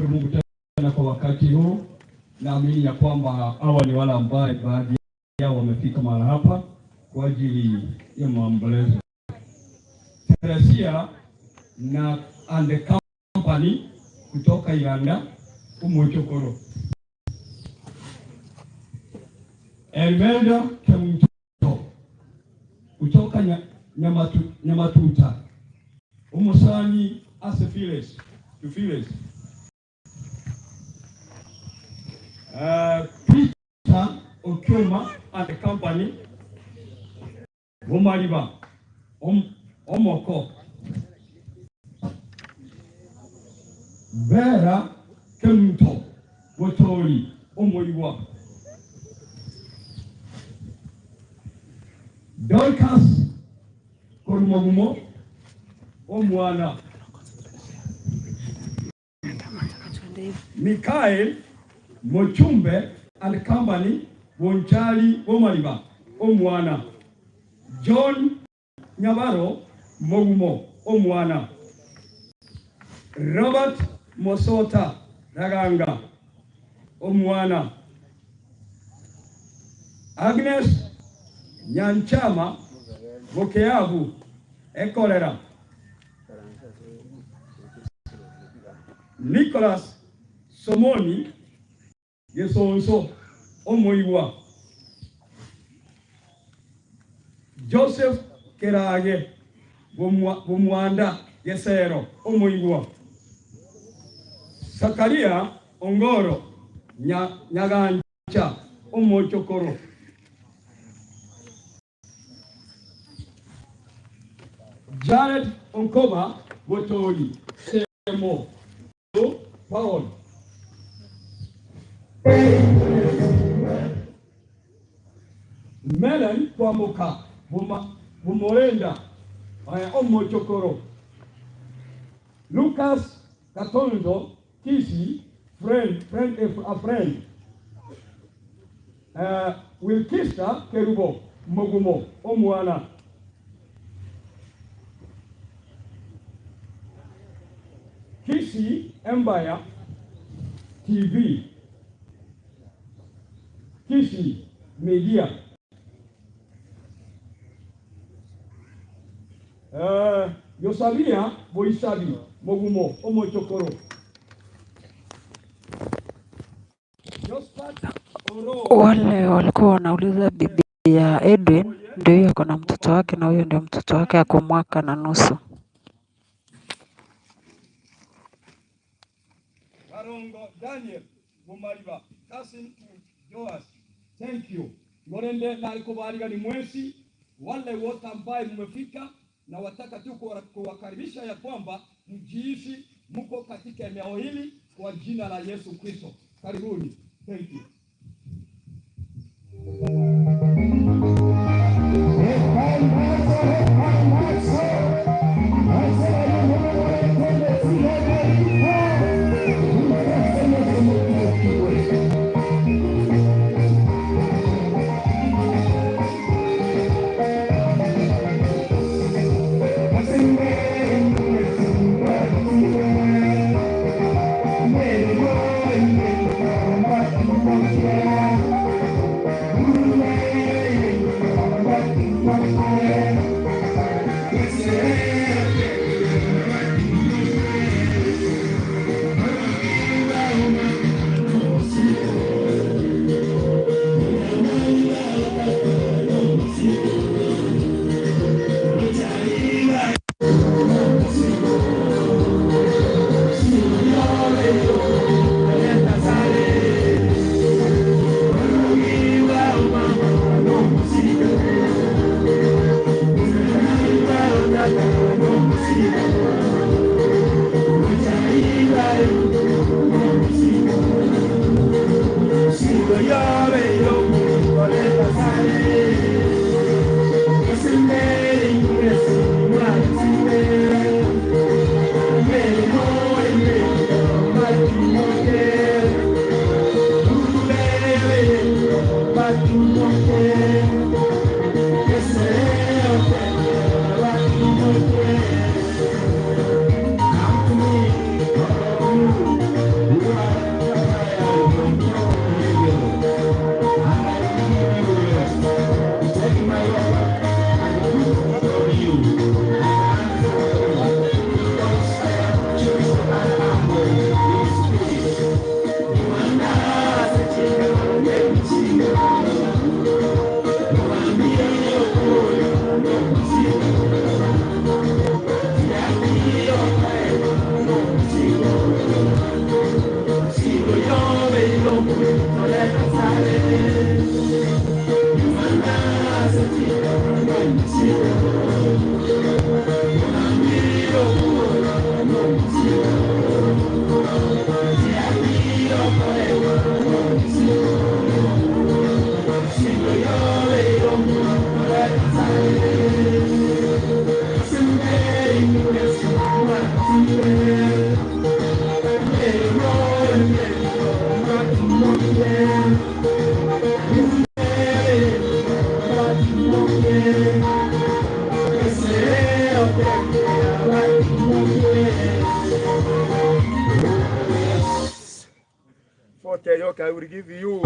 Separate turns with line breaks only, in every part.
tumekutana kwa wakati huu. Naamini ya kwamba hawa ni wale ambao baadhi yao wamefika mahali hapa kwa ajili ya maombolezo. Teresia na and the company kutoka Uganda, Omochokoro. Elmenda Kemto kutoka Nyamatuta. Umusani Asefiles to Files. Peter Okyoma and the company, Omariba, Omoko. Vera Kemto, Wotori, Omoiwa. Dorcas Korumogumo, Omwana. Mikael Mochumbe and company, Wonchali Omariba, Omwana. John Nyabaro Mogumo, Omwana. Robert Mosota Raganga, Omwana. Agnes Nyanchama Bokeabu Ekolera. Nicholas Somoni Yesonso Omoiwa. Joseph Kerage Bumwanda Yesero Omoiwa. Sakaria Ongoro Nyagancha Omochokoro. Jared Onkoba Botori Semo Paul. Melon Kwamoka Bumorenda Omochokoro. Lucas Katondo Kisi a friend. Wilkista Kerubo Mogumo Omwana. Kisi Empire TV. Kisi Media. Yosalia Boisabi Mogumo Omochokoro.
Wale walikuwa wanauliza bibi ya Edwin ndio hiyo kuna mtoto wake na huyo ndio mtoto wake ako mwaka na nusu.
Warongo Daniel Mumariba, cousin to Joas. Thank you. Morende na ikubaliga ni mwezi wale wote ambao mmefika na wataka tu kuwakaribisha ya kwamba mjiishi mko katika eneo hili kwa jina la Yesu Kristo. Karibuni. Thank you.
I will give you.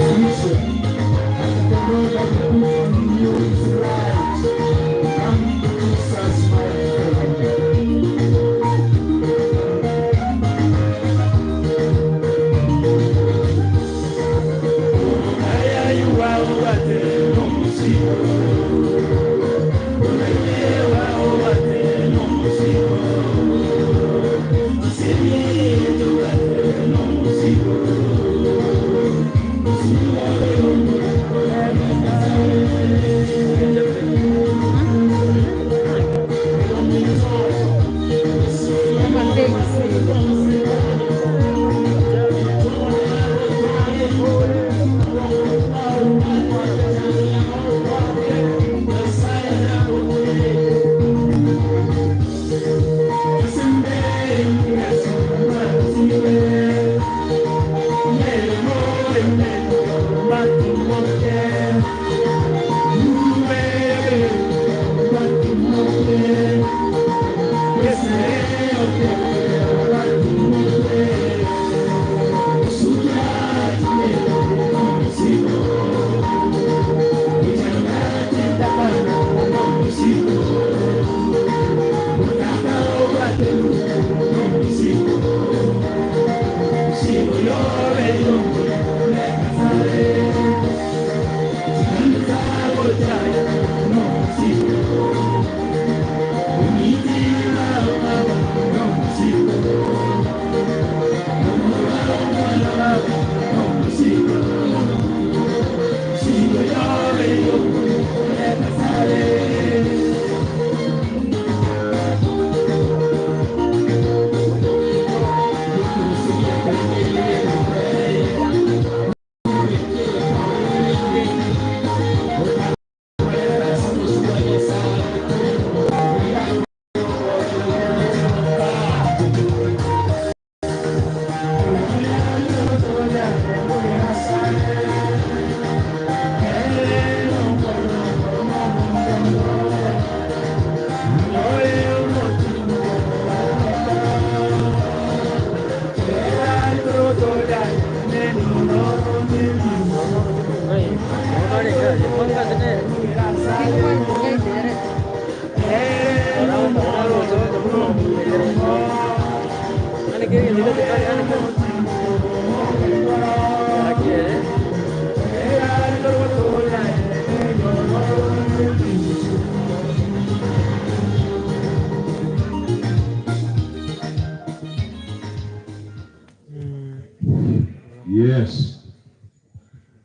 Yes.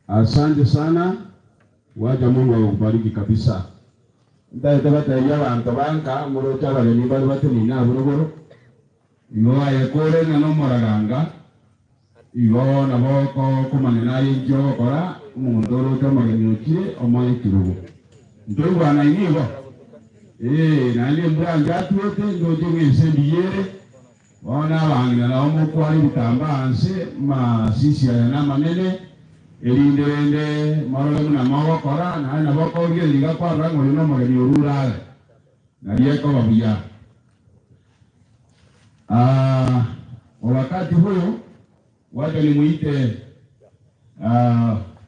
Asante sana. Wacha Mungu akubariki kabisa. Ndabata y'abantu banka murocha abageni bari bateni na buruguru. Iwa yakore na no moraganga. Iwa na boko kumanena y'injo kora mundoro kamageni ukire omaye kirugo. Ndoba na inigo. Na ile mbanga tuote ndoje ngese biyere. Wana bangina na omukwali bitambanse ma sisi na manene elindende marole na mawakora na boko ngeliga kwa rango no mageni urura na yeko babuya wakati huyo waje nimuite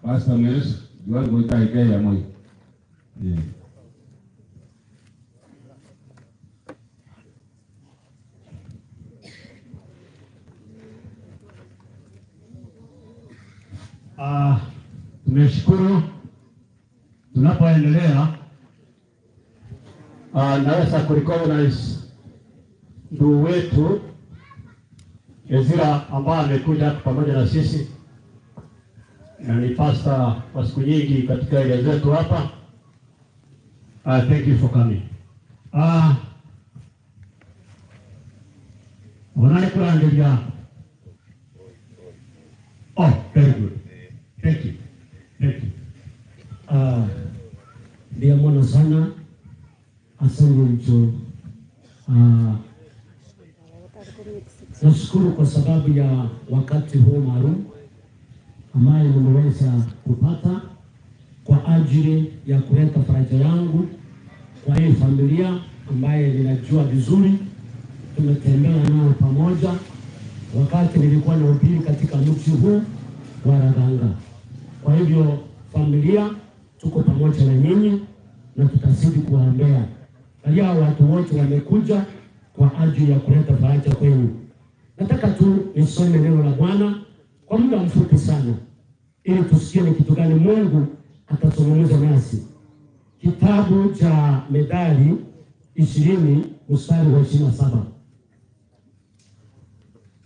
Pastor Meres jua goita ikaya moyo
Tumeshukuru. Tunapoendelea naweza kurecognize ndugu wetu Ezira ambaye amekuja pamoja na sisi na ni pastor kwa siku nyingi katika ile zetu hapa. Thank you for coming. Wanakulangilia. Oh, very good. Thank you. Thank you.
Dia mwana sana asante mcho. Nashukuru kwa sababu sababu ya wakati huu maalum ambaye nimeweza kupata kwa ajili ya kuleta faraja yangu kwa hii familia ambaye ninajua vizuri, tumetembea nao pamoja wakati nilikuwa nahubiri katika mji huu wa Raganga. Kwa hivyo familia, tuko pamoja na nyinyi na tutazidi kuwaombea. Kalia watu wote wamekuja kwa ajili ya kuleta faraja kwenu. Nataka tu nisome neno la Bwana kwa muda mfupi sana ili tusikie ni kitu gani Mungu atazungumza nasi. Kitabu cha Methali 20 mstari wa 27.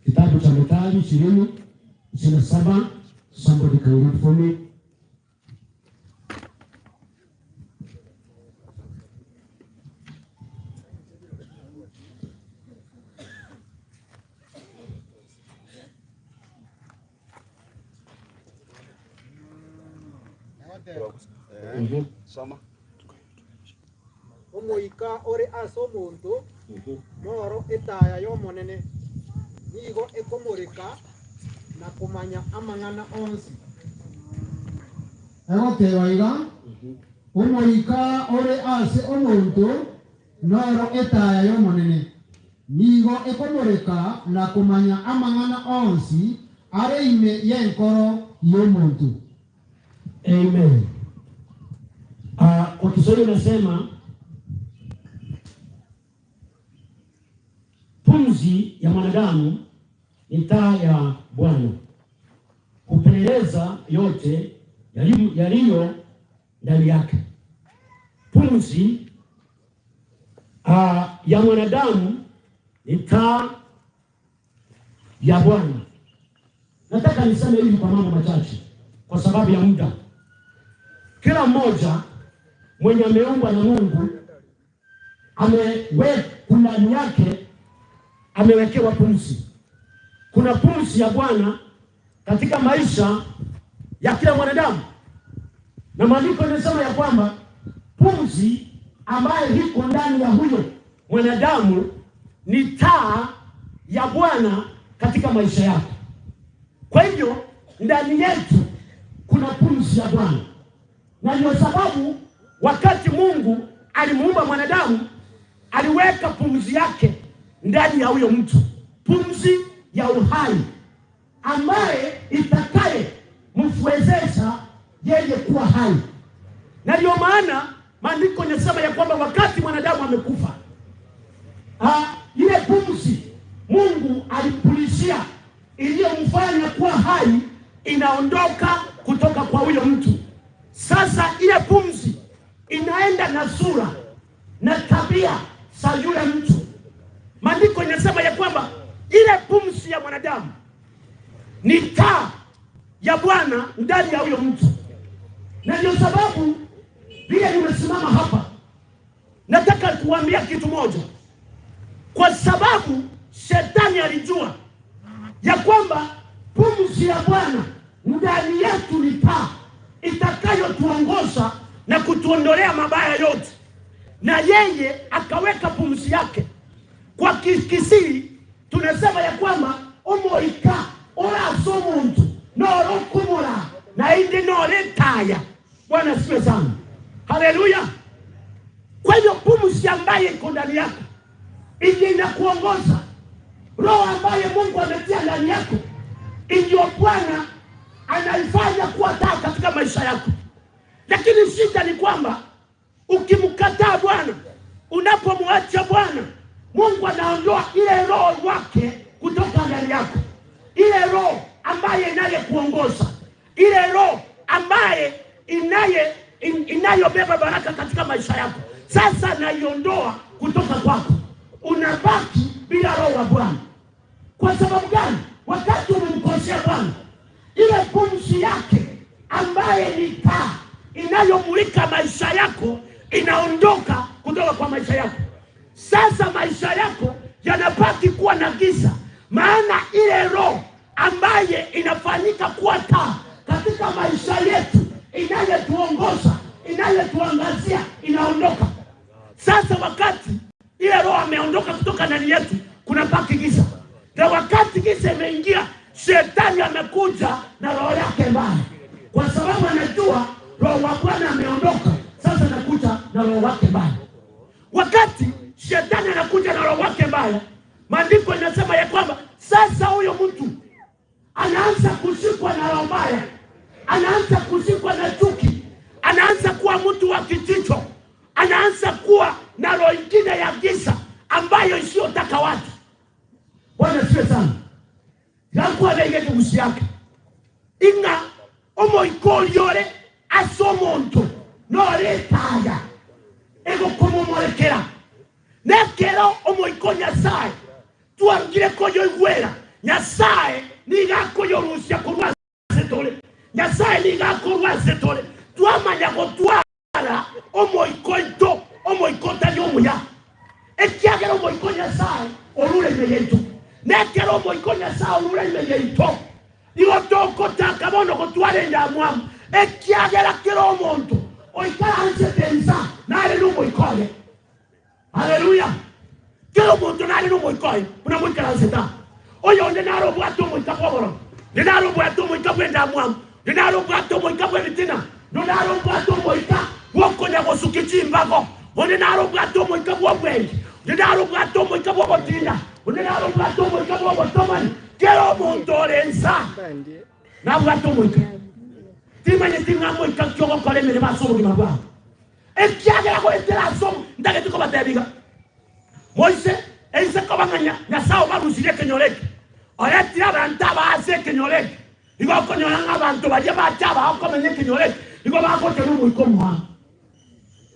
Kitabu cha Methali 20:27. Somebody can read for me.
Soma.
Omoika ore aso muntu noro etaya yo monene nigo ekomoreka na kumanya amang'ana onsi.
Egote waiga omoika ore ase omuntu noro etaya yo monene nigo ekomoreka na kumanya amang'ana onsi are ime yenkoro yo muntu.
Amen. Kwa Kiswahili nasema pumzi ya mwanadamu ni taa ya Bwana, kupeleleza yote yaliyo ndani yake. Pumzi ya mwanadamu ni taa ya Bwana. Nataka niseme hivi kwa mambo machache kwa sababu ya muda. Kila mmoja mwenye ameumbwa na Mungu amewekwa ndani yake, amewekewa pumzi. Kuna pumzi ya Bwana katika maisha ya kila mwanadamu, na maandiko yanasema ya kwamba pumzi ambayo iko ndani ya huyo mwanadamu ni taa ya Bwana katika maisha yake. Kwa hivyo ndani yetu kuna pumzi ya Bwana, na ndio sababu wakati Mungu alimuumba mwanadamu aliweka pumzi yake ndani ya huyo mtu, pumzi ya uhai ambaye itakaye mfuwezesha yeye kuwa hai. Na ndio maana maandiko yanasema ya kwamba wakati mwanadamu amekufa, ile pumzi Mungu alipulizia iliyomfanya kuwa hai inaondoka kutoka kwa huyo mtu. Sasa ile pumzi inaenda na sura na tabia za yule mtu. Maandiko yanasema ya kwamba ile pumzi ya mwanadamu ni taa ya Bwana ndani ya huyo mtu. Na ndio sababu vile nimesimama hapa, nataka kuambia kitu moja. Kwa sababu shetani alijua ya kwamba pumzi ya Bwana ndani yetu ni taa itakayotuongoza na kutuondolea mabaya yote, na yeye akaweka pumzi yake. Kwa kisiri tunasema ya kwamba omoika ora somuntu noro kumura na indi nore taya. Bwana asifiwe sana. Haleluya. Kwa hiyo pumzi ambaye iko ndani yako ndiyo inakuongoza. Roho ambaye Mungu ametia ndani yako ndio Bwana anaifanya kuwa taa katika maisha yako. Lakini shida ni kwamba ukimkataa Bwana, unapomwacha Bwana, Mungu anaondoa ile roho wake kutoka ndani yako, ile roho ambaye inayekuongoza, ile roho ambaye inayobeba baraka katika maisha yako. Sasa naiondoa kutoka kwako, unabaki bila roho wa Bwana. Kwa sababu gani? Wakati umemkosea Bwana, ile pumzi yake ambaye ni taa inayomulika maisha yako inaondoka kutoka kwa maisha yako. Sasa maisha yako yanabaki kuwa na giza, maana ile roho ambaye inafanyika kuwa taa katika maisha yetu, inayetuongoza, inayetuangazia, inaondoka. Sasa wakati ile roho ameondoka kutoka ndani yetu, kuna baki giza. Na wakati giza imeingia, shetani amekuja na roho yake mbaya, kwa sababu anajua roho wa Bwana ameondoka. Sasa anakuja na roho wake mbaya. Wakati shetani anakuja na roho wake mbaya, maandiko yanasema ya kwamba sasa huyo mtu anaanza kushikwa na roho mbaya, anaanza kushikwa na chuki, anaanza kuwa mtu wa kijicho, anaanza kuwa na roho ingine ya giza ambayo isiyotaka watu. Bwana siwe sana. Yakuwa na yeye kuhusu yake. Inga omo ikoliore asomonto no retaya. Ego komo molekera. Nekero omo ikonya sai. Tuangire koyo igwera. Nyasaye niga koyo rusia kurwa setole. Nyasaye niga kurwa setole. Tuamanya gotwara omo ikoito, omo ikota yomuya. Ekiagero omo ikonya sai orure meyeito. Nekero omo ikonya sai orure meyeito. Digo toko takabono gotware ndamwamu. Ekiagera kero omonto. Oikara anse tensa. Nare numo ikoye. Hallelujah. Kero omonto nare numo ikoye. Unamwikara anse ta. Oyo ndenaro bwato mo ikaboro. Ndenaro bwato mo ikabwenda mwamu. Ndenaro bwato mo ikabwebitina. Ndenaro bwato mo ika. Woko nego sukichimbako. Ndenaro bwato mo ikabwabwendi. Ndenaro bwato mo ikabwabotinda. Ndenaro bwato mo ikabwabotomani. Kero omonto rensa. Na bwato mo ika. Timanye tingambo ikakyogo kole mene masomo kimabwa. Ekiagera ko etera somo ndage tuko batebiga. Moise eise ko banganya nyasao barusire kenyoleke. Oyati abantu abaase kenyoleke. Igo konyolanga abantu baje bachaba akomenye kenyoleke. Igo bakote no muikomo.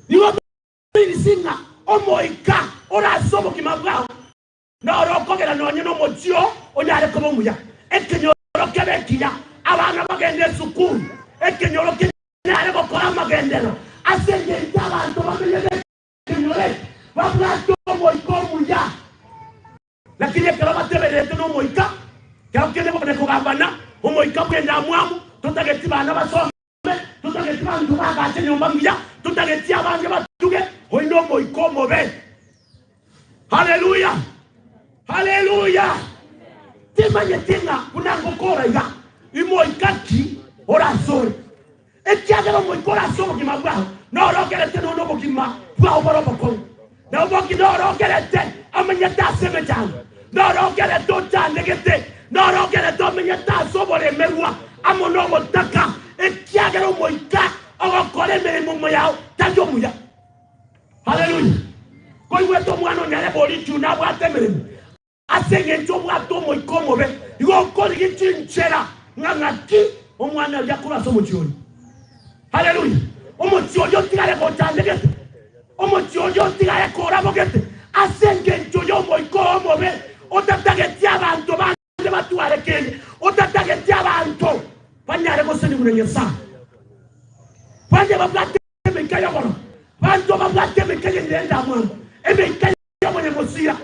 Igo birisinga omoika ora somo kimabwa. Na orokogera no nyino mochio onyare ko bomuya. Ekenyolo kebekiya abana bagende sukuru. Ekenyolo kenyare gokora magendero. Asenge abantu bamenye kenyoleke. Bablato moikomo ya. Lakini kero batebelete no moika kakene bone kugambana omoika bwenda mwamu tutageti bana basome tutageti bantu bagache nyumba ngiya tutageti abanje batuge hoino moiko mobe. Hallelujah, hallelujah. Timanye tinga unangokora ya imoikaki orasori ekiagero moikora somo kimagwa no rogerete no no bokima kwa oboroboko na boki no rogerete amanyata semejang no rogerete to chanegete no rogerete amanyata sobore merwa amono motaka ekiagero moika ogokore merimo moyao tajomuya. Hallelujah. Koi weto mwana nyale boli tuna bwate merimo asenge nto bwato moiko mobe igo kori gichinchera ngangaki omwana yakura somo chioni. Hallelujah. Omochiojo tigare ko chanegete omochiojo tigare ko rabogete asenge nto yo moiko mobe otatageti abantu bande batware kenye otatageti abantu banyare ko seni munenye sa bande babate mekaya boro bando babate mekaya ndenda mwana emekaya mwana mosia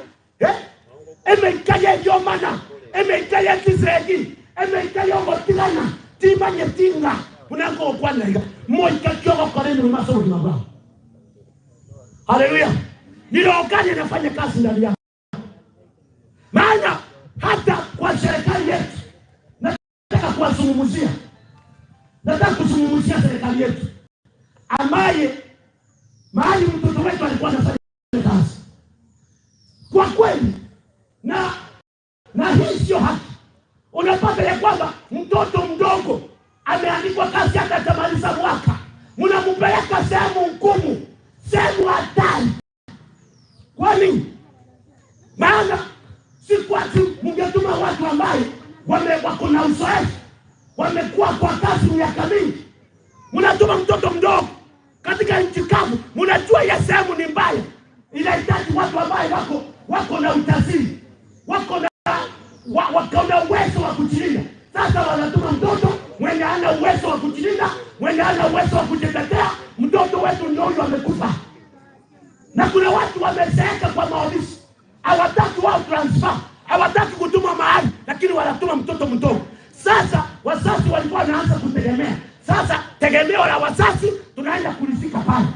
emekaya yomana emekaya kizegi emekaya ngotigana timanye tinga unango kwanega moika kyogo kore ni masomo kimaba. Hallelujah. Nilokani nafanya kazi ndani yako. Maana hata kwa serikali yetu nataka kuwazungumzia. Nataka kuzungumzia serikali yetu ambaye mahali mtoto wetu alikuwa anafanya kazi. Kwa kweli na hii sio haki. Unapata ya kwamba mtoto mdogo ameandikwa kazi atamaliza mwaka. Mnampeleka sehemu ngumu, sehemu hatari. Kwa nini? Maana si kwa mungetuma watu ambao wako na uzoefu, wamekuwa kwa kazi miaka mingi. Mnatuma mtoto mdogo katika nchi kavu, mnajua ya sehemu ni mbaya. Inahitaji watu ambao wako na utajiri, wako na uwezo wa kujilinda. Sasa wanatuma mtoto mwenye hana uwezo wa kujilinda, mwenye hana uwezo wa kujitetea. Mtoto wetu ndio huyo amekufa. Na kuna watu wamezeeka kwa maofisi, hawataki wao transfer, hawataki kutuma mahali, lakini wanatuma mtoto mdogo. Sasa wazazi walikuwa wanaanza kutegemea. Sasa tegemeo la wazazi tunaenda kulifika pale.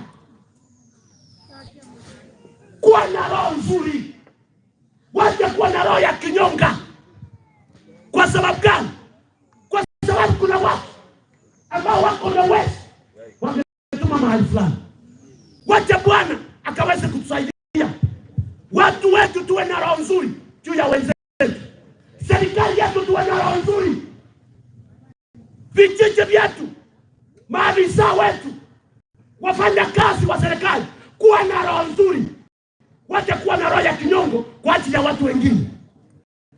Kuwa na roho nzuri. Wacha kuwa na roho ya kinyonga. Kwa sababu gani? Kwa sababu kuna watu ambao wako na uwezo wametuma mahali fulani. Wacha Bwana akaweze kutusaidia. Watu wetu tuwe na roho nzuri juu ya wenzetu. Serikali yetu tuwe na roho nzuri. Vijiji vyetu, maafisa wetu, wafanya kazi wa serikali kuwa na roho nzuri. Wacha kuwa na roho ya kinyongo kwa ajili ya watu wengine.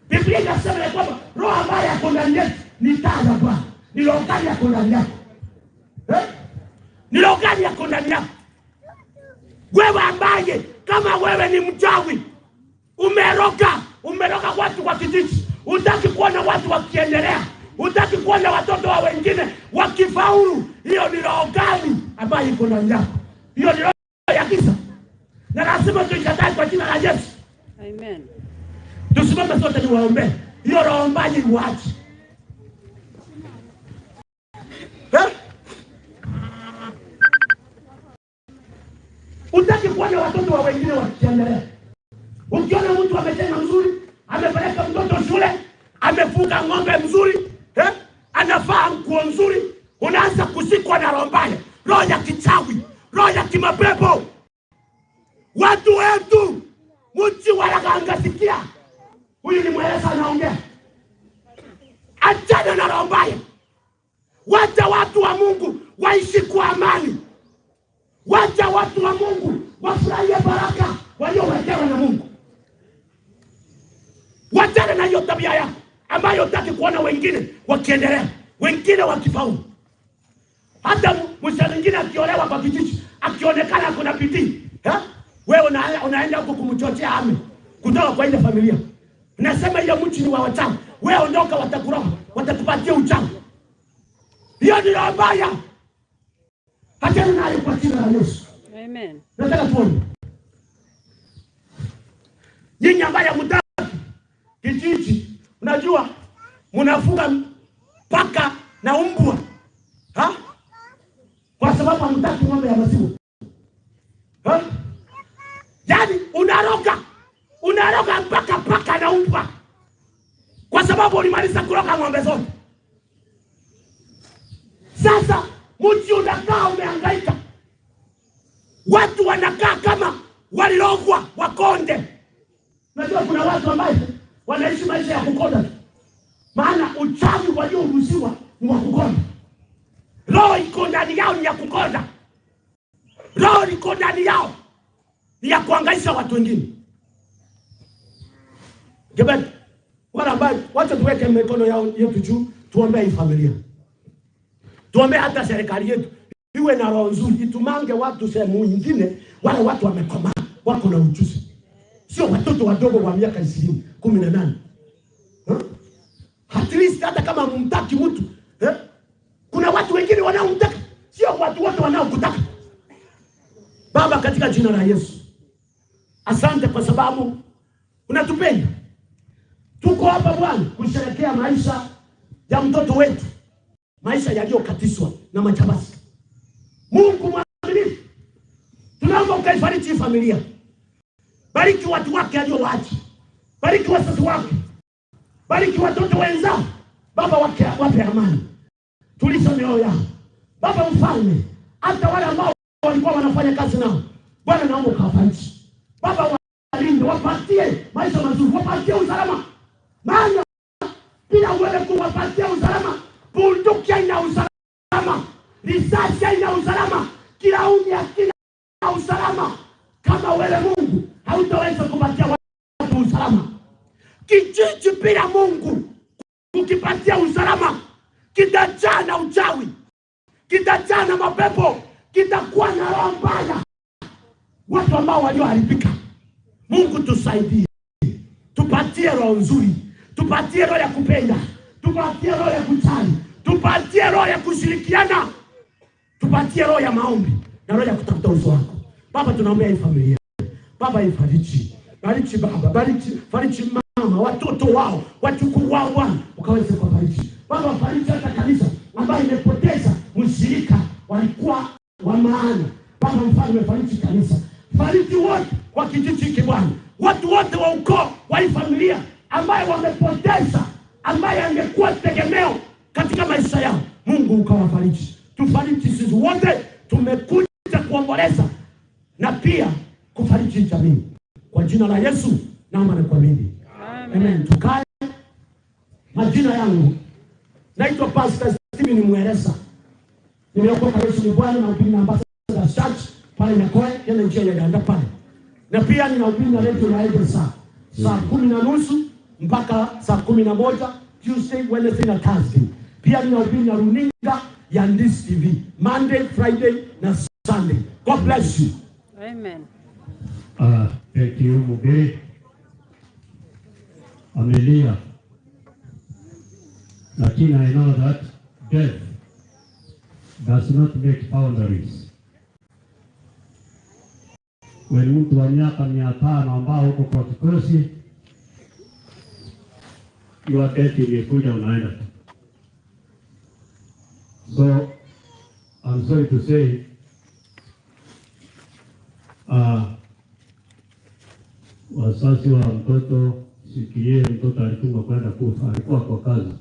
Biblia inasema ya kwamba roho ambayo yako ndani yetu ni taa ya Bwana. Ni roho gani yako ndani yako? Ni roho gani yako ndani yako? Wewe ambaye kama wewe ni mchawi, umeroga watu wa kijiji, hutaki kuona watu wakiendelea, hutaki kuona watoto wa wengine wakifaulu, hiyo ni roho gani ambayo iko ndani yako? Hiyo ni roho ya giza. Na lazima tuikatae kwa jina la Yesu.
Amen.
Tusimame sote niwaombe. Hiyo roho mbaya iwache. Utaki kuona watoto wa wengine wakiendelea. Ukiona mtu amejenga mzuri, amepeleka mtoto shule, amefuga ng'ombe mzuri, anavaa nguo nzuri, unaanza kushikwa na roho mbaya, roho ya kichawi, roho ya kimapepo. Watu wetu mchi wanangasikia. Huyu ni mweleza anaongea. Achana na roho mbaya. Wacha watu wa Mungu waishi kwa amani. Wacha watu wa Mungu wafurahie baraka waliowekewa na Mungu. Wachana na hiyo tabia yako ambayo hutaki kuona wengine wakiendelea, wengine wakifaulu. Hata msha mwingine akiolewa kwa kijiji, akionekana kuna bidii, wewe unaenda huko kumchochea ame kutoka kwa ile familia. Unasema hiyo mchi ni wa wachawi. Wewe ondoka, watakuroga, watakupatia uchawi. Hiyo ni roho mbaya. Achana nayo kwa jina la Yesu.
Amen.
Nataka tuone. Nyinyi ambaye mtaki kijiji, unajua mnafuga paka na umbwa. Kwa sababu hamtaki ng'ombe ya maziwa. Yaani unaroga mpaka paka na umbwa. Kwa sababu ulimaliza kuroga ng'ombe zote. Sasa mji unakaa umehangaika. Watu wanakaa kama walirogwa wakonde. Najua kuna watu ambao wanaishi maisha ya kukonda. Maana uchawi walioruhusiwa ni wa kukonda. Roho iko ndani yao ni ya kukonda. Roho iko ndani yao ni ya kuhangaisha watu wengine. Jamani, wala ambao wacha tuweke mikono yao yetu juu, tuombee hii familia. Tuombee hata serikali yetu iwe na roho nzuri, itumange watu sehemu nyingine, wale watu wamekoma, wako na ujuzi. Sio watoto wadogo wa miaka 20, 18. At least hata kama mumtaki mtu, kuna watu wengine wanaomtaka, sio watu wote wanaokutaka. Baba, katika jina la Yesu, asante kwa sababu unatupenda. Tuko hapa Bwana kusherehekea maisha ya mtoto wetu, maisha yaliyokatiswa na majambazi. Mungu mwaminifu, tunaomba ukaifariji familia. Bariki watu wake aliyowaacha. Bariki wazazi wake. Bariki watoto wenzao. Baba, wape amani. Tuliza mioyo yao. Baba mfalme, hata wale ambao walikuwa wanafanya kazi nao, Bwana naomba ukawafariji. Baba, walinde, wapatie maisha mazuri, wapatie usalama. Maana bila wewe kuwapatia usalama, bunduki haina usalama, risasi haina usalama, kila unya kila usalama. Kama wewe Mungu hautaweza kupatia watu usalama. Kijiji bila Mungu ukipatia usalama, kitajaa na uchawi, kitajaa na mapepo, kitakuwa na roho mbaya, watu ambao walioharibika. Mungu tusaidie, tupatie roho nzuri, tupatie roho ya kupenda, tupatie roho ya kujali, tupatie roho ya kushirikiana, tupatie roho ya maombi na roho ya kutafuta uso wako. Baba, tunaombea hii familia. Baba, ifariji. Bariki baba, fariji mama, watoto wao, wachukuu wao Bwana, ukaweze kufariji. Baba, fariji hata kanisa ambayo imepoteza mshirika walikuwa wa maana. Baba mfalme, fariji kanisa. Fariji wote wa kijiji hiki Bwana. Watu wote wa ukoo wa hii familia ambaye wamepoteza, ambaye katika maisha yao, Mungu ukawafariji. Tufariji sisi wote, tumekuja kuomboleza na pia kufariji jamii. Kwa jina la Yesu naomba na kuamini. Amen. Tukae. Majina yangu naitwa Pastor Steven Mweresa. Nimeokoka Yesu ni Bwana na ubiri na Ambassador Church pale Nakoe, yana njia ya Uganda pale. Na pia ninaubiri na radio ya Ebisiba saa 10:30 mpaka saa 11 Tuesday, Wednesday na Thursday. Pia ninaubiri na runinga ya INKA TV Monday, Friday na Sunday. God bless you.
Amen.
Thank you, Mugeri. Amelia. Lakini I know that death does not make boundaries. When mtu wa miaka 500 ambao huko kwa kikosi, your death imekuja unaenda. So I'm sorry to say wazazi wa mtoto sikie, mtoto alitumwa kwenda kufa, alikuwa kwa kazi.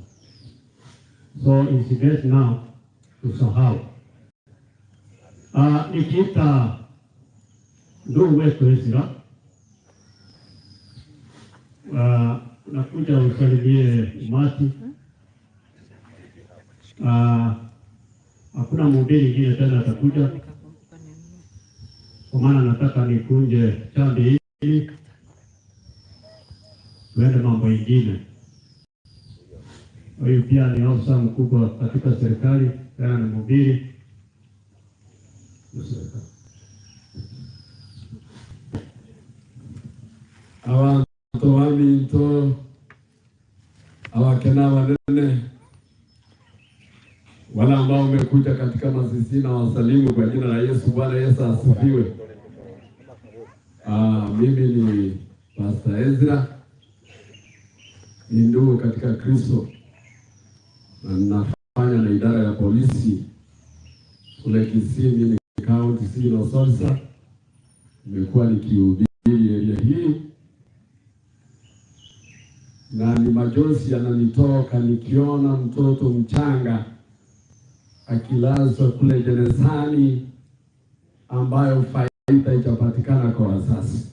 So it's best now tusahau. Nikiita ndugu wetu Ezra, nakuja usalimie umati. Hakuna mhubiri mwingine tena atakuja, kwa maana nataka nikunje chambi hili tuende mambo mengine. Huyu pia ni afisa mkubwa katika serikali, tena ni mhubiri.
Abantu wabinto awakena wanene wala ambao wamekuja katika mazishi na wasalimu kwa jina la Yesu. Bwana Yesu asifiwe. Mimi ni Pastor Ezra, ni ndugu katika Kristo, na ninafanya na idara ya polisi kule Kisii, ni county civil soldier. Nimekuwa nikihubiri area hii na ni majonzi yananitoka nikiona mtoto mchanga akilazwa kule gerezani ambayo faida itapatikana kwa wazazi.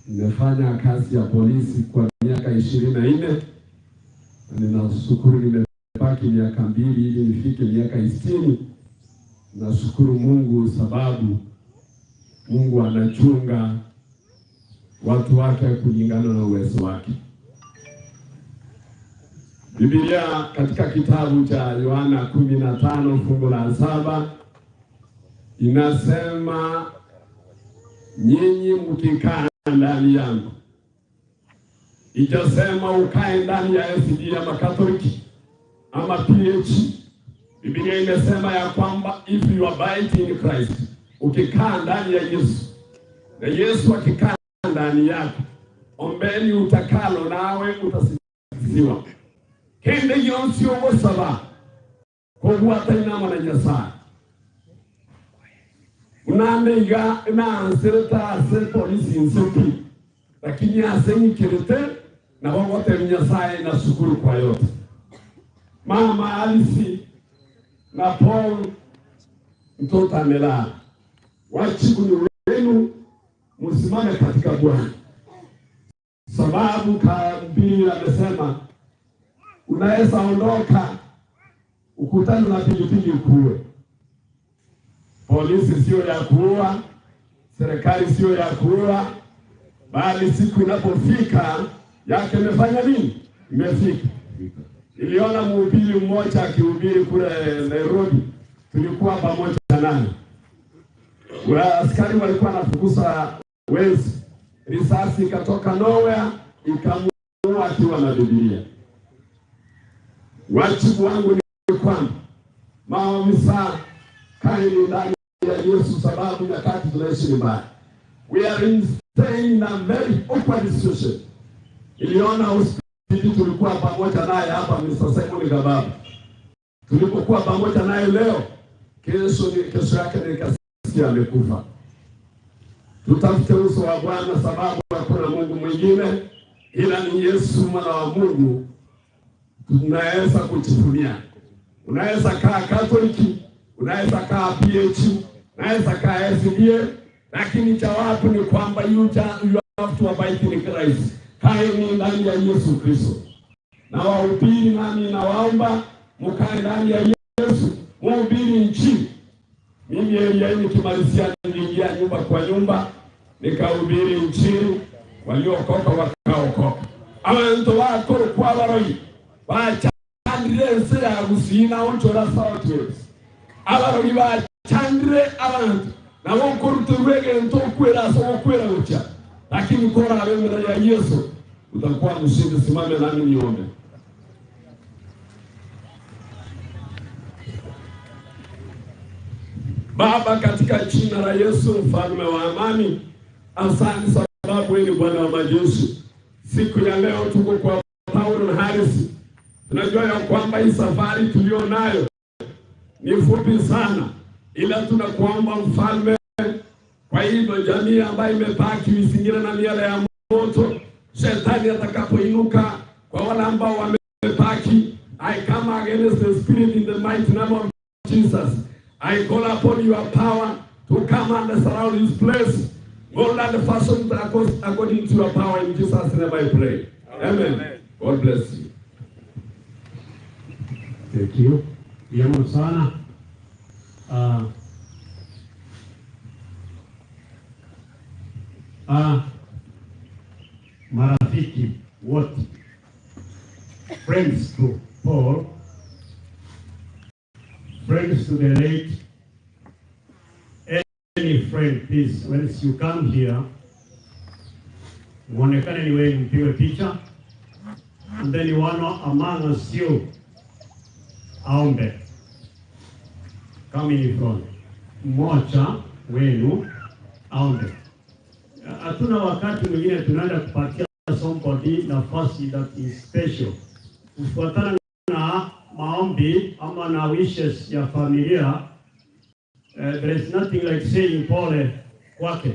Nimefanya kazi ya polisi kwa miaka 24 na ninashukuru nimebaki miaka 2 ili nifike miaka 60. Nashukuru Mungu sababu Mungu anachunga watu wake kulingana na uwezo wake. Biblia katika kitabu cha Yohana 15 fungu la 7 inasema, nyinyi mkikaa ndani yangu. Ijasema ukae ndani ya SD ya Makatoliki ama PH. Biblia imesema ya kwamba if you abide in Christ, ukikaa ndani ya Yesu na Yesu akikaa ndani yako, ombeni utakalo nawe utasifiwa. Kende yonsi ogosaba kogwata inama na Nyasaye. Unamega inaanzireta ase polisi nsepi, lakini asengi kirete na wagote Nyasaye na shukuru kwa yote. Mama Alisi na Paul mtoto amelala. Wachibu ni wenu, musimame katika Bwana. Sababu kabili amesema unaweza ondoka ukutane na pilipili ukuwe. Polisi sio ya kuua, serikali sio ya kuua, bali siku inapofika yake imefanya nini? Imefika. Niliona mhubiri mmoja akihubiri kule Nairobi, tulikuwa pamoja naye. Askari walikuwa wanafukuza wezi, risasi ikatoka nowhere ikamuua akiwa na Biblia. Wajibu wangu ni kwamba maafisa kaeni ndani ya Yesu, sababu nyakati tunaishi mbaya. We are staying in a very awkward situation. Iliona hospitali tulikuwa pamoja naye hapa Mr. Simon Gababu. Tulipokuwa pamoja naye leo, kesho yake nikasikia amekufa. Tutafute uso wa Bwana sababu hakuna Mungu mwingine ila ni Yesu mwana wa Mungu tunaweza kujivunia. Unaweza kaa Katoliki, unaweza kaa PH, unaweza kaa SDA, lakini cha watu ni kwamba you have to abide in Christ. Kaeni ndani ya Yesu Kristo. Na wahubiri nami nawaomba mkae ndani ya Yesu, mhubiri nchini. Mimi Elia nikimalizia niliingia nyumba kwa nyumba nikahubiri nchini, waliokoka wakaokoka. Abantu bakora kwa baroi bachandire se ya gusina onchora Southwest. Abaroi bachandire abantu nabo koruturwege ntokwera so kwera ucha. Lakini kora abemera ya Yesu utakuwa mshindi. Simame nami niombe. Baba, katika jina la Yesu mfalme wa amani, asante sababu wewe ni Bwana wa majeshi. Siku ya leo tuko kwa Paulo na Harris. Tunajua ya kwamba hii safari tulio nayo ni fupi sana, ila tunakuomba mfalme, kwa hivyo jamii ambayo imepaki izingira na miale ya moto, shetani atakapoinuka kwa wale ambao wamepaki, I come against the spirit in the mighty name of Jesus. I call upon your power to come and surround this place. More than the fashion according to your power, in Jesus' name I pray. Amen. God bless you.
Thank you. Vyema sana. Marafiki wote, friends to Paul, friends to the late, any friend, please, when you come here, muonekane ni wewe, mpigwe picha, and then you want among us you aombe. Come in front. Mmoja wenu aombe. Hatuna wakati mwingine tunaenda kupatia somebody nafasi that is special. Kufuatana na maombi ama na wishes ya familia, there is nothing like saying pole kwake.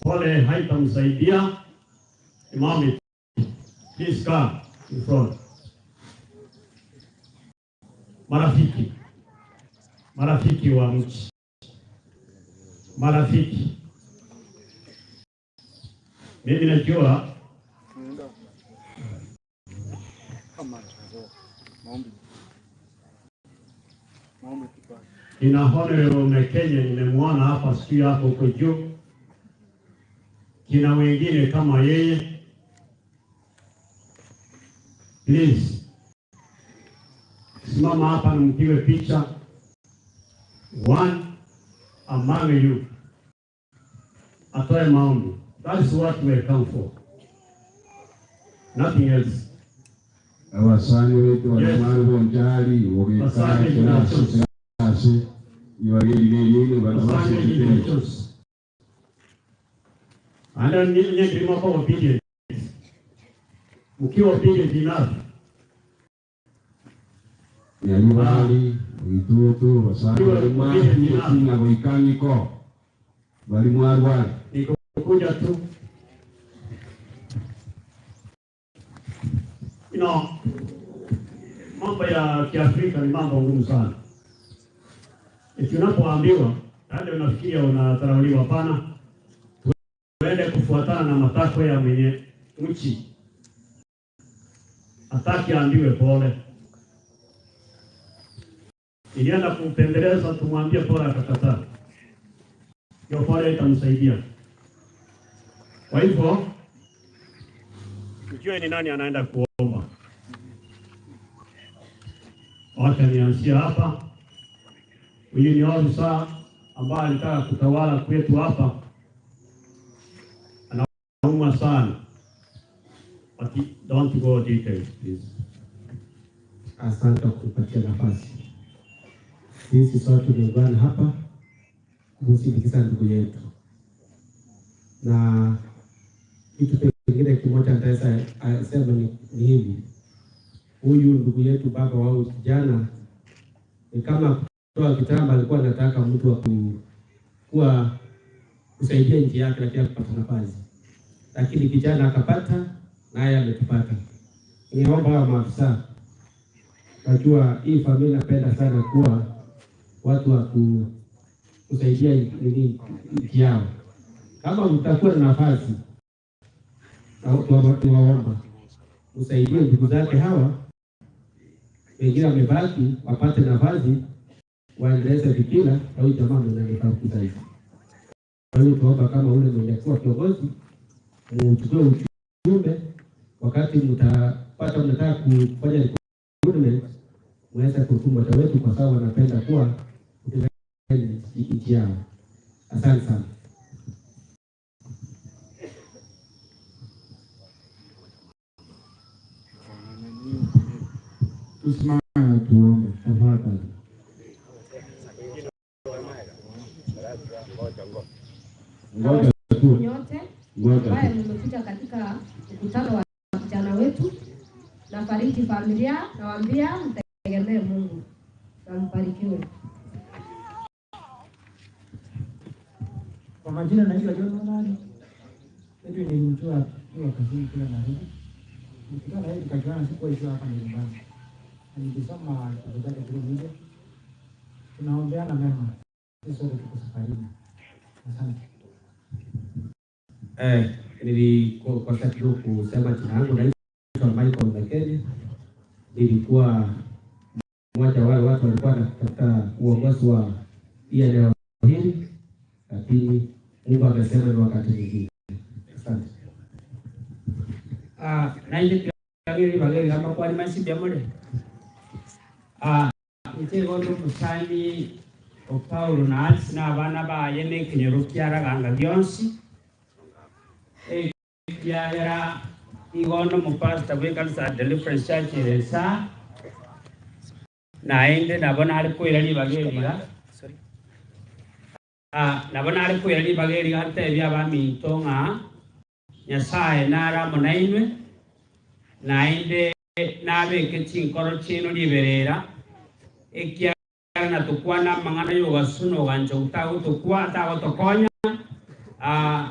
Pole haitamsaidia. Mami, please come in front. Marafiki wa mchi, marafiki, mimi najua ina honorable Kenya, nimemwona hapa siku yako huko juu. Kina wengine kama yeye, please simama hapa na mpigwe picha. One among you atoe maombi. That is what we come for, nothing else.
Abasani wetu walimari bonjali wogeka kinasi yawageli nini banabasi kitendo.
Ana nini kilimo kwa obedience. Ukiwa obedient enough,
ya nyumbani itutu basani walimari na goikanyiko walimari
kuja tu. Mambo ya Kiafrika ni mambo ngumu sana. Unapoambiwa hadi unafikiria unadharauliwa. Hapana, tuende kufuatana na matakwa ya mwenye nchi. Hataki ambiwe pole. Ilienda kumpembeleza, tumwambie pole, akakataa. Hiyo pole itamsaidia. Kwa hivyo ujue ni nani anaenda kuomba. Wacha nianzia hapa. Huyu ni ofisa ambaye alitaka kutawala kwetu hapa. Anauma sana. But don't go details, please.
Asante kwa kupatia nafasi. Sisi sote tumeungana hapa kumsindikiza ndugu yetu. Na kitu kingine kimoja nitaweza sema ni hivi. Huyu ndugu yetu baba wao kijana ni kama kutoa kitamba, alikuwa anataka mtu wa kuwa kusaidia nchi yake, lakini kupata nafasi. Lakini kijana akapata, naye ametupata. niomba hawa maafisa, najua hii familia napenda sana kuwa watu wa kusaidia nchi yao. Kama mtakuwa na nafasi, tuwaomba usaidie ndugu zake hawa wengine wamebaki, wapate nafasi waendeleze fikira au jamaa mnanibaki zaidi. Kwa hiyo tuomba kama ule mwenye kuwa kiongozi mchukue ujumbe, wakati mtapata mnataka kufanya recruitment mweza kutuma watu wetu, kwa sababu wanapenda kuwa nchi yao. Asante sana.
Tusimame tuombe tafadhali.
Nyote ambaye mmekuja katika mkutano wa vijana wetu, na fariki familia, nawaambia mtegemee Mungu na mbarikiwe.
Kwa majina naitwa John Edwin, nilimtoa kwa kazini kila Nairobi. Nikutana naye tukajuana siku hiyo hapa nyumbani. Nilisoma kitabu chake kile nje. Tunaombeana mema. Sisi sote tuko safarini. Asante.
Kwa sababu kusema jina langu naitwa Michael Mekeni. Nilikuwa mmoja wale watu walikuwa wanatafuta uongozi wa eneo hili, lakini Mungu amesema ni wakati mwingine. Asante.
Naende kageri bageri kama kwa masi biamore. Nitego ndo musani o Paulo na Alex na abana ba yene kinyoro kiara ganga byonsi. Kiara igondo mu pastor we kanisa Deliverance Church resa. Naende nabona ari ko irali bageri ga. Nabona ari ko irali bageri ga tebya ba mintonga. Nyasaye nara munainwe naende nabe kechinkoro chino liberera ekia na tukwana mangana yo gasuno gancho utago tukwa tago tokonya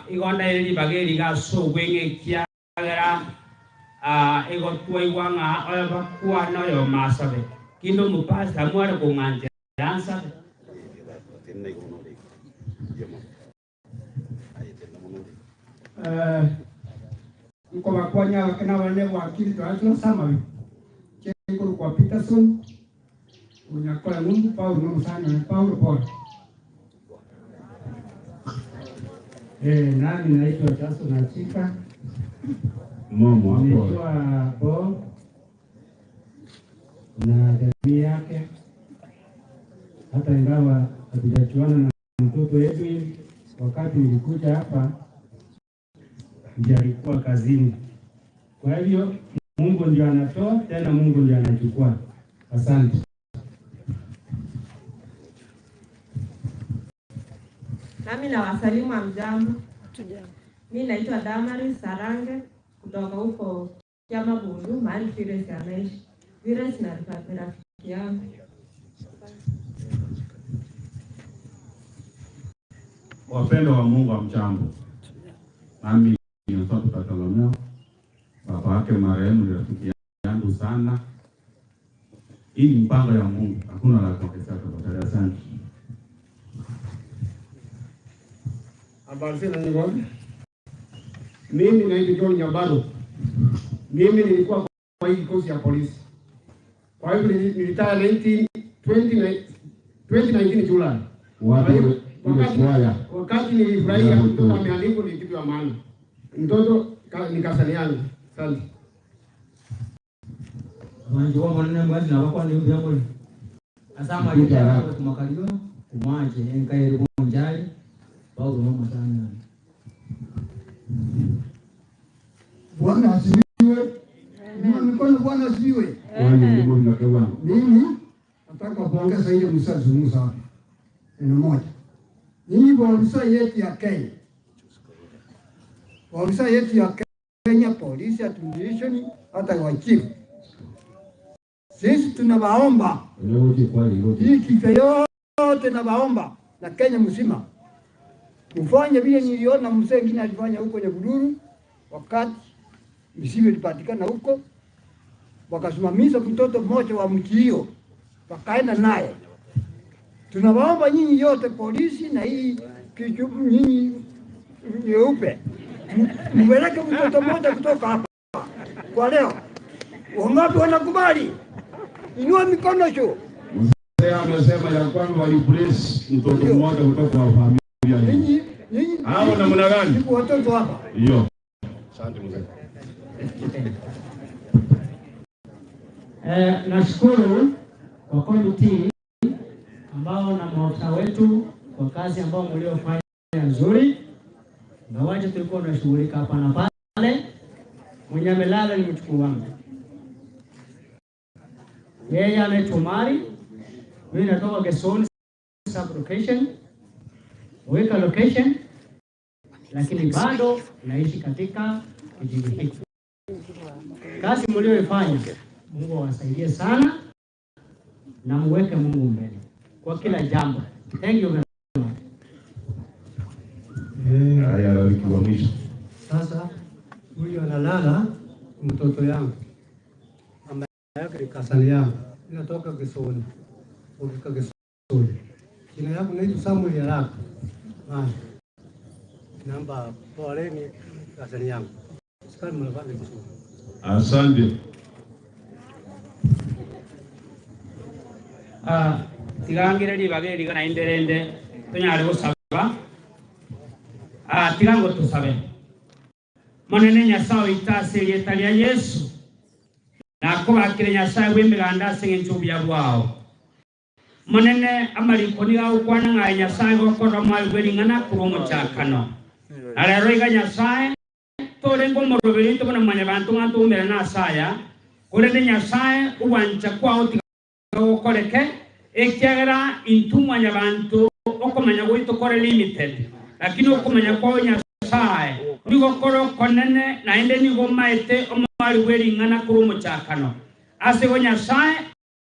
igonda eri bageri ga so gwenge kiagera ego tuiwanga aba kwa no yo masabe kindo mupasa mware ko nganje dansa
Niko bakwanya kana wale wakili tuacho sama kiko kwa Peterson unyakola Mungu Paulo msana na Paulo Paul. Nani naitwa Taso na Chika
Momo hapo.
Naitwa Bo na jamii yake, hata ingawa hatujachuana na mtoto Edwin wakati nilikuja hapa ndiye alikuwa kazini. Kwa hivyo Mungu ndiye anatoa, tena Mungu ndiye anachukua. Asante.
Nami na wasalimu amjambo. Mimi naitwa Damari Sarange kutoka huko Chama Bundu, mahali Fires anaishi. Fires na rafiki yangu.
Wapendo wa Mungu wa mchambo. Nami ninatoka Katalonio. Baba yake marehemu ni rafiki yangu sana. Hii ni mpango ya Mungu. Hakuna la kuongezea tafadhali. Asante.
Habari sana ndugu. Mimi naitwa John Nyabaro. Mimi nilikuwa kwa hii kikosi ya polisi. Kwa hivyo nilitaya 2019 Julai. Wakati nilifurahia mtoto ameandikwa ni kitu ya maana. Mtoto nikasaliana. Asante.
Wanjua mwana mwana na wako ni mbele. Asama yeye kumakalio kumaje nkaye kunjali Paulo mama sana.
Bwana asifiwe. Mikono Bwana asifiwe. Mimi nataka kuongeza ile msazungumza hapa. Neno moja. Hii polisi yetu ya Kenya. Polisi yetu ya Kenya, polisi administration hata wachifu. Sisi tunawaomba. Hii kitu yote nawaomba na Kenya mzima. Mfanye vile niliona Msenge alifanya huko Nyabuduru wakati msibe ilipatikana huko.
wakasimamisha mtoto mmoja wa mji hiyo, wakaenda naye. Tunawaomba nyinyi yote, polisi na hii nyinyi nyeupe, mpeleke mtoto mmoja kutoka hapa kwa leo. Wangapi wanakubali? Inua mikono juu.
Mzee amesema ya kwamba walipress mtoto mmoja kutoka kwa familia hii. Hao namna gani?
Niko watoto hapa.
Hiyo. Asante mzee.
Nashukuru kwa komiti ambao na maafisa wetu kwa kazi ambao mliofanya nzuri. Na waje tulikuwa tunashughulika hapa na pale. Mwenye amelala ni mchukuu wangu. Yeye anaitwa Mari. Mimi natoka Gesoni sub location. Weka location. Lakini bado naishi katika kijiji hiki. Kazi mlioifanya, Mungu awasaidie sana na muweke Mungu mbele kwa kila jambo. Thank you very much.
Haya, alikuwa mwisho.
Sasa huyu analala mtoto yangu. Mama yake ni kasani yangu. Ninatoka Gesoni. Ukika Gesoni. Jina yangu naitwa Samuel Yaraka. Namba poleni kasani yangu. Sikali mnafanya vizuri.
Asante.
Tigangire libageri kana inderende tunyale gusaba. Tigango tusabe. Monene Nyasaye itase yetali ya Yesu. Na kubakire Nyasaye wembeganda senge nchubya bwao. Monene amalikoni ga ukwana nga Nyasaye gokora mwalweli ngana ku Omochokoro. Alero iga Nyasaye tole ngomo robeli to bana manya bantu ngatumbera na saya. Kurende Nyasaye uwancha kwao tigakoreke ekyagera intumwa nyabantu okomanya goito kore limited. Lakini okumanya kwao Nyasaye nigokoro konene na ende nigo maete omwalweli ngana ku Omochokoro. Ase go Nyasaye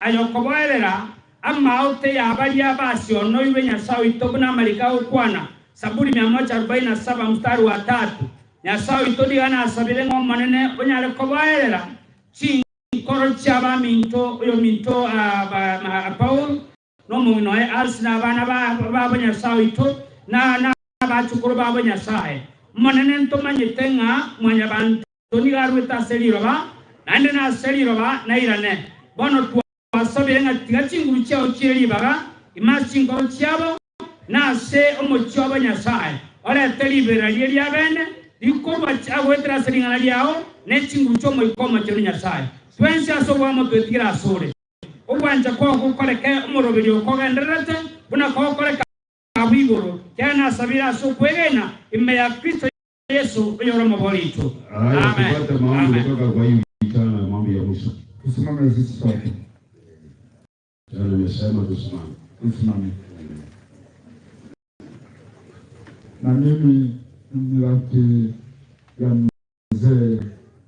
ayokoboerera amaute ya abali abasi ono iwe Nyasaye itobuna malika ukwana. Saburi 147 mstari wa 3. Nyasaye itodigana asabire ngo manene onyale kobaerera chinkoro chaba minto oyo minto Paul no munoe asina bana babo Nyasaye ito na bachukuru babo Nyasaye manene ntomanyitenga mwanya bantu nigarweta seriroba nande na seriroba na irane bono twasabire nga tigachinguru chao chiribaga imachinkoro chabo na se omochoba Nyasaye ora telibera lya bene ikoba chago etra seringana lyao nechingu chomo ikoma chero Nyasaye twensi asobo amo twetira asore obwanja kwa kukoleke umurobiri okogenderete buna kokoleka abigoro yana sabira so kwegena ime ya Kristo Yesu yoro mobolito. Amen.
Tupate maombi kutoka kwa hiyo kitana na maombi ya mwisho.
Tusimame sisi sote.
Jana nimesema tusimame.
Tusimame. Na mimi ni rafiki ya mzee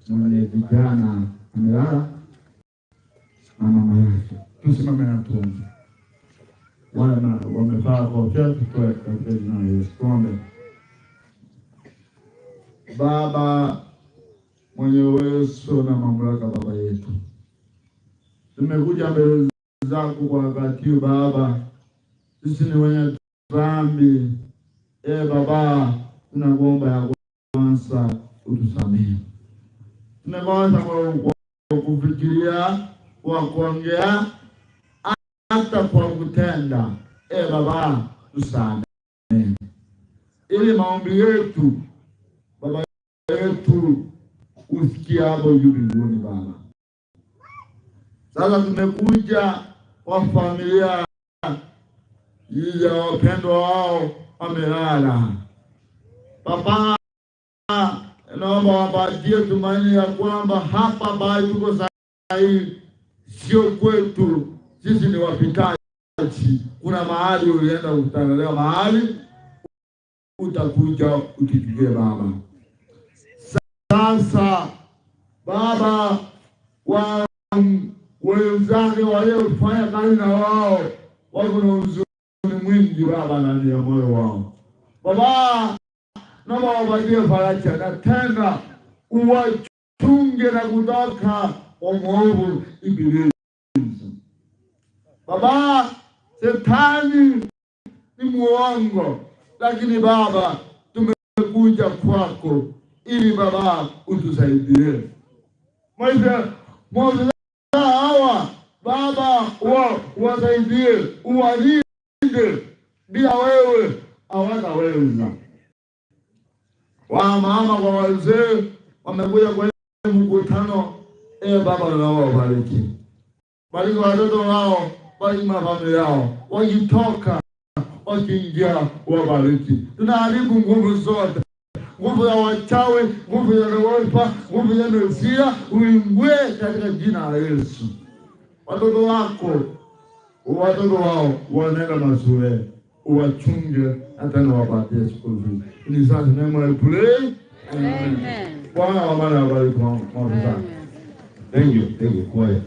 mwenye vijana amelala na mama yake. Tusimame na tuombe. Wana wamevaa kofia, tutoe katika jina la Yesu. Tuombe. Baba mwenye uwezo na mamlaka, Baba yetu, tumekuja mbele zako kwa wakati huu Baba. Sisi ni wenye dhambi. Baba, tunakuomba ya kwanza utusamehe. Tumekosa kwa kufikiria, kwa kuongea, hata kwa kutenda. Baba, tusamehe. Ili maombi yetu Baba yetu usikie hapo juu mbinguni Baba. Sasa tumekuja kwa familia ya wapendwa wao wamelala. Baba, naomba wapatie tumaini ya kwamba hapa bali tuko sahihi, sio kwetu. Sisi ni wapitaji. Kuna mahali ulienda utanelewa, mahali utakuja utupigie Baba. Sasa Baba, wenzake waliofanya kazi na wao wako na huzuni mwingi Baba ndani ya moyo wao. Baba, naomba wapatie faraja na tena uwachunge na kutoka
mwovu Ibilisi. Baba, Shetani ni muongo, lakini Baba tumekuja kwako ili Baba utusaidie. Mwaza hawa Baba wasaidie, uwalinde, bila wewe hawataweza. Wamama kwa wazee wamekuja kwa mkutano, Baba unawabariki. Bariki watoto wao, bariki mafamilia yao, wakitoka wakiingia wabariki. Tunaharibu nguvu zote, nguvu ya wachawi, nguvu ya roho, nguvu ya mesia, uingie katika jina la Yesu. Watoto wao wanaenda mashule, uwachunge hata na wapatie school fees. In Jesus' name I pray. Amen. Bwana wa maana wabariki kwa sana. Thank you. Quiet.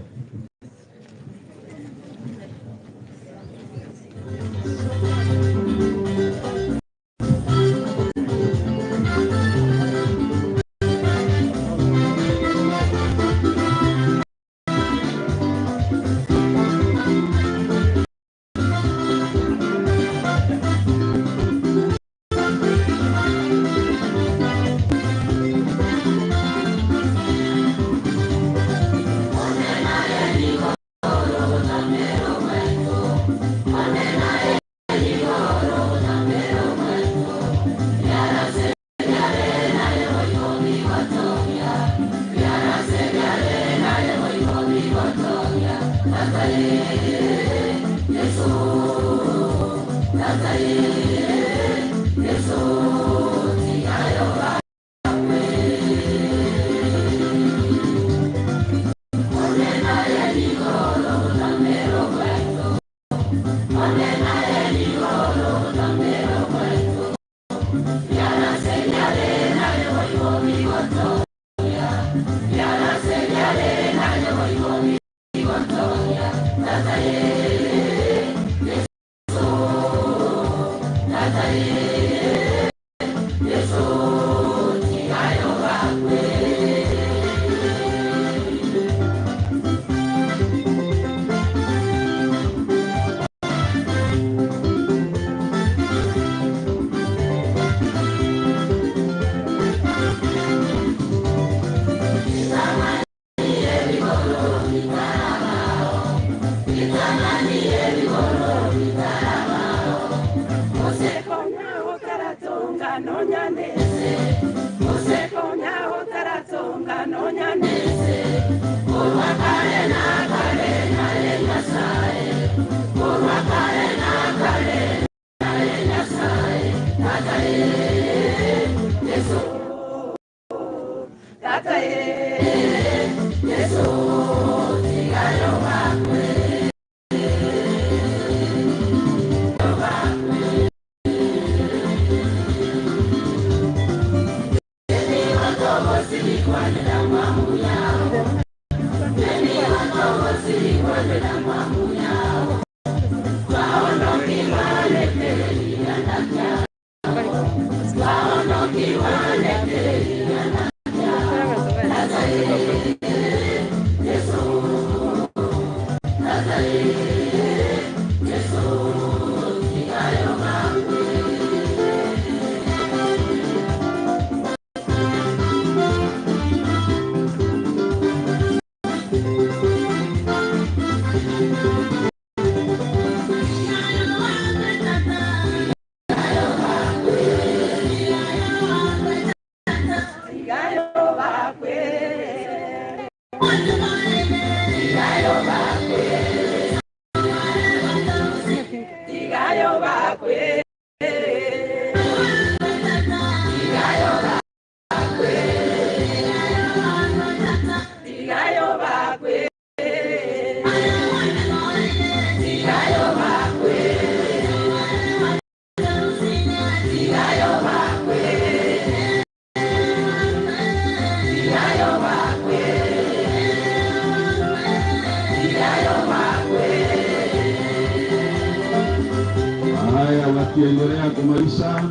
Wakiendelea kumalisha,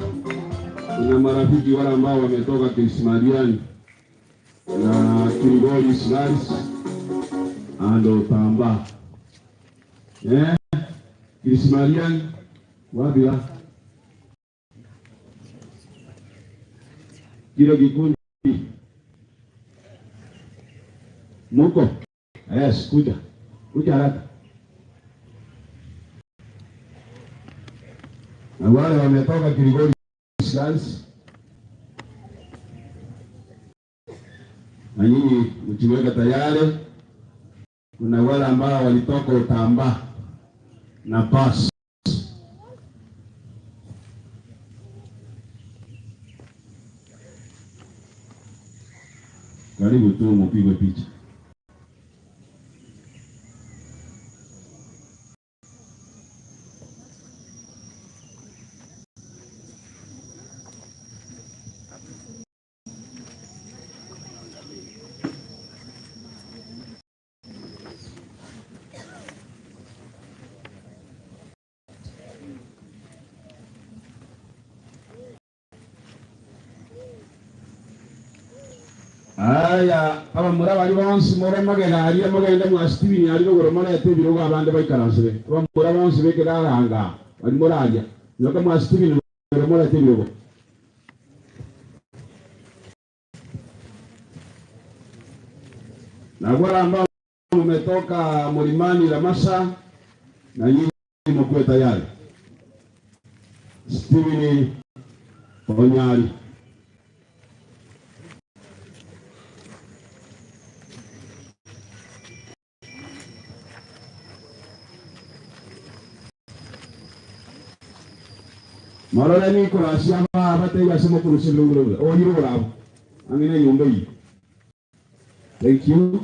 kuna marafiki wale ambao wametoka Kisimadiani na Kingoli Slaris ando tamba. Ismalian wabila. Kilo kikundi. Muko. Yes, kuja. Kuja haraka. Na wale wametoka Kirigori Islands. Na nyinyi mjiweka tayari. Kuna wale ambao walitoka Utamba na Pas. Karibu tu mpigwe picha. Aya, aba mura bari bonse mura magana ari magenda mu Steveni ari bogoro mara yate biroga abande bayikaranse. Aba mura bonse bekeraranga bari murajya. Yoka mu Steveni bogoro mara yate birogo. Na wala ambao umetoka Mlimani Ramasa na nyinyi mko tayari. Steveni Onyari. Marole ni kuna siapa abate ya sema kurusi lungulu. Oh yiro bravo. Angine nyumba hii. Thank you.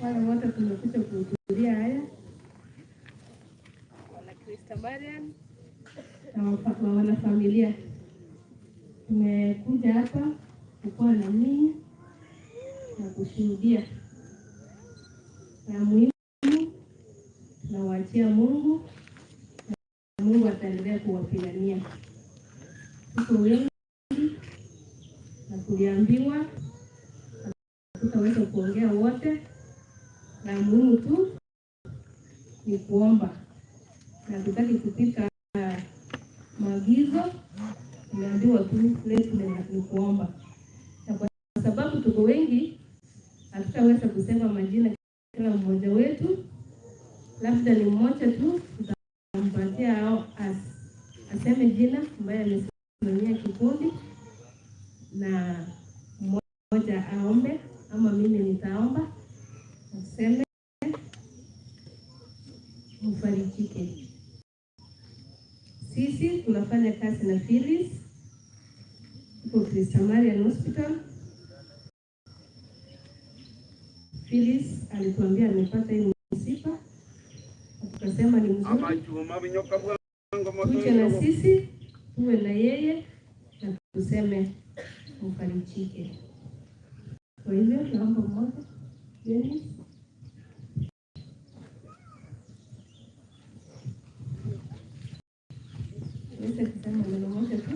Wale wote tumekuja kuhudhuria haya wana Kristamarian na wana familia, tumekuja hapa kukuwa na nyinyi na kushuhudia, na muhimu tunawaachia Mungu na Mungu ataendelea kuwapigania. Tuko wengi na tuliambiwa tutaweza kuongea wote, na muhimu tu ni kuomba, na tutaki kupita maagizo. Tumeambiwa tu ni kuomba, na kwa sababu tuko wengi hatutaweza kusema majina kila mmoja wetu, labda ni mmoja tu tutampatia au aseme jina ambaye amesimamia kikundi, na mmoja aombe ama mimi nitaomba aseme mfarikike. Sisi tunafanya kazi na Phyllis kwa Samarian Hospital. Phyllis alituambia amepata hii msiba, tukasema ni mzuri tuje na sisi tuwe na yeye na tuseme mfarikike. Kwa hivyo naomba mmoja Jenny weze kusema neno moja tu,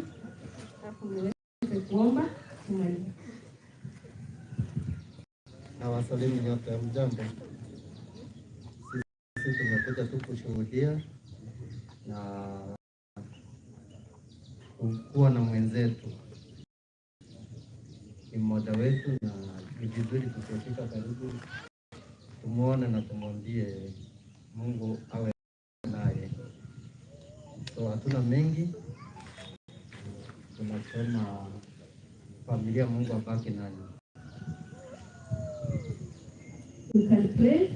hapo niweze kuomba tumalize.
Na wasalimu nyote, mjambo. Sisi tumekuja tu kushuhudia na kuwa na mwenzetu, ni mmoja wetu, na ni vizuri tukifika karibu tumuone na tumwambie Mungu awe naye. So hatuna mengi, tunasema familia Mungu abaki nani.
We can pray.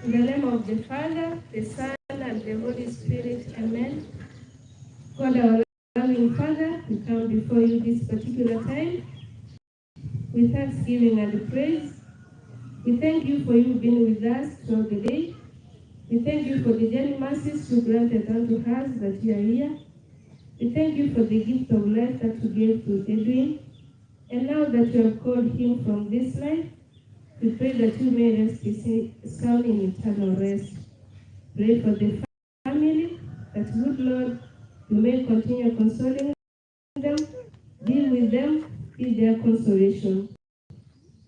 In the name of the Father, the Son, and the Holy Spirit. Amen. God, our loving Father, we come before you this particular time with thanksgiving and praise. We thank you for you being with us throughout the day. We thank you for the daily mercies you granted unto us that you are here. We thank you for the gift of life that you gave to Edwin. And now that you have called him from this life, we pray that you may rest his soul in eternal rest. Pray for the family, that good Lord, you may continue consoling them, deal with them, be their consolation.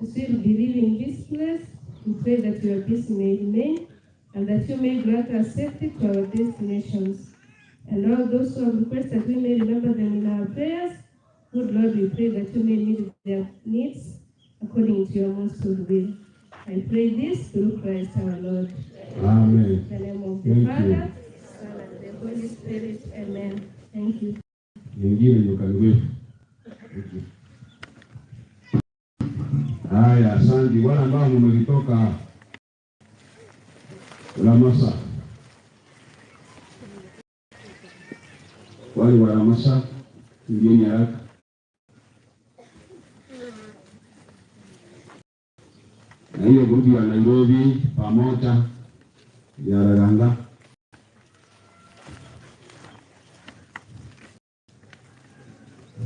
As we believe in this place, we pray that your peace may remain, and that you may grant us safety to our destinations. And all those who have requested, we may remember them in our prayers. Good Lord, we pray that you may meet their needs according to your most good will. I pray this through Christ our Lord.
Amen.
In the name of the Father, Son, and the Holy Spirit. Amen. Thank you.
Haya, asante wale ambao mmetoka Lamasa. Wale wa Lamasa ngeni haraka. Na hiyo grupu ya Nairobi pamoja ya Raganga.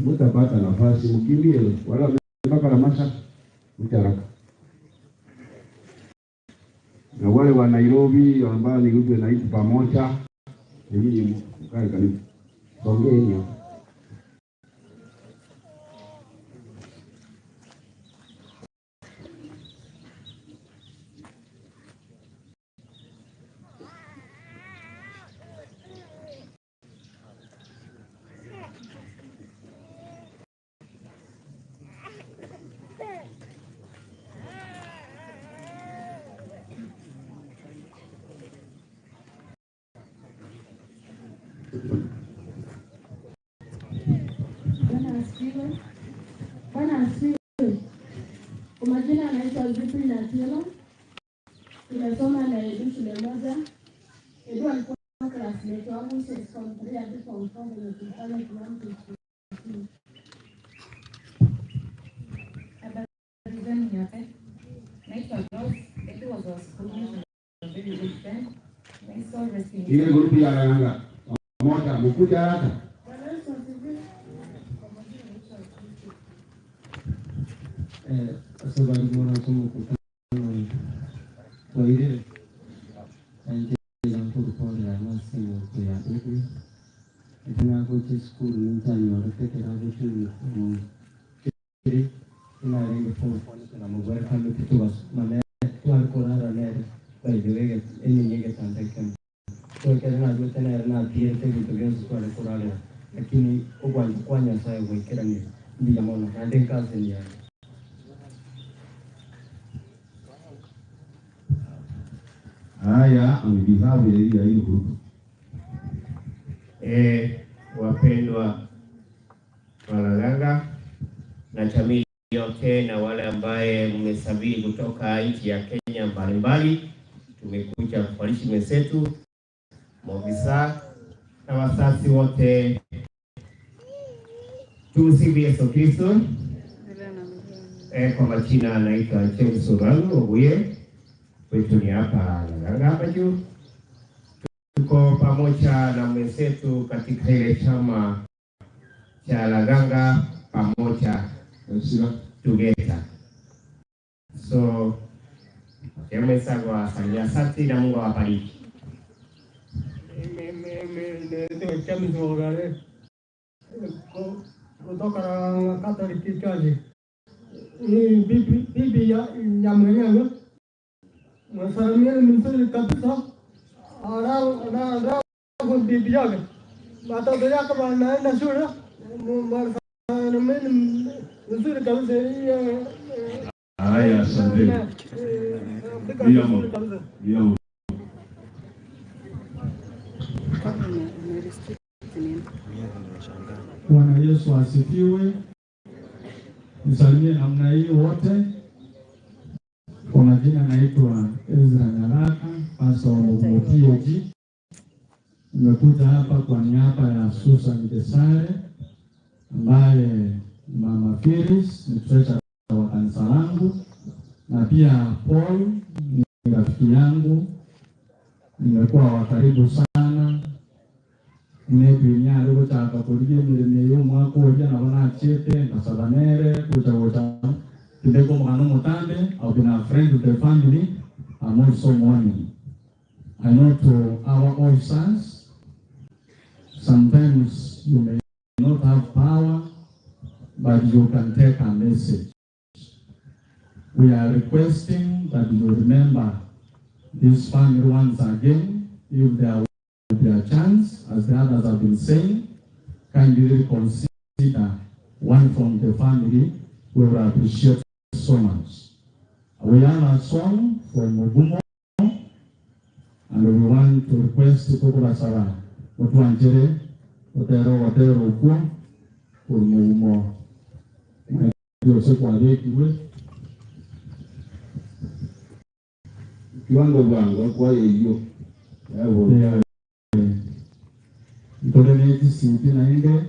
Mtapata nafasi mkimbie wala mpaka Lamasa mtaraka. Na wale wa Nairobi ambao ni grupu inaitwa pamoja ni mkae karibu. Songeeni hapo.
Bwana asifiwe. Kwa majina anaitwa Edwin. Tumesoma na Edwin shule moja. Edwin alikuwa classmate wangu from 3 hadi from 4 na tulifanya kiwango cha
ile grupu ya Raganga moja mkuja haraka.
Sababu mwana somo kutana kwa ile ndio kwa ya masomo ya Edwin. Ina kwa school ni tani wa tekera kwa shule ina rengo kwa na mobile kama kitu basi maana tu alikuwa na nere kwa hiyo eni nyingi tanzania kwa kana ndio tena na pia kitu gani kwa alikuwa na lakini kwa Nyasaye kwa kila ni ndio maana na ndenga senia.
Haya, ambizabu ya hii grupu.
Wapendwa Raganga na jamii yote na wale ambaye mmesafiri kutoka nchi ya Kenya mbalimbali, tumekuja kufariji mwenzetu, maofisa na wasasi wote. Tumsifu Yesu Kristo. Kwa majina anaitwa James Obuye. Kwetu ni hapa Raganga hapa juu. Tuko pamoja na mwenzetu katika ile chama cha Raganga pamoja together. So yamesa kwa salia asante na Mungu awabariki.
James Obuye kutoka Katoliki Church. Ni bibi ya Mong'ina. Masalamia mzuri kabisa. Ana kwa bibi yake. Watoto yake wanaenda shule. Masalamia mzuri kabisa.
Haya, asante. Ndio.
Bwana Yesu asifiwe. Msalimie namna hii wote. Kwa majina naitwa Ezra Nyalaka. PAG. Nimekuja hapa kwa niaba ya Susan Desare ambaye Mama Firis ni treasurer wa kanisa langu, na pia Paul ni rafiki yangu, nimekuwa wa karibu sana. Edwin alikuchaka kulige milime y'umwaka ujya nabona chete nasabanere kucha kideko mwana mutambe. I've been a friend of the family. I'm also mourning. I know to our officers, sometimes you may not have power, but you can take a message. We are requesting that you remember this family once again. If there will be a chance, as the others have been saying, kindly consider one from the family. We will appreciate so much. We have a song from Mogumo, and we want to request Kokura Sara, Otuanjere, Otero Uku, for Mogumo.
Kiwango bwangu kwa hiyo
yao ndoleni sinti nainde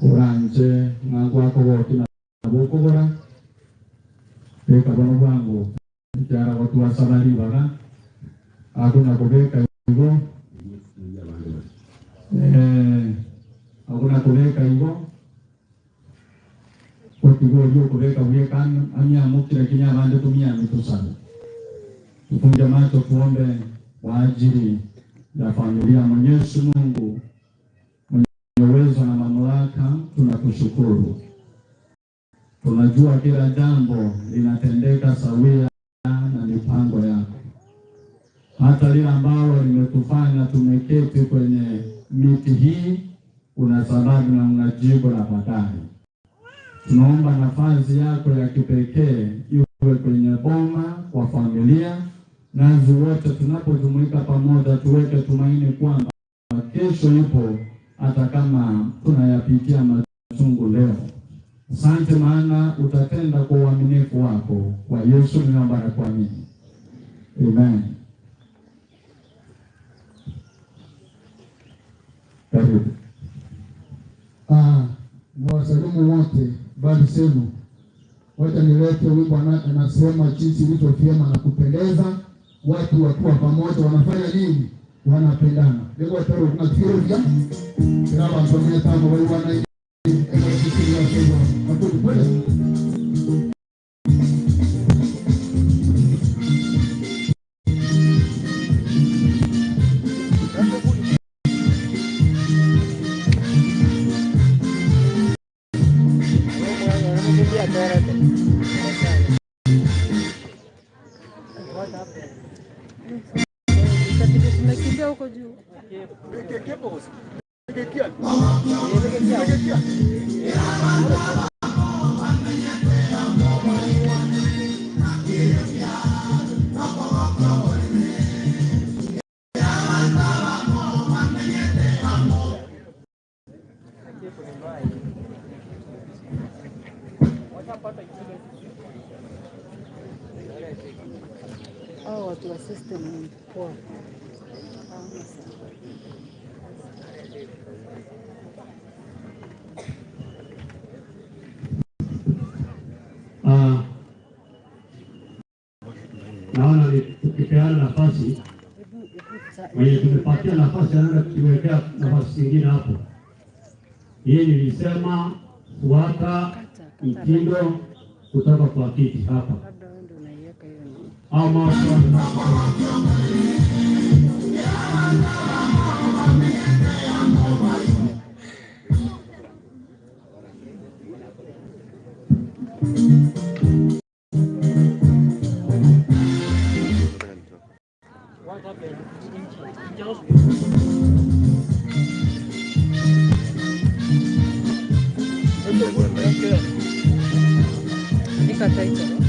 oranje ngagwa ko wote na bokobora beka bono bwangu cyara watu wasabari baga akuna kubeka higo akuna kubeka higo kwa hiyo kubeka uye kan anya mukira kinya bande tumia mitusana. Tufunge macho tuombe kwa ajili ya familia. Mwenyezi Mungu mwenye uwezo na mamlaka, tunakushukuru. Tunajua kila jambo linatendeka sawia na mipango yako. Hata lile ambalo limetufanya tumeketi kwenye miti hii, una sababu na unajibu la baadaye. Tunaomba nafasi yako ya kipekee iwe kwenye boma kwa familia, nazi wote tunapojumuika pamoja tuweke tumaini kwamba kesho ipo, hata kama tunayapitia machungu leo. Asante maana utatenda kwa uaminifu wako. Kwa Yesu ninaomba na kuamini. Amen. Karibu.
Mwasalimu wote, bali senu. Wacha nilete wimbo anasema jinsi ilivyo vyema na kupendeza watu wakiwa pamoja wanafanya nini? Wanapendana. Leo taro tunafikiri vya kila watu wanataka wale wana
tumekimbia huko juu. Watu wa system ni poa.
Naona tukipeana nafasi, mwenye tumepatia nafasi anaenda kuwekea nafasi nyingine hapo. Hii nilisema fuata mtindo kutoka kwa kiti hapa. Ama
INKA TV.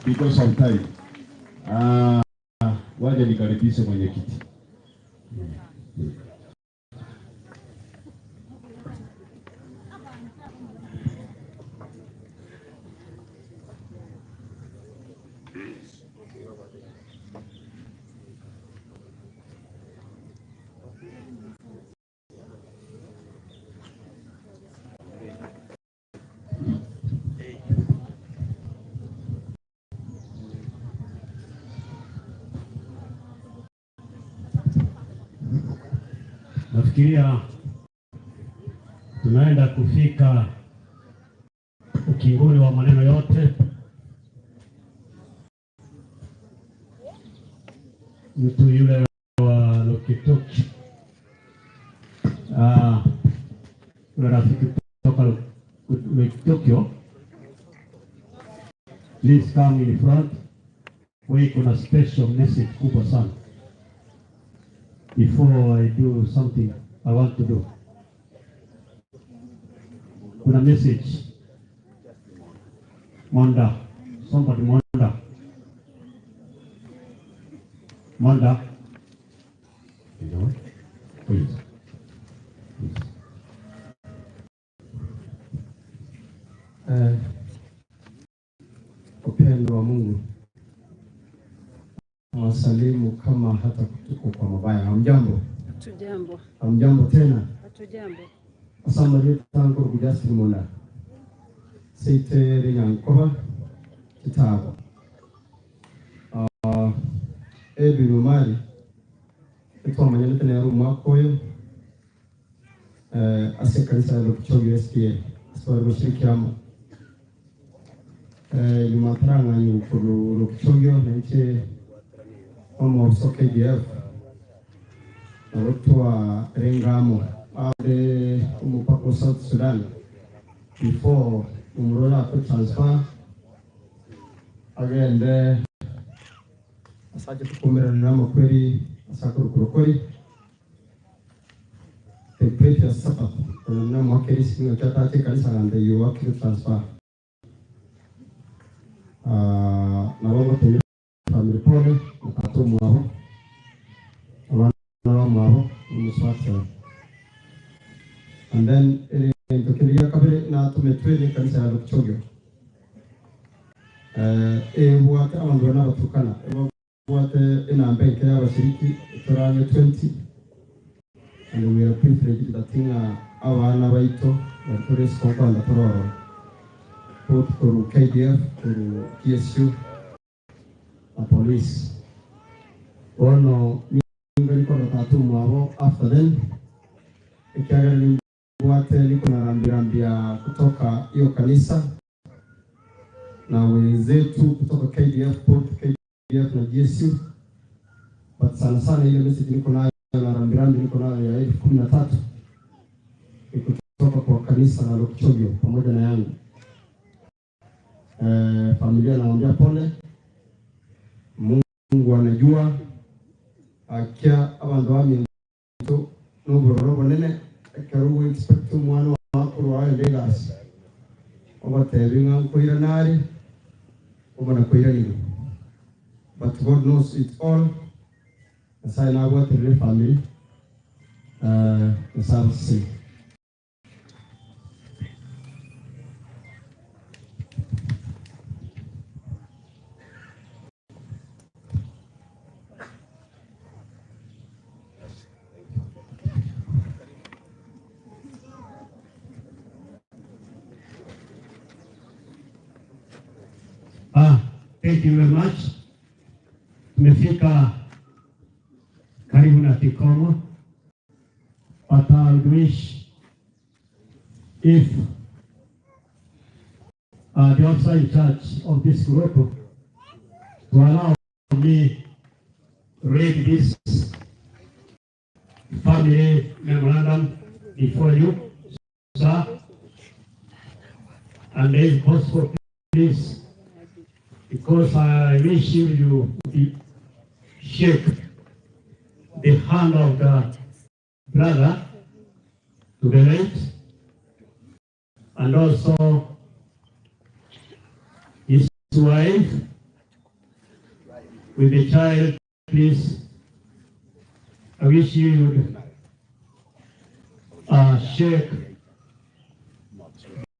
Because of time. Waje nikaribishe mwenyekiti.
Nafikiria tunaenda kufika ukingoni wa maneno yote. Mtu yule wa Lokitoki, rafiki kutoka Lokitokyo, please come in front. Kuna special message kubwa sana. Before I do something I want to do, kuna message. Monda, somebody Monda. Monda, you know, please.
Upendo wa Mungu wasalimu kama hata kutuko kwa mabaya. Hamjambo?
Hatujambo.
Hamjambo tena?
Hatujambo.
Asante tangu kujasi mona. Site rinyankoba kitabo. Edwin umari ito manyana tena ya rumakoyo ase kanisa ya Lokichogi SPA swari mushirikiamo yumataranga yukuru Lokichogyo nche Omochokoro KDF na watu wa Rengamo ade umupaka South Sudan before umrola ku transfer agende asaje tukumira na makweri asakuru kurokori the previous Sabbath na mwakeri singa chata kanisa ngande yuwa ku transfer na wango tele family pole mkato mwao wana mwao muswata and then tokilia kabere na tumetwele kanisa ya Lokichogyo wate abantu na batukana wate ina benke ya washiriki turanye 20 and we are privileged that abana baito batores kwa kwanda tororo both for KDF for TSU a police ono ngari kwa tatu mwao after then ikiagari wate liko na rambirambia kutoka hiyo kanisa na wenzetu kutoka KDF both KDF na GSU, but sana sana ile message niko nayo na rambirambi niko nayo ya 13 kutoka kwa kanisa la Lokichogyo pamoja na yangu. Familia naomba pole. Mungu anajua akia abantu baminto n'ubururu bunene ekarugo expect umwana wakuru wa Vegas obatebinga kuira nari ubona kuira ni but God knows it all. Aside now what the family the service.
Thank you very much. Tumefika karibu na kikomo, but I would wish if the officer in charge of this group to allow me read this family memorandum before you, sir, and if possible, please, because I wish you shake the hand of the brother to the right, and also his wife with the child. Please, I wish you would shake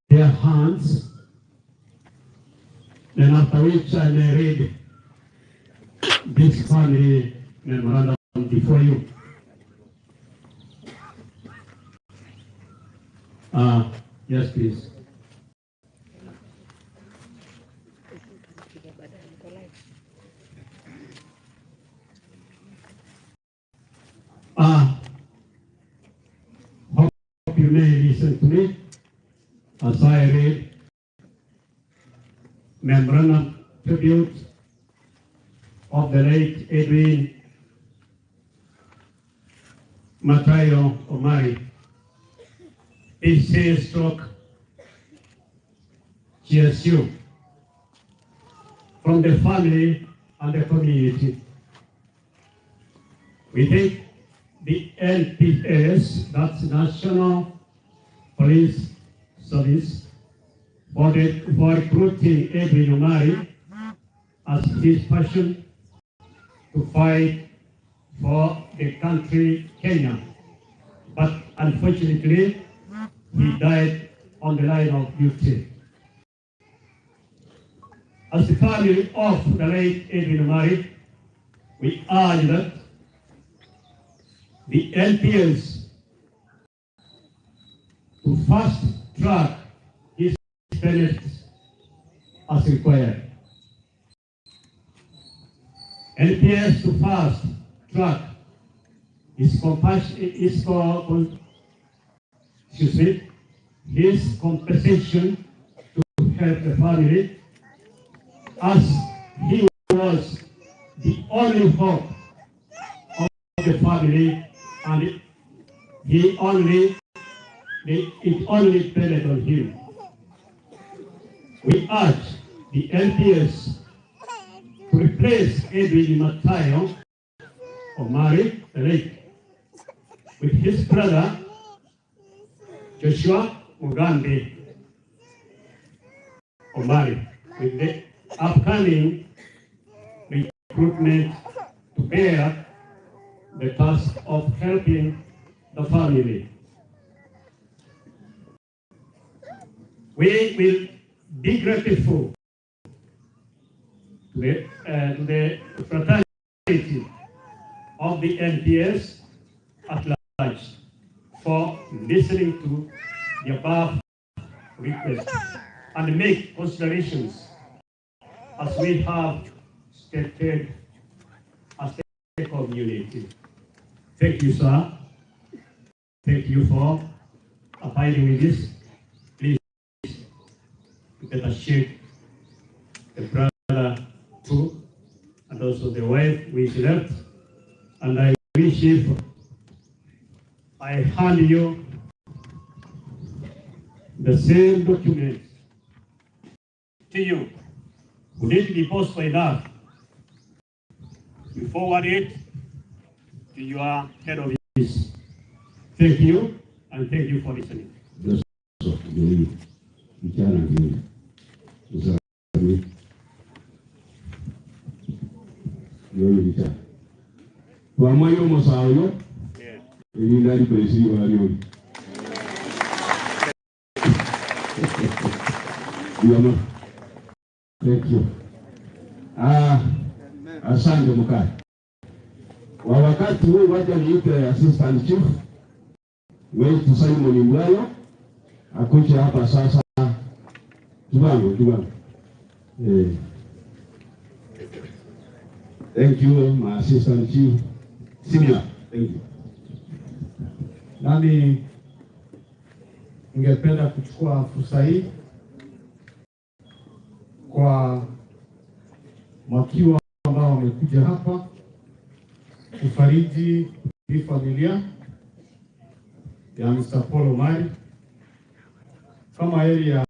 their hands. Then after which I may read this family memorandum before you. Yes, please. Hope you may listen to me as I read memorandum tribute of the late Edwin Matayo Omari. It says stroke GSU from the family and the community. We thank the NPS, that's National Police Service, for recruiting Edwin Omari as his passion to fight for the country, Kenya. But unfortunately, he died on the line of duty. As the family of the late Edwin Omari, we urge that the NPS to fast track his benefits as required. NPS to fast track his compensation to help the family, as he was the only hope of the family, and it only depended on him. We urge the NPS to replace Edwin Matayo Omari, the late, with his brother Joshua Mugambi Omari, with the upcoming recruitment to bear the task of helping the family. We will be grateful to the fraternity of the NPS at large for listening to the above request and make considerations as we have stated as a community. Thank you, sir. Thank you for abiding with this. Please let us shake the brother too, and also the wife which left. And I wish if I hand you the same document to you, would it be possible enough you forward it your head of this. Thank you, and thank you for listening.
Wamayo masayo, ini dari presidi wali. Thank you. Asante mkali. Wa wakati huu wacha niite assistant chief wetu Simon Mbwayo akuje hapa sasa. Tubango. Thank you, my assistant chief. Senior, thank you.
Nami ningependa kuchukua fursa hii kwa makiwa ambao wamekuja hapa kufariji hii familia ya Mr. Paul Omari kama area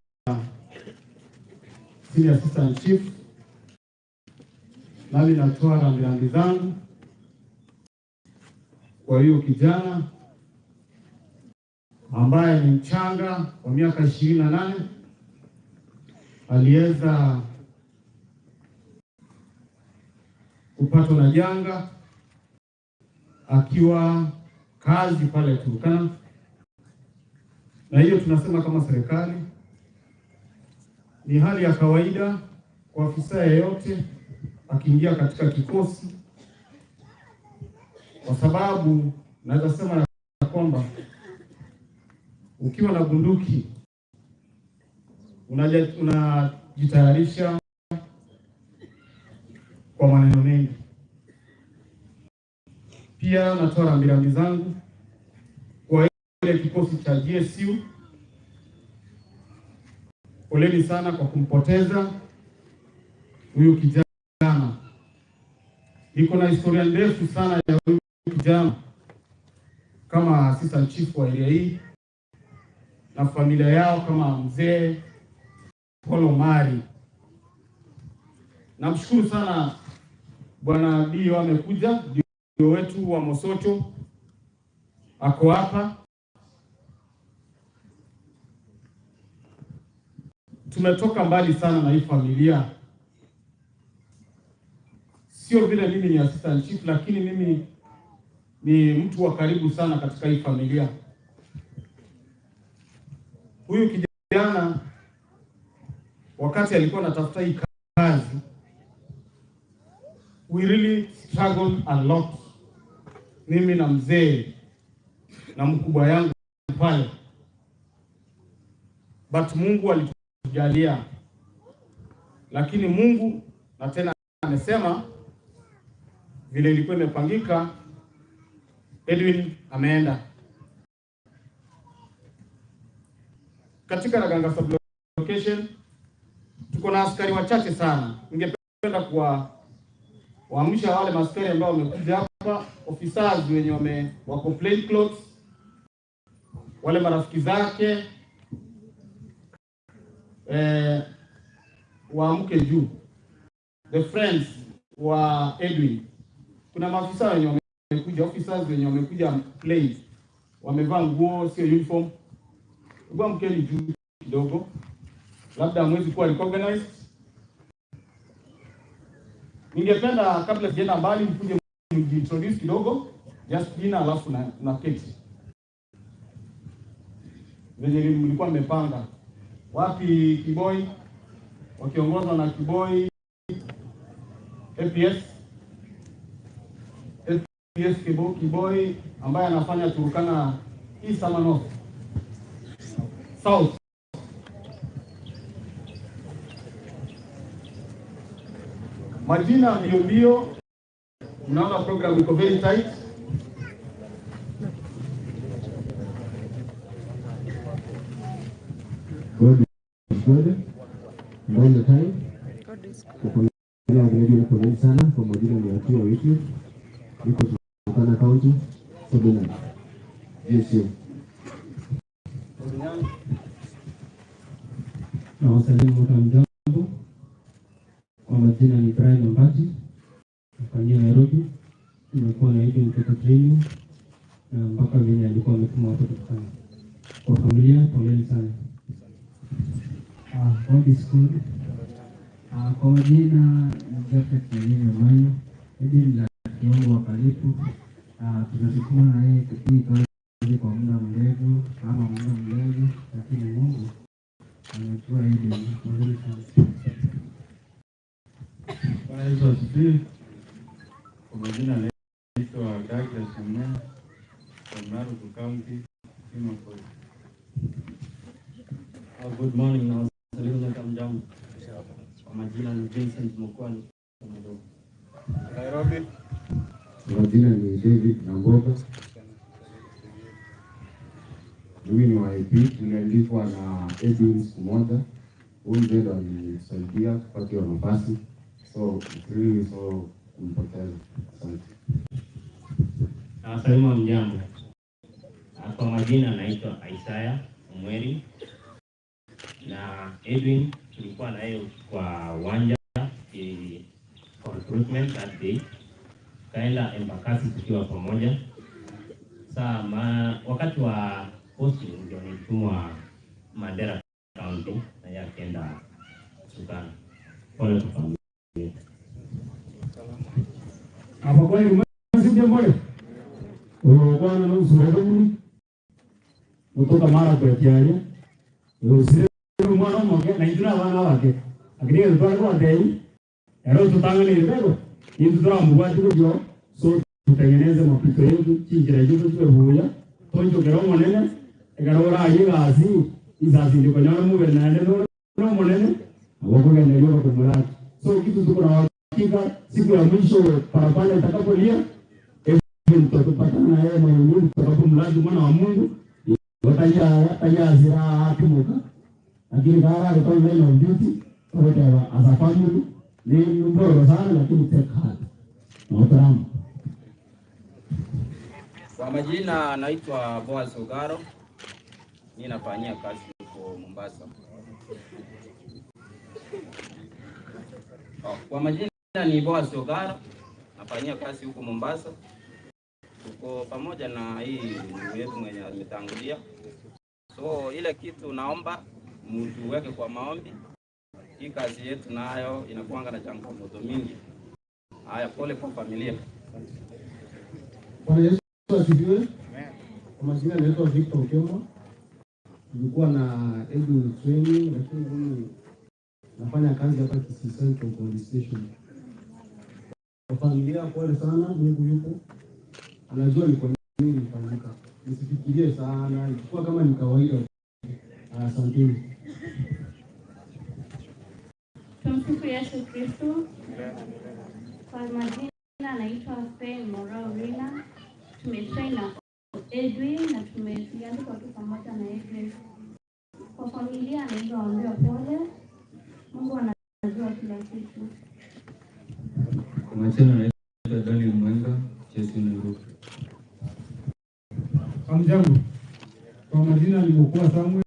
senior assistant chief. Nami natoa rambirambi zangu kwa hiyo kijana ambaye ni mchanga wa miaka 28 aliweza kupatwa na janga akiwa kazi pale Turkana, na hiyo tunasema kama serikali ni hali ya kawaida kwa afisa yeyote akiingia katika kikosi, kwa sababu naweza sema kwamba ukiwa na bunduki unajitayarisha kwa maneno mengi. Pia natoa rambirambi zangu kwa ile kikosi cha GSU. Poleni sana kwa kumpoteza huyu kijana. Niko na historia ndefu sana ya huyu kijana kama assistant chief wa area hii na familia yao kama mzee Paul Omari. Namshukuru sana Bwana Dio amekuja, Dio wetu wa Mosoto ako hapa. Tumetoka mbali sana na hii familia. Sio vile mimi ni assistant chief, lakini mimi ni mtu wa karibu sana katika hii familia. Huyu kijana wakati alikuwa anatafuta hii kazi, we really struggled a lot. Mimi na mzee na mkubwa yangu pale, but Mungu alitujalia. Lakini Mungu na tena amesema vile ilikuwa imepangika, Edwin ameenda katika Raganga sub location. Tuko na askari wachache sana. Ningependa kuamsha wale askari ambao wamekuja hapa, officers wenye wako plain clothes, wale marafiki zake waamke juu. The friends wa Edwin, kuna maafisa wenye wamekuja, officers wenye wamekuja plain, wamevaa nguo sio uniform. Kwa mkeni juu kidogo, labda mwezi kuwa recognized. Ningependa kabla sijaenda mbali nikuje introduce kidogo, just jina alafu na keti. Venye mlikuwa mmepanga. Wapi Kiboi? Wakiongozwa na Kiboi APS Kiboi ambaye anafanya Turkana East ama North South. Majina mbio, unaona program iko very tight.
God is good. All the time. Kukulia grade kwa sana kwa majina ni akiwa wiki. Niko Turkana County, Sabina. Yes.
Na wasalimu wote mjambo. Kwa majina ni Brian Mbati. Nafanyia Nairobi. Nimekuwa na hiyo mtoto training na mpaka venye alikuwa ametuma watu kufanya. Kwa familia, poleni sana. God is good. Kwa majina Jafet Emonyo, Edwin la kiongo wa karibu. Tunashukuru na yeye katika kazi kwa muda mrefu ama muda mrefu, lakini Mungu ametoa Edwin. Poleni sana.
Bwana Yesu asifiwe. Kwa majina naitwa Douglas Senge from Narok County, Kimako.
Good morning na wasalimu na kamjambo. Kwa majina ni Vincent Mokwani kutoka
Nairobi.
Kwa majina ni David Namboga. Mimi ni wa IP, niliandikwa na Edwin siku moja. Huyu ndio alisaidia kupata nafasi. So really so kumpoteza. Asante.
Nawasalimu mjambo. Kwa majina naitwa Isaya Umweri na Edwin tulikuwa na yeye kwa uwanja for recruitment that day. Kaenda Embakasi tukiwa pamoja. Wakati wa posting ndio nilitumwa Mandera County na yeye akaenda Sudan. Pole kwa familia.
Hapo kwa hiyo msikie mbele. Bwana na usimuone. Kutoka mara kwa tiari. Usire mwana mmoja na idura wana wake. Akini ndio kwa dai. Ero tutanga ni mbele. Hizi ndio mbwati kwa so tutengeneze mapito yetu chinjira yetu kwa huya. Tonjo kero monene. Egarora yigazi. Izazi ndio kwa nyama mwe na ndio monene. Wako gani ndio kwa mradi. So kitu tuko na hakika siku ya mwisho parapanda itakapolia tutapatana na yeye Mungu tutakapomlaji mwana wa Mungu wataya zira atumuka lakini kama kwa neno of duty whatever as a family ni mbora sana lakini take heart na utamu.
Kwa majina naitwa Boaz Ogaro. Mimi nafanyia kazi huko Mombasa. Kwa majina ni Boaz Ogaro, nafanyia kazi huko Mombasa. Tuko pamoja na hii ndugu yetu mwenye ametangulia. So ile kitu naomba mtu weke kwa maombi. Hii kazi yetu nayo inakuanga na changamoto mingi. Haya, pole kwa familia.
Bwana Yesu asifiwe. Kwa majina naitwa Victor Kemo. Nilikuwa na Edwin training lakini mimi nafanya kazi hapa Kisii Central Police Station. Kwa familia pole sana, Mungu yupo. Anajua ni kwa nini nilifanyika. Nisifikirie sana, ilikuwa kama ni kawaida. Asanteni.
Tumsifu Yesu Kristo. Kwa majina naitwa Samora. Tumetrain na Edwin na tumeanza kwa pamoja na Edwin. Kwa familia naomba waambie pole. Mungu anajua kila kitu.
Kwa majina naitwa Daniel Mwanga, Chesi Nairobi.
Hamjambo. Kwa majina nilikuwa Samuel.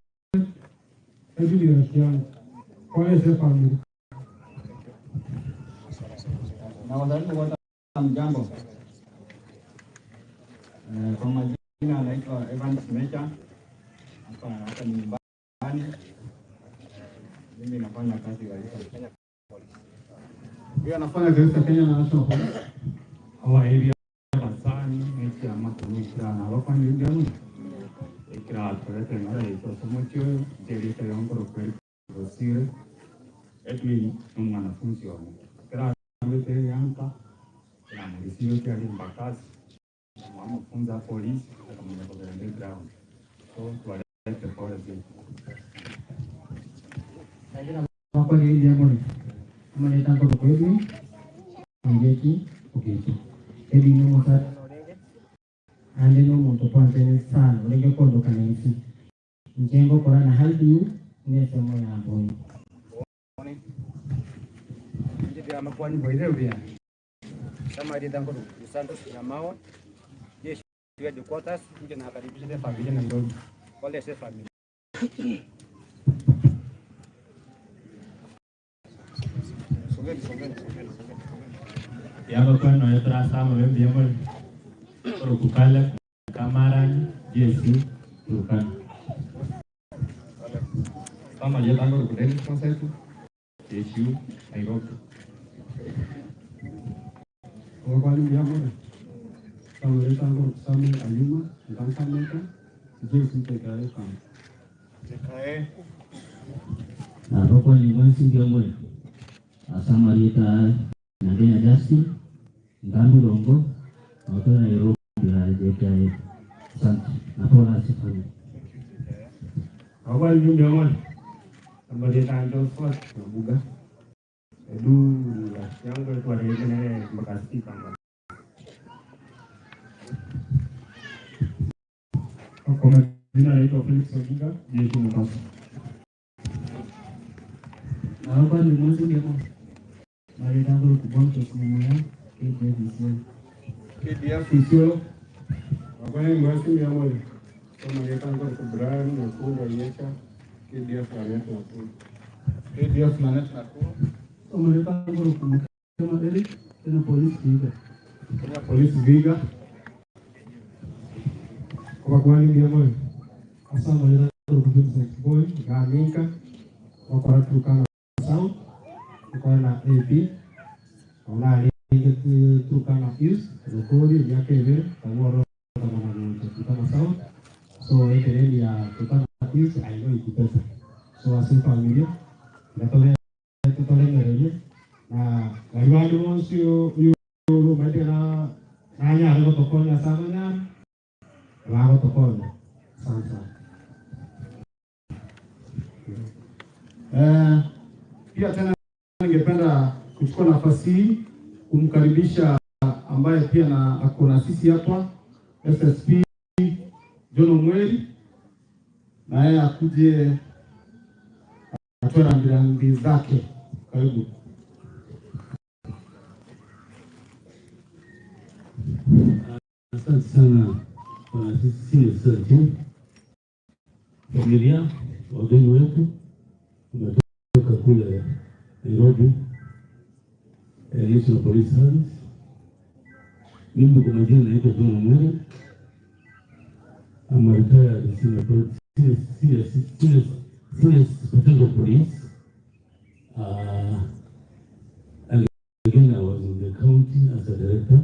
Edwin ni rafiki yangu. Kwa hiyo family.
Na wadau wote hamjambo. Kwa majina naitwa Evan Mecha. Hapa ni nyumbani. Mimi nafanya kazi Kenya Police.
Yeye anafanya kazi Kenya National Police.
Hawa area basani mechi ama kumikira na wafanya ndio. Ikira tulete ngara hizo somocho ndio yangu kwa Rosire. Edwin ni mwanafunzi wangu. Kira mbele yanka na mwisho kia ni Mbakasi. Mwanafunza polisi kama mmoja wa background. So tuwalete pole zetu.
Apa ni dia mo? Mana tangko ko Edwin? Ngeki, okay. Edwin mo sa ande no mo to pante sana, lege kondo kanisi. Njengo kora na haldi ni semo ya boy.
Ndio amekuwa ni boy pia. Kama ile tangko Santos na Mao. Yes, tu de quarters, nje na karibisha familia na ndio. Wale se familia.
Yaba kwa no etra sama be biamol. Por kukala Kamaran Jesu Turkana.
Kama dia tanggul kudeli masa itu. Jesu Nairobi.
Kwa kwani dia mana? Kama dia tanggul sami ayuma, bangsa mereka, Jesu tekae kam.
Tekae.
Na kwa ni wansi dia mana? Asama dia nagenya Justin, ngambu longo, auto Nairobi ya jekae. Asante. Na pona sifani.
Awal dia mana? Sama dia tanggul swat buga. Edu yang kedua dari mana Bekasi tambah. Como jina naitwa Felix Ogiga, jeshi Mombasa.
Na hapa ni mwanzo ndio kwa.
Mari tangu kubonga kumumaya KDF sio. Wagani mwasi ndio mmoja. Kama ndio tangu kubrani na kuunda yesha KDF na neto na tu. KDF na neto na tu. Mereka baru sama Eric dengan polisi juga. Punya polisi juga. Kawan dia mau asal mereka berbunyi boy, gaminka, orang tukang sound, tukang AP, orang ini tukang fuse, rekodi dia kebe, kamu orang tukang sound, so ini dia tukang fuse, I know itu betul. So asal familia, datangnya nah, bagaimana sih mereka nanya ada tokonya samanya, lalu tokonya sama.
Pia tena ningependa kuchukua nafasi hii kumkaribisha ambaye pia na akona sisi hapa SSP John Mweri, na yeye akuje atoe rambirambi zake. Karibu.
Asante sana kwa sisi sote. Familia, wageni wetu, tumetoka kule Nairobi, National Police Service. Mimi kwa majina naitwa John Mweri. I'm a retired serious potential police. And again, I was in the county as a director.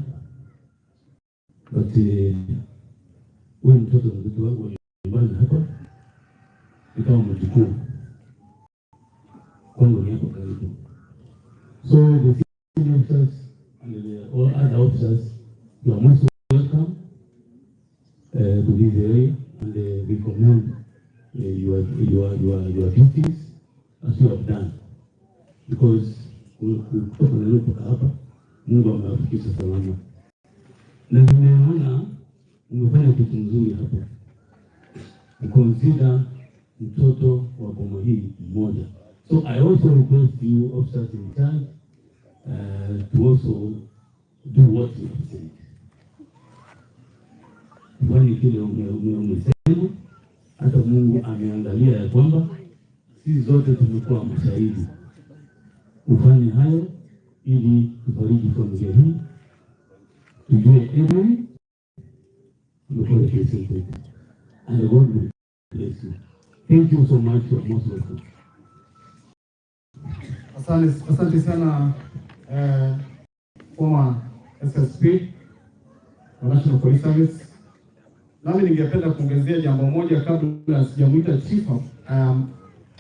But when mtoto mtoto wangu nyumbani hapa, ikawa mjukuu kwangu ni hapo karibu. So the senior officers and all other officers, you are most welcome to this area, and we commend your duties as you have done, because kutoka nilipoka hapa Mungu amewafikisha salama. Na nimeona umefanya kitu nzuri hapa. Consider mtoto wa boma hii mmoja. So I also request you officers in charge to also do what you have said. Kwani kile umesema, hata Mungu ameangalia ya kwamba sisi zote tumekuwa mashahidi. Ufanye hayo ili tufariji familia hii. Tujue Edwin before the case is and God will bless you. Thank you so much for most welcome.
Asante sana former SSP wa National Police Service. Nami ningependa kuongezea jambo moja kabla sijamuita chief,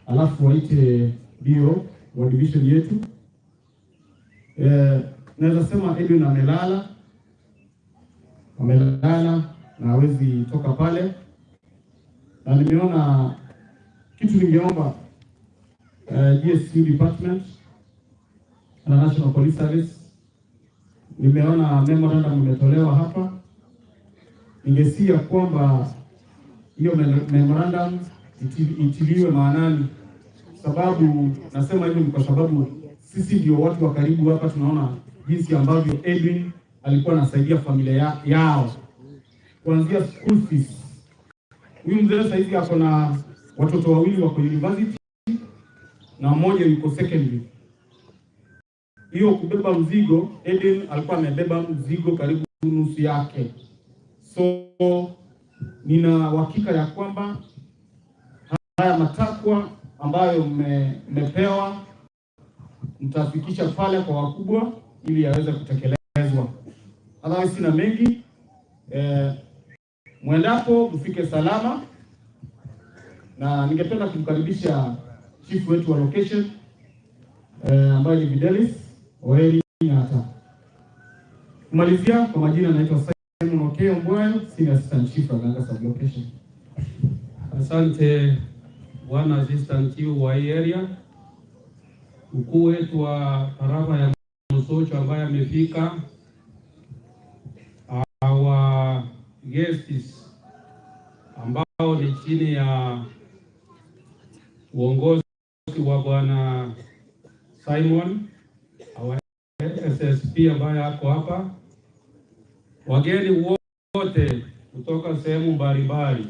alafu waite dio wa division yetu. Naweza sema Edwin amelala na hawezi toka pale, na nimeona kitu ningeomba GSU department na National Police Service, nimeona memorandum imetolewa hapa. Ningesia kwamba hiyo memorandum itiliwe maanani, sababu nasema hivyo kwa sababu sisi ndio watu wa karibu hapa. Tunaona jinsi ambavyo Edwin alikuwa anasaidia familia yao kuanzia school fees. Huyu mzee sasa hivi ako na watoto wawili wako university na mmoja yuko secondary. Hiyo kubeba mzigo, Edwin alikuwa amebeba mzigo karibu nusu yake. So nina uhakika ya kwamba haya matakwa ambayo mmepewa mtafikisha pale kwa wakubwa ili yaweze kutekelezwa. Otherwise sina mengi. Mwendapo mfike salama, na ningependa kumkaribisha chief wetu wa location ambaye ni Videlis Oeri Nyata. Kumalizia, kwa majina naitwa Samora Kibagendi, Senior Assistant Chief wa INKA Sub Location.
Asante Bwana Assistant Chief wa area, mkuu wetu wa tarafa ya Mosocho ambaye amefika, our guests ambao ni chini ya uongozi wa Bwana Simon, our SSP ambaye ako hapa, wageni wote kutoka sehemu mbalimbali.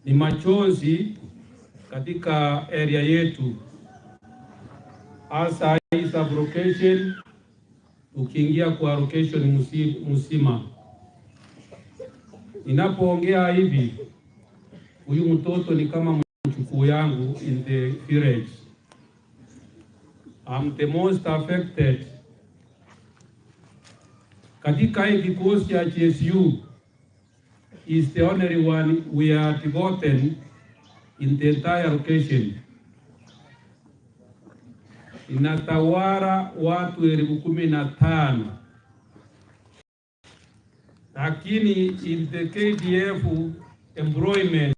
Ni machozi katika area yetu, hasa hii sub location, ukiingia kwa location msima. Ninapoongea hivi, huyu mtoto ni kama mchukuu yangu in the village. I'm the most affected. Katika hii kikosi cha GSU is the only one we are devoted in the entire location. Inatawara watu 15,000. Lakini in the KDF employment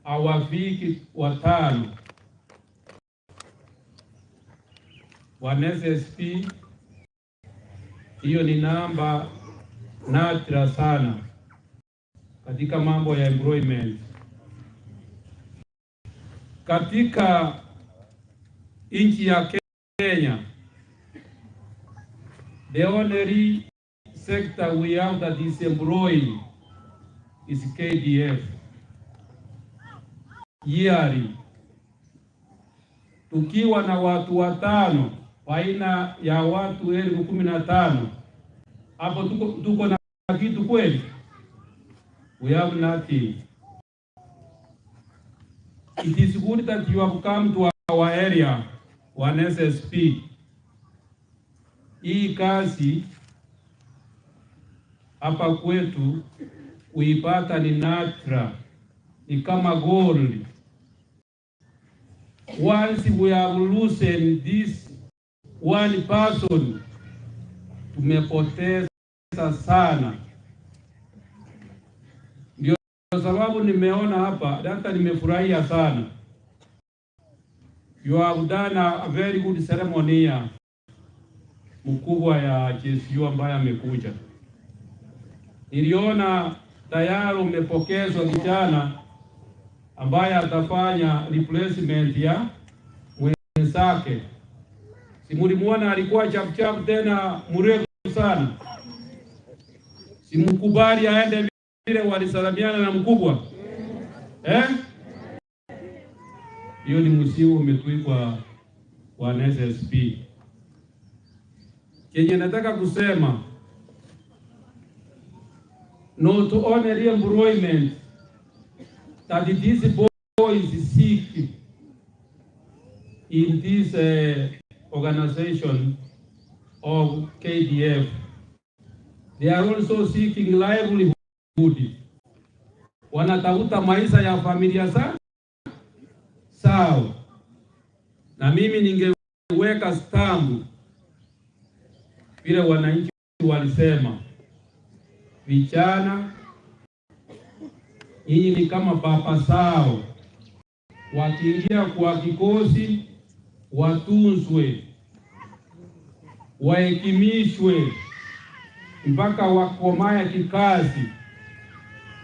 hawafiki 5. Wa SSP, hiyo ni namba nadra sana katika mambo ya employment. Katika nchi ya Kenya, the only sector we have that is employing is KDF. Yearly, tukiwa na watu 5 baina ya watu 15,000, hapo tuko na kitu kweli? We have nothing. It is good that you have come to our area, one SSP. Hii kazi hapa kwetu uipata ni natra, ni kama gold. Once we have loosened this one person, tumepoteza sana. Ndio sababu nimeona hapa hata nimefurahia sana. You have done a very good ceremony here, mkubwa ya GSU ambaye amekuja. Niliona tayari umepokezwa kijana ambaye atafanya replacement ya mwenzake. Simulimuona alikuwa chap tena mrefu sana. Simkubali aende vile walisalamiana na mkubwa. Hiyo ni msimu umetwikwa wa SSP. Kenye nataka kusema, not only employment, that this boy is sick in this organization of KDF. They are also seeking livelihood. Wanatafuta maisha ya familia sawa. Na mimi ningeweka stamp vile wananchi walisema, vijana nyinyi ni kama baba sao, wakiingia kwa kikosi watunzwe, wahekimishwe mpaka wakomaya kikazi,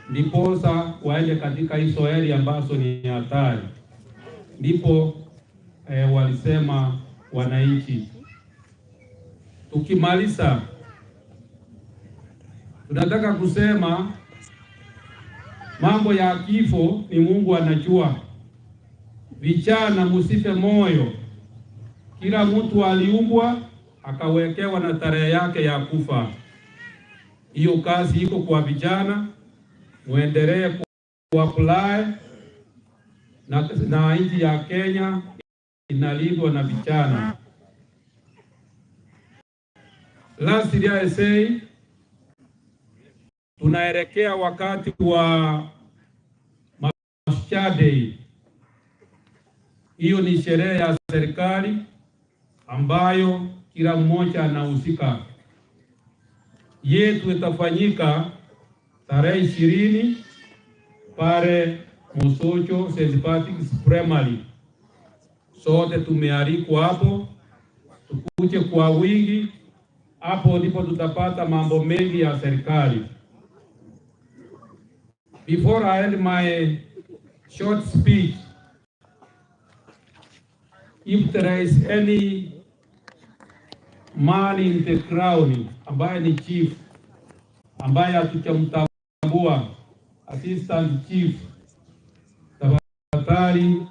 ndiposa waende katika hizo area ambazo ni hatari. Ndipo walisema wananchi. Tukimaliza, tunataka kusema mambo ya kifo ni Mungu anajua. Vijana msife moyo. Kila mtu aliumbwa akawekewa na tarehe yake ya kufa.
Hiyo kazi iko kwa vijana, muendelee kuapply na nchi ya Kenya inalindwa na vijana. Lastly, I say tunaelekea wakati wa Mashujaa Day. Hiyo ni sherehe ya serikali ambayo kila mmoja anahusika. Yetu itafanyika tarehe 20 pale Mosocho St. Patrick's Primary. Sote tumealikwa hapo, tukuje kwa wingi. Hapo ndipo tutapata mambo mengi ya serikali. Before I end my short speech, if there is any man in the crown ambaye ni chief, ambaye hatutamtambua, assistant chief, tafadhali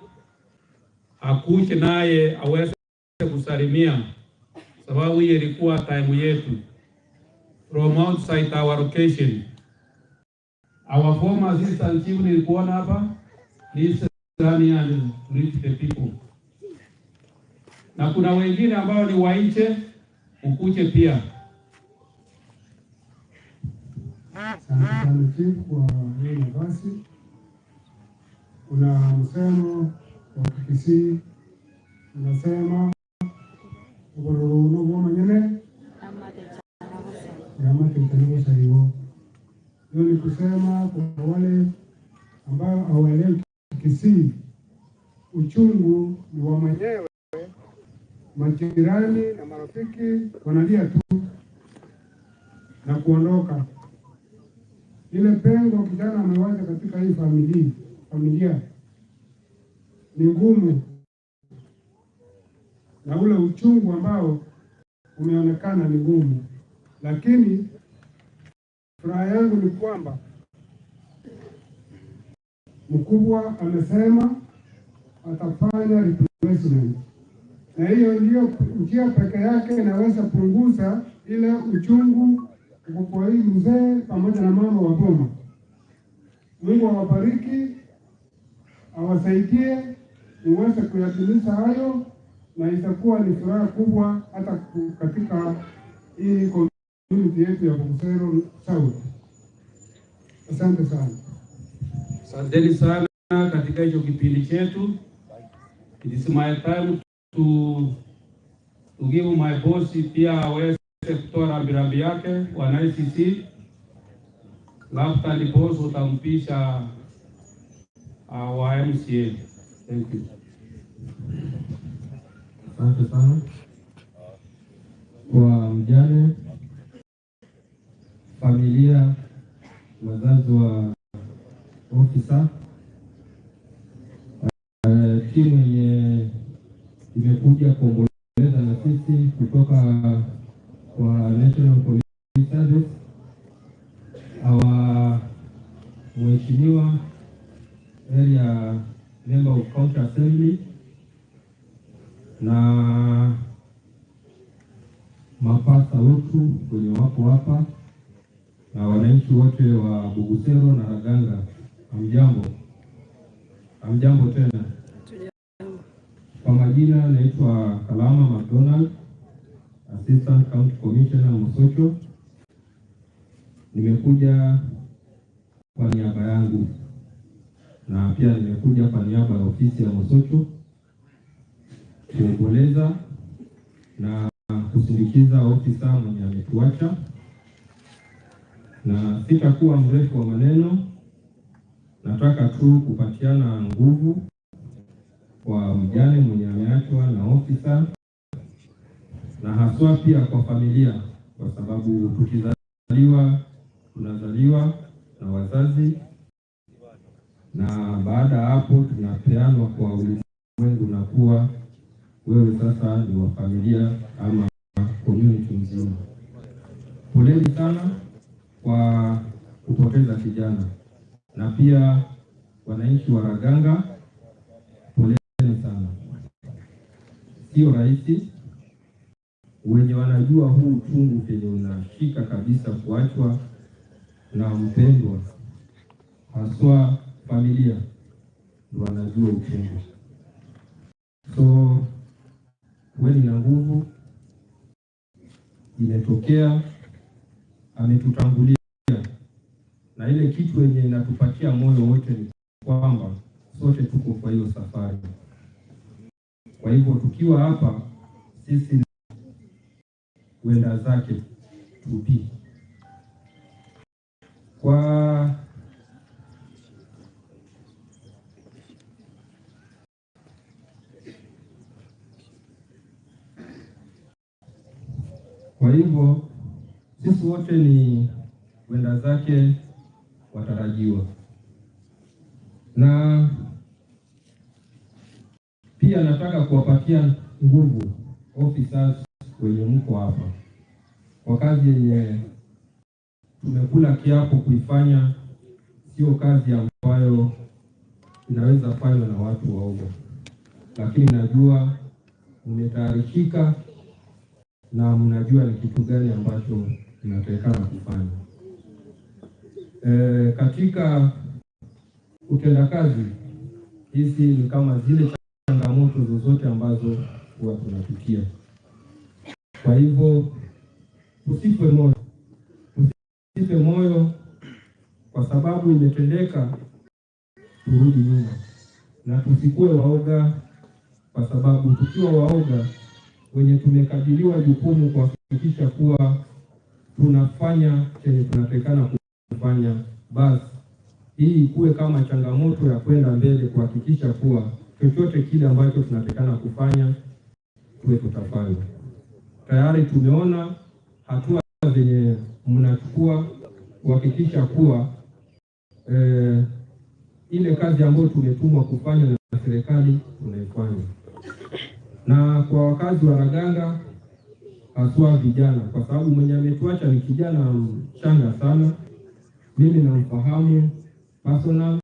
akuje naye aweze kusalimia, sababu hii ilikuwa time yetu. From outside our location, our former assistant chief nilikuwa hapa, please stand and greet the people. Na kuna wengine ambao ni waiche, ukuje pia.
Asante chief kwa hii nafasi. Kuna msemo wa Kisii unasema ubororo no manyene amate tano saiwo. Hiyo ni kusema kwa wale ambao hawaelewi Kisii, uchungu ni wa mwenyewe. Majirani na marafiki wanalia tu na kuondoka. Ile pengo kijana amewacha katika hii familia ni ngumu, na ule uchungu ambao umeonekana ni ngumu, lakini furaha yangu ni kwamba mkubwa amesema atafanya replacement, na hiyo ndio njia pekee yake inaweza punguza ile uchungu kwa hii mzee pamoja na mama wa boma. Mungu awabariki, awasaidie uweze kuyatimiza hayo, na itakuwa ni furaha kubwa hata katika hii community yetu ya Bugusero South. Asante sana.
Asanteni sana katika hicho kipindi chetu. It is my time to give my boss pia aweze kutoa rambirambi yake wa ICC. Labda ni boss utampisha wa MCA. Thank you.
Asante sana kwa mjane, familia, wazazi wa ofisa, timu yenye imekuja kuomboleza na sisi kutoka kwa National Police Service, our mheshimiwa area member of county assembly na mapasta wetu wenye wako hapa na wananchi wote wa Bugusero na Raganga. Amjambo tena. Kwa majina naitwa Kalama McDonald, Assistant County Commissioner Mosocho. Nimekuja kwa niaba yangu na pia nimekuja kwa niaba ya ofisi ya Mosocho kuomboleza na kusindikiza ofisa mwenye ametuacha, na sitakuwa mrefu wa maneno. Nataka tu kupatiana nguvu kwa mjane mwenye ameachwa na ofisa, na haswa pia kwa familia, kwa sababu tunazaliwa na wazazi, na baada hapo tunapeanwa kwa ulimwengu na kuwa wewe sasa ni wa familia ama community nzima. Poleni sana kwa kupoteza kijana, na pia wananchi wa Raganga, poleni sana. Sio rahisi, wenye wanajua huu uchungu penye unashika kabisa kuachwa na mpendwa, haswa familia, ndio wanajua uchungu. So kweli na nguvu imetokea, ametutangulia, na ile kitu yenye inatupatia moyo wote ni kwamba sote tuko kwa hiyo safari. Kwa hivyo tukiwa hapa sisi wenda zake tupi kwa hivyo sisi wote ni wenda zake watarajiwa, na pia nataka kuwapatia nguvu officers wenye mko hapa kwa kazi yenye tumekula kiapo kuifanya. Sio kazi ambayo inaweza fanywa na watu waoga, lakini najua mmetayarishika na mnajua ni kitu gani ambacho inatakikana kufanya. Katika utendakazi hizi ni kama zile changamoto zozote ambazo huwa tunapitia. Kwa hivyo usife moyo kwa sababu imetendeka, turudi nyuma na tusikue waoga, kwa sababu tukiwa waoga wenye tumekabiliwa jukumu kuhakikisha kuwa tunafanya chenye tunatakana kufanya, basi hii ikuwe kama changamoto ya kwenda mbele kuhakikisha kuwa chochote kile ambacho tunatakana kufanya tuwe tutafanya. Tayari tumeona hatua zenye mnachukua kuhakikisha kuwa ile kazi ambayo tumetumwa kufanya na serikali tunaifanya. Na kwa wakazi wa Raganga, haswa vijana, kwa sababu mwenye ametuacha ni kijana mchanga sana, mimi namfahamu personal,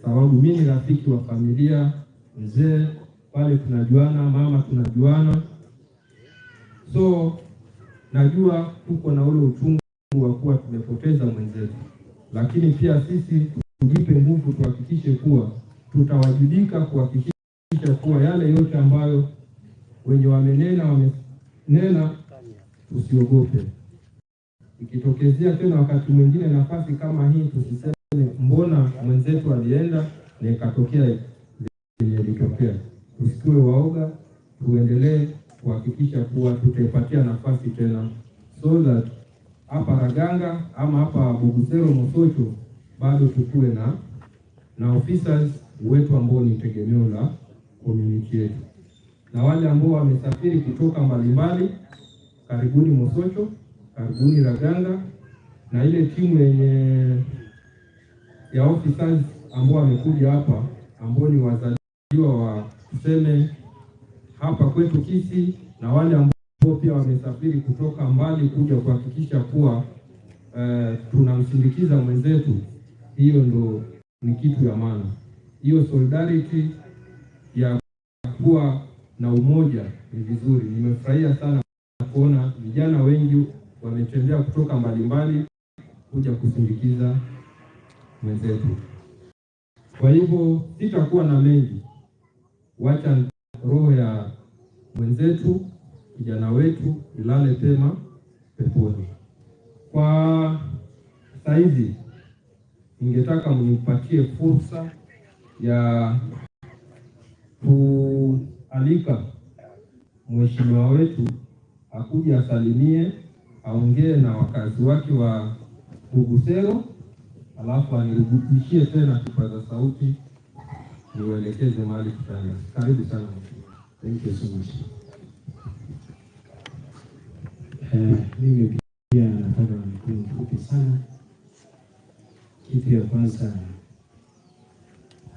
sababu mimi ni rafiki wa familia, mzee pale tunajuana, mama tunajuana. So najua tuko na ule uchungu wa kuwa tumepoteza mwenzetu, lakini pia sisi tujipe nguvu, tuhakikishe kuwa tutawajibika kuhakikisha kuwa yale yote ambayo wenye wamenena tusiogope. Ikitokezea tena wakati mwingine nafasi kama hii, tusiseme mbona mwenzetu alienda na ikatokea yenye ilitokea. Tusiwe waoga, tuendelee kuhakikisha kuwa tutaipatia nafasi tena, so that hapa Raganga ama hapa Bugusero Mosocho bado tukue na officers wetu ambao ni tegemeo la community yetu. Na wale ambao wamesafiri kutoka mbalimbali, karibuni Mosocho, karibuni Raganga, na ile timu yenye ya officers ambao wamekuja hapa ambao ni wazaliwa wa tuseme hapa kwetu Kisii, na wale ambao pia wamesafiri kutoka mbali kuja kuhakikisha kuwa tunamsindikiza mwenzetu. Hiyo ndo ni kitu ya maana. Hiyo solidarity ya kuwa na umoja ni vizuri. Nimefurahia sana kuona vijana wengi wametembea kutoka mbalimbali kuja kusindikiza mwenzetu. Kwa hivyo sitakuwa na mengi, wacha roho ya mwenzetu kijana wetu ilale pema peponi. Kwa saizi ningetaka mnipatie fursa ya kualika mheshimiwa wetu akuje asalimie, aongee na wakazi wake wa Bugusero, alafu anirudishie tena kipaza sauti niwaelekeze mahali tutaenda. Karibu sana mheshimiwa.
Thank you so much. Mimi pia nataka nikuwe mfupi sana. Kitu ya kwanza,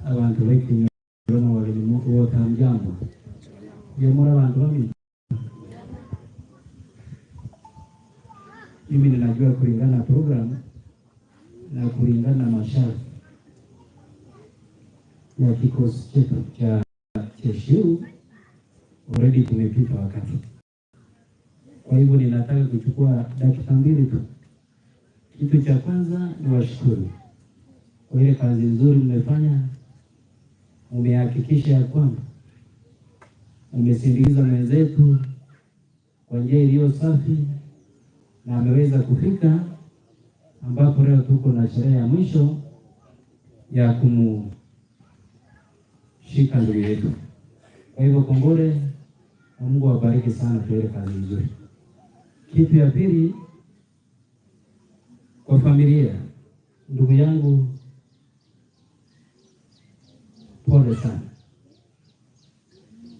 abantu bekinyona wageni moko wote hamjambo. Onyamora abantu wami. Mimi ninajua kulingana na program na kulingana na masharti ya kikosi chetu cha SHU already tumepita wakati. Kwa hivyo ninataka kuchukua dakika mbili tu. Kitu cha kwanza ni washukuru kwa ile kazi nzuri mmefanya. Mmehakikisha ya kwamba mmesindikiza mwenzetu kwa njia iliyo safi na ameweza kufika ambapo leo tuko na sherehe ya mwisho ya kumshika ndugu yetu. Kwa hivyo kongole na Mungu awabariki sana kwa ile kazi nzuri. Kitu ya pili, kwa familia, ndugu yangu, pole sana.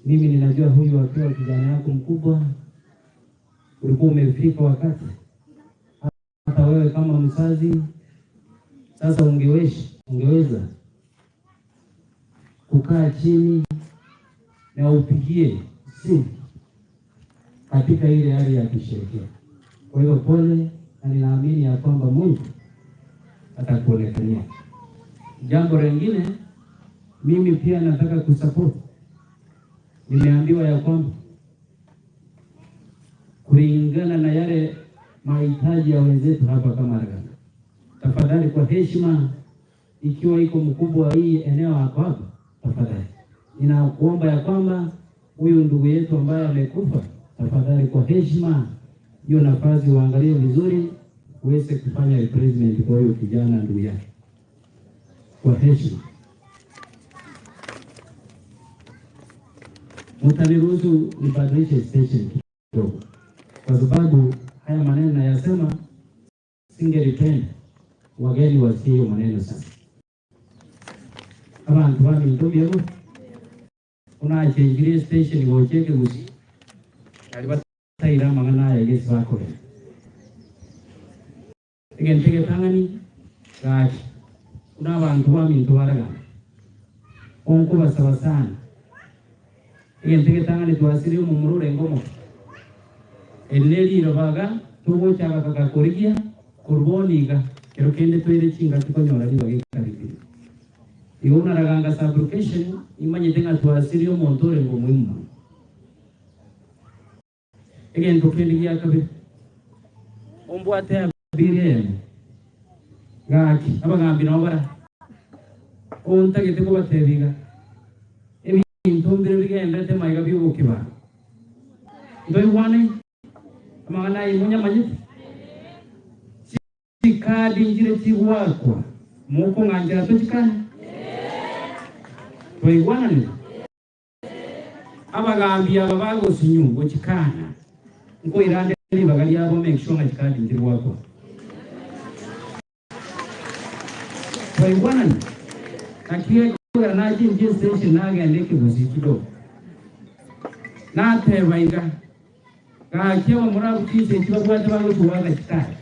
Mimi ninajua huyu akiwa kijana yako mkubwa, ulikuwa umefika wakati hata wewe kama mzazi sasa ungeweza kukaa chini na upigie simu katika ile hali ya kusherehekea. Kwa hiyo pole, na ninaamini ya kwamba Mungu atakuonekania. Jambo lingine, mimi pia nataka kusupport. Nimeambiwa ya kwamba kulingana na yale mahitaji ya wenzetu hapa kama Ragana, tafadhali kwa heshima, ikiwa iko mkubwa wa hii eneo hapa, tafadhali ninakuomba ya kwamba huyu ndugu yetu ambaye amekufa, tafadhali kwa heshima hiyo nafasi uangalie vizuri, uweze kufanya replacement kwa huyo kijana ndugu yake. Kwa heshima. Mtaniruhusu nibadilishe station kidogo, kwa sababu haya maneno nayasema singelipenda wageni wasikie hiyo maneno sana. Abantu bami ndobi yabo unachengirie station wocheke gusi alibatayira magana ya gesi bako igentege tangani gachi kuna abantu bami ndobaraga onko basaba sana igentege tangani twasiri mu murure ngomo eneli robaga tugo chaka kakakorigia kurboniga kero kende toire chinga tukonyora libage karibiri iona raganga fabrication imanye tenga twasiri montore ngo muhimu egento kende ya kabe ombwate abire gaki abagambi nobara onta gete ko batebiga ebintu mbere bigenda te maiga byubukiba ndo iwane amana imunya manyiti sikadi njire tiwakwa muko nganjira tukikana toigwana ni abagambi ababago sinyungo chikana nko irande ni bagali yabo make sure ngakadi njire wakwa toigwana ni akiye kura naji njire station nagende kibusikido na tebainga kakiwa murabu kise kibagwate bango tuwaga kitari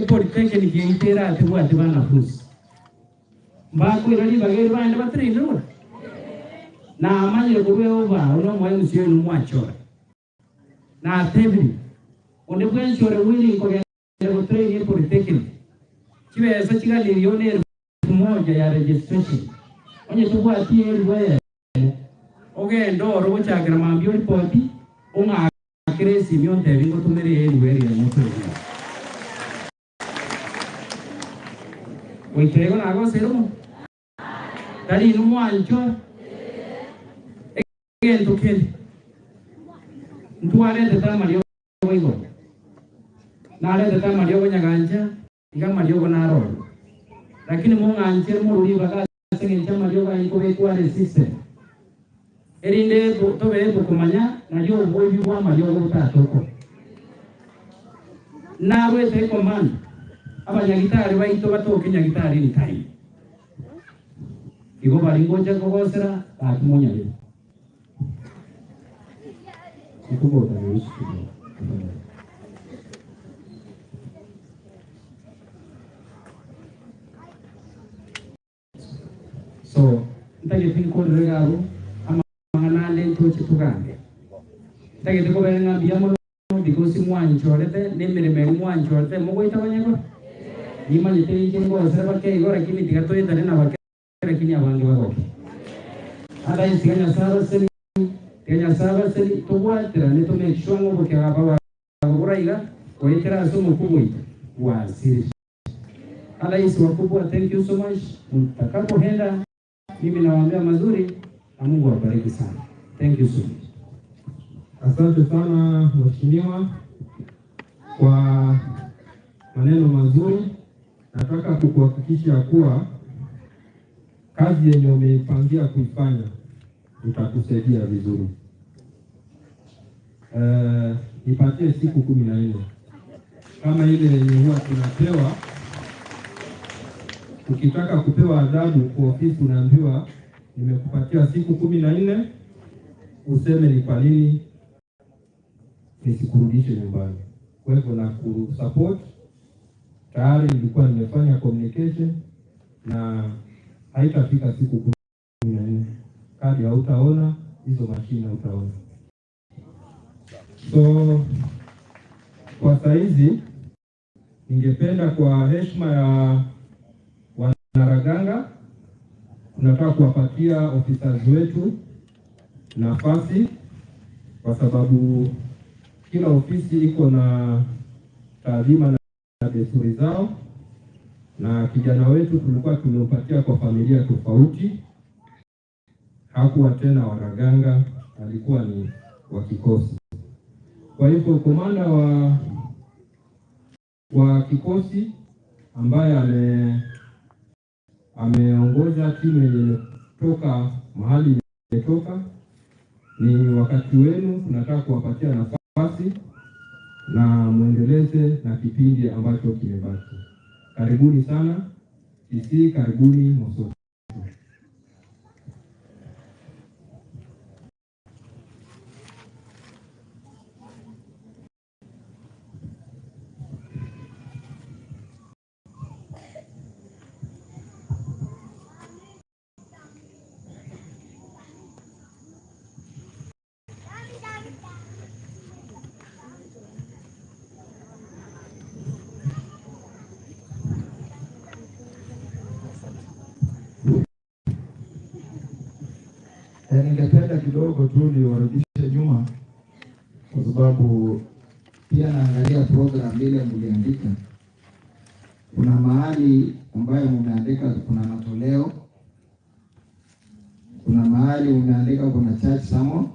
polytechnic yitera atibwate banafuzi mbako irali bageri bande batrino na amanye kubwe oba uno mwe musyo numwachora na tebri onde bwenchore wili ngogere train polytechnic kibesa kigali millionaire moja ya registration onye tubwati elwe ogendo robo chakira mambio report unga kresi mionte bingo tumere elwe ya moto witego nago serumo tali numwancho egento kende ntuare tata mario wigo nale tata mario nyaganja iga mario naro lakini munganje muri baga senge chama mario ga iko betware system erinde to be kumanya na yo boyi bwa mario go tatoko nawe te command abanyagitari baito batoke nyagitari ni kai igo baringoja kogosera atumunyale ikubota yusu so ntage pinko regalo ama manale to chitugange ntage tiko benga biyamo because mwanchorete nemere mwanchorete mugoita banyego nimanye tenge ngo serba ke igora kimi tigato itare na bakere kini abangi bako hata insiganya saba seni kenya saba seni to watera ne to make sure ngo ke aba kuraiga kwa ikira somo kubwa wa siri. Rais wakubwa, thank you so much. Mtakapoenda mimi nawaambia mazuri na Mungu awabariki sana. Thank you so much.
Asante sana mheshimiwa kwa maneno mazuri. Nataka kukuhakikishia kuwa kazi yenye umeipangia kuifanya itakusaidia vizuri. Nipatie siku 14 kama ile yenye huwa tunapewa. Ukitaka kupewa adhabu kwa ofisi unaambiwa nimekupatia siku 14 useme ni kwa nini nisikurudishe nyumbani. Kwa hivyo na kusupport, tayari nilikuwa nimefanya communication na haitafika siku 14. Kadi hautaona, hizo mashine hautaona. So kwa saizi ningependa kwa heshima ya wanaraganga tunataka kuwapatia officers wetu nafasi, kwa sababu kila ofisi iko na taadhima na desturi zao, na kijana wetu tulikuwa tumempatia kwa familia tofauti. Hakuwa tena waraganga, alikuwa ni wa kikosi. Kwa hivyo komanda wa kikosi ambaye ameongoza timu yenye toka mahali imetoka, ni wakati wenu. Tunataka kuwapatia nafasi na muendeleze na kipindi ambacho kimebaki. Karibuni sana sisi, karibuni Mosoto.
Ningependa kidogo tu niwarudishe nyuma, kwa sababu pia naangalia program ile mliandika. Kuna mahali ambayo mmeandika kuna matoleo, kuna mahali umeandika kuna church sermon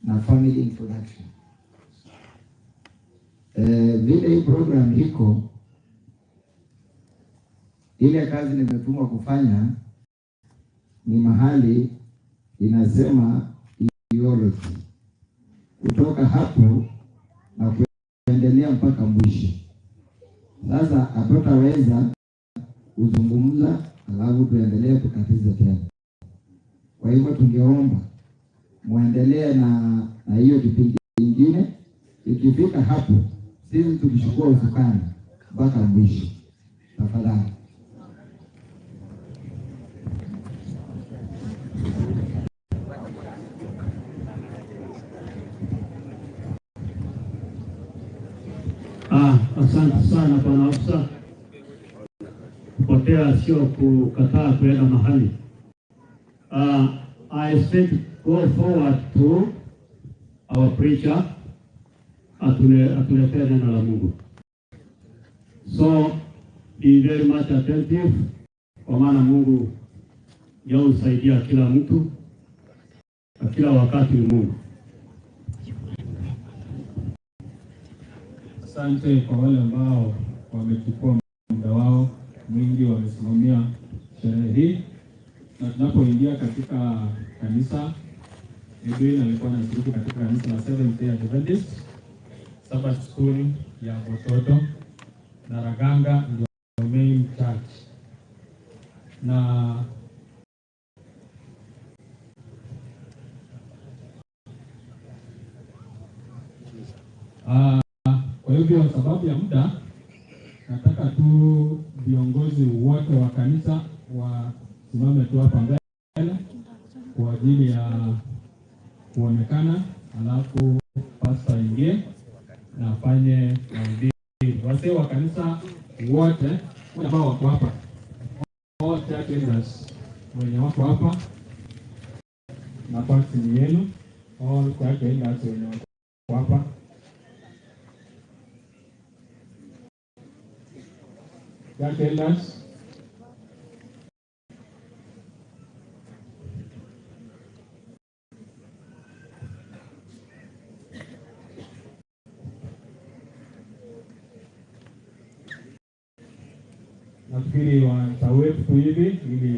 na family introduction. Vile hii program iko, ile kazi nimetumwa kufanya ni mahali inasema ideology. Kutoka hapo na kuendelea mpaka mwisho. Sasa hatutaweza kuzungumza alafu tuendelee tukatize tena. Kwa hivyo tungeomba muendelee na hiyo kipindi kingine. Ikifika hapo sisi tukishukua usukani mpaka mwisho. Tafadhali.
Asante sana bwana afisa. Kupotea sio kukataa kwenda mahali. I still go forward to our preacher atuletee neno la Mungu. So be very much attentive, kwa maana Mungu yausaidia kila mtu na kila wakati ni Mungu.
Asante kwa wale ambao wamechukua muda wao mwingi wamesimamia sherehe hii. Na tunapoingia katika kanisa, Edwin alikuwa anashiriki katika kanisa la Seventh Day Adventist Sabbath School ya Mogotu, na Raganga ndio main church. Na kwa hivyo sababu ya muda, nataka tu viongozi wote wa kanisa wasimame tu hapa mbele kwa ajili ya kuonekana, alafu pastor ingie na afanye mahubiri. Wazee wa kanisa wote ambao wako hapa, all church leaders wenye wako hapa, nafasi ni yenu. All church leaders wenye wako hapa, Attendance. Nafikiri watawetu hivi ili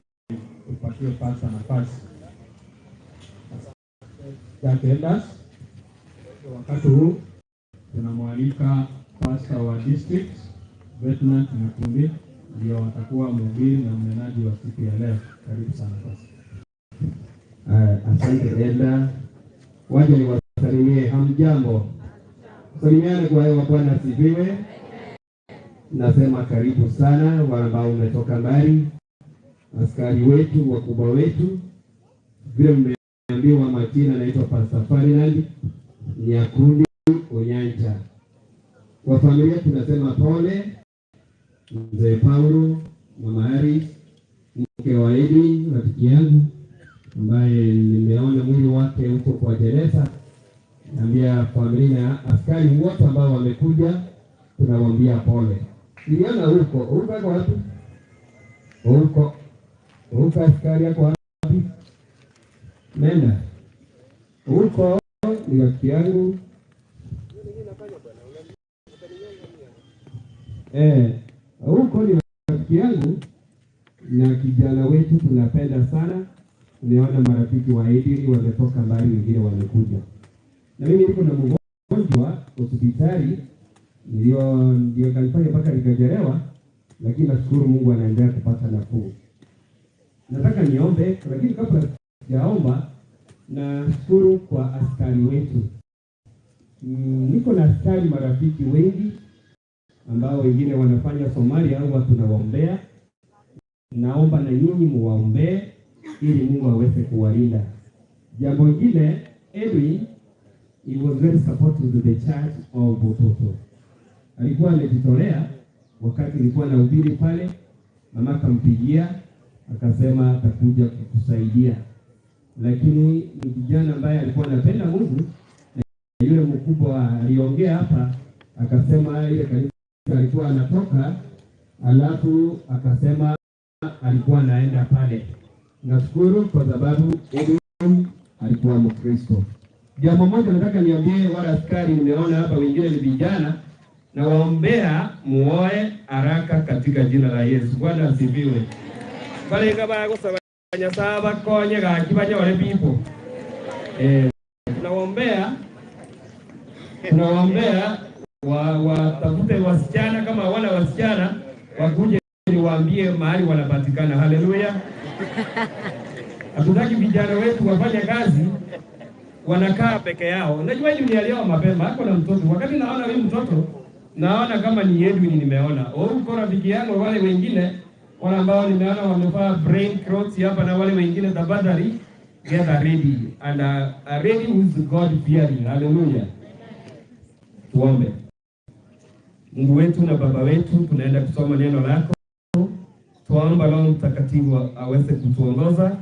tupatie pasa nafasi. Attendance. Wakati huu tunamwalika pasta wa district Lieutenant Makundi ndio watakuwa mhubiri na mnenaji wa siku ya leo. Karibu sana pasta.
Asante Eda. Waje ni wasalimie. Hamjambo. Salimiane kwa hewa. Bwana asifiwe. Nasema karibu sana wale ambao umetoka mbali, askari wetu, wakubwa wetu. Vile mmeambiwa majina, naitwa Pastor Ferdinand Nyakundi Onyanja. Kwa familia tunasema pole. Mzee Paulo, Mama Harris, mke wa Edwin, rafiki yangu ambaye nimeona mwili wake huko kwa gereza. Naambia familia, askari wote ambao wamekuja tunawaambia pole. Niliona huko kwa watu huko askari yako wapi? Nenda huko, ni rafiki yangu. Huko ni rafiki yangu na kijana wetu tunapenda sana. Nimeona marafiki wa Edwin wametoka mbali, wengine wamekuja. Na mimi niko na mgonjwa hospitali, ndio kanifanya mpaka nikajelewa, lakini nashukuru Mungu anaendelea kupata nafuu. Nataka niombe, lakini kabla sijaomba nashukuru kwa askari wetu. Niko na askari marafiki wengi ambao wengine wanafanya Somalia au tunawaombea. Naomba na nyinyi muwaombee ili Mungu aweze kuwalinda. Jambo lingine, Edwin, he was very supportive to the church of Mogotu. Alikuwa amejitolea wakati nilikuwa nahubiri pale, mama akampigia akasema atakuja kukusaidia. Lakini ni kijana ambaye alikuwa anapenda Mungu, na yule mkubwa aliongea hapa akasema ile kanisa alikuwa anatoka, alafu akasema alikuwa anaenda pale. Nashukuru kwa sababu Edwin alikuwa Mkristo. Jambo moja nataka niambie wale askari nimeona hapa, wengine ni vijana, na waombea muoe haraka katika jina la Yesu. Bwana asifiwe. Pale kama kusabanya saba konye gakibanya wale people. Tunawaombea watafute wasichana, kama wana wasichana wakuje niwaambie mahali wanapatikana. Haleluya. Hatutaki vijana wetu wafanye kazi wanakaa peke yao. Unajua hivi nielewa mapema hapo na mtoto. Wakati naona huyu mtoto naona kama ni Edwin nimeona. Huko rafiki yangu wale wengine wale ambao nimeona wamevaa brain clothes hapa, na wale wengine tabadari get ready and ready with God fearing. Hallelujah. Tuombe. Mungu wetu na Baba wetu, tunaenda kusoma neno lako. Tuomba Roho Mtakatifu aweze kutuongoza.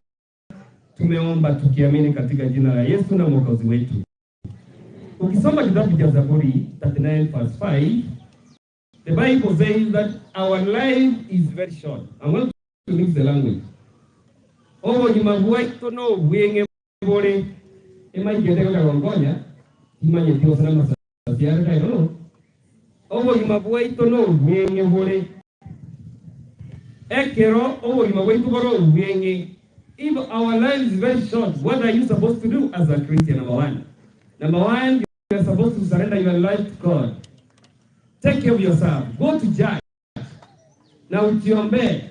Tumeomba tukiamini katika jina la Yesu na Mwokozi wetu. Ukisoma kitabu cha Zaburi 39 verse 5, the Bible says that our life is very short. I'm going to mix the language. Ogo jimabuwa itono wenge bore ema igedeka karongonya imanye tio sana masasiara kaino. Ogo jimabuwa itono wenge bore ekero ogo jimabuwa itoboro wenge. If our life is very short, what are you supposed to do as a Christian? Number one, you are supposed to surrender your life to God. Take care of yourself. Go to church. Na ujiombe.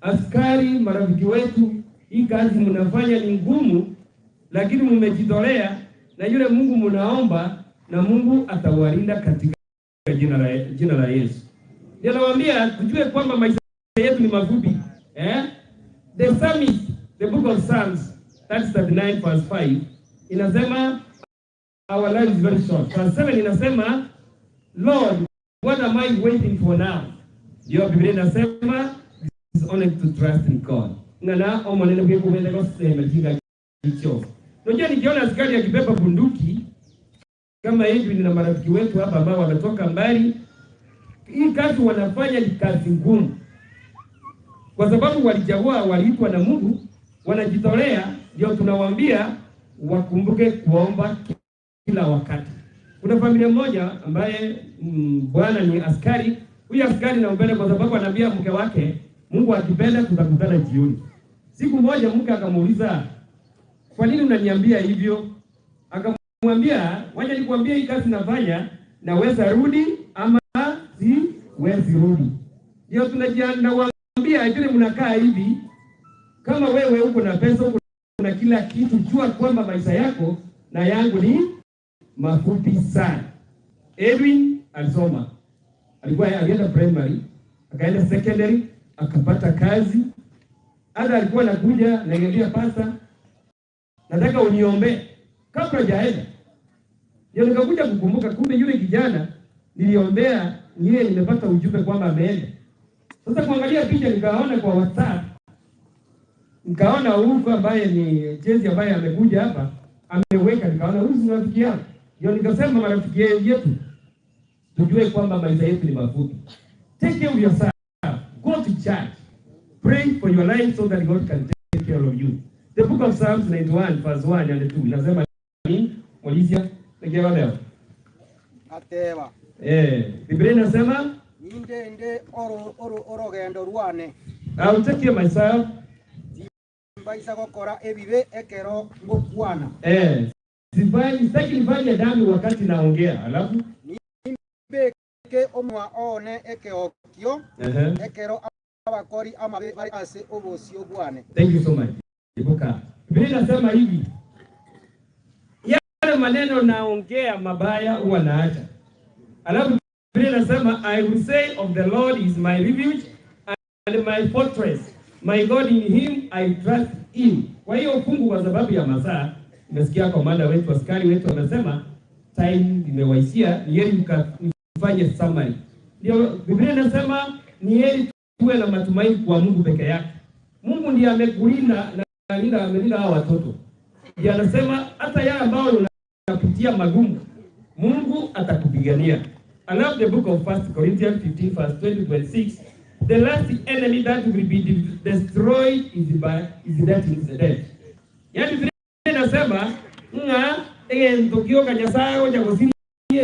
Askari marafiki wetu, hii kazi mnafanya ni ngumu, lakini mmejitolea, na yule Mungu mnaomba, na Mungu atawalinda katika jina la Yesu. Ndio nawaambia tujue kwamba maisha yetu ni mafupi. The psalmist, the book of Psalms, that's 39 verse 5, inasema our life is very short. Verse 7 inasema, Lord, what am I waiting for now? Your Biblia inasema is only to trust in God. Ngana omonene kwa kubende kwa sema jinga hicho. Unajua nikiona askari akibeba bunduki kama Edwin na marafiki wetu hapa ambao wametoka mbali,
hii kazi wanafanya ni kazi ngumu, kwa sababu walichagua, waliitwa na Mungu, wanajitolea. Ndio tunawaambia wakumbuke kuomba kila wakati. Kuna familia moja ambaye bwana ni askari. Huyu askari nampenda kwa sababu anaambia mke wake, Mungu akipenda tutakutana jioni. Siku moja mke akamuuliza, kwa nini unaniambia hivyo? Akamwambia, wacha nikwambie hii kazi nafanya, naweza rudi ama siwezi rudi. Ndio tunawaambia vile mnakaa hivi, kama wewe uko na pesa, uko na kila kitu, jua kwamba maisha yako na yangu ni mafupi sana. Edwin alisoma, alienda primary, akaenda secondary, akapata kazi. Hata alikuwa anakuja na ngambia, pasta, nataka uniombe kabla hajaenda. Ndio nikakuja kukumbuka, kumbe yule kijana niliombea yeye, nimepata ujumbe kwamba ameenda. Sasa kuangalia picha nikaona kwa WhatsApp, nikaona huyu ambaye ni jezi ambaye amekuja hapa ameweka, nikaona huyu ni rafiki yangu. Ndio nikasema marafiki yetu tujue kwamba maisha yetu ni mafupi. Take care of yourself. Go to church. Pray for your life so that God can take care of you. The book of Psalms 91 verse 1 and 2 inasema nini? Polisia, tegewa leo.
Ateva.
Biblia inasema
Ninde oro gendo ruane.
I will take care of myself.
Baisa gokora ebibe ekero ngokwana.
Sitaki nifanye dhambi wakati naongea. Alafu
nimbeke omwa one ekeokio ekero abakori amabe bari ase obosio bwane.
Thank you so much. Ibuka. Biblia inasema hivi, yale maneno naongea mabaya huwa naacha. Alafu Biblia inasema I will say of the Lord is my refuge and my fortress, my God, in him I trust him. Kwa hiyo fungu kwa sababu ya masaa, nimesikia komanda wetu, askari wetu amesema time imewaishia, ni heri mfanye summary. Ndio Biblia inasema ni heri tuwe na matumaini kwa Mungu peke yake. Mungu ndiye amekulinda na amelinda hao watoto. Ndiye anasema hata yale ambao unapitia magumu, Mungu atakupigania. I love the book of 1 Corinthians 15 verse 20-26. The last enemy that will be destroyed is death. Yaani vile nasema ndokio kanyasaye oja gosirie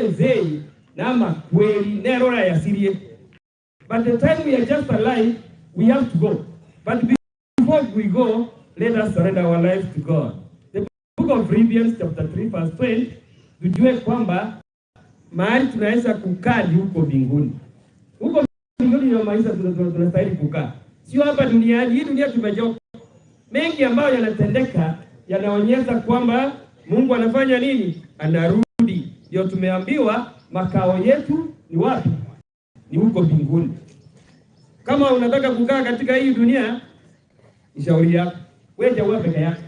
nzei na makweli nerora ya sirie. But the time we are just alive, we have to go. But before we go, let us surrender our lives to God. The book of Philippians chapter 3 verse 20, tujue kwamba mahali tunaweza kukaa ni huko mbinguni. Huko mbinguni ndio maisha tunastahili kukaa. Sio hapa duniani. Hii dunia tumechoka. Mengi ambayo yanatendeka yanaonyesha kwamba Mungu anafanya nini? Anarudi. Ndio tumeambiwa makao yetu ni wapi? Ni huko mbinguni. Kama unataka kukaa katika hii dunia, ni shauri yako. Wewe jawa peke yako.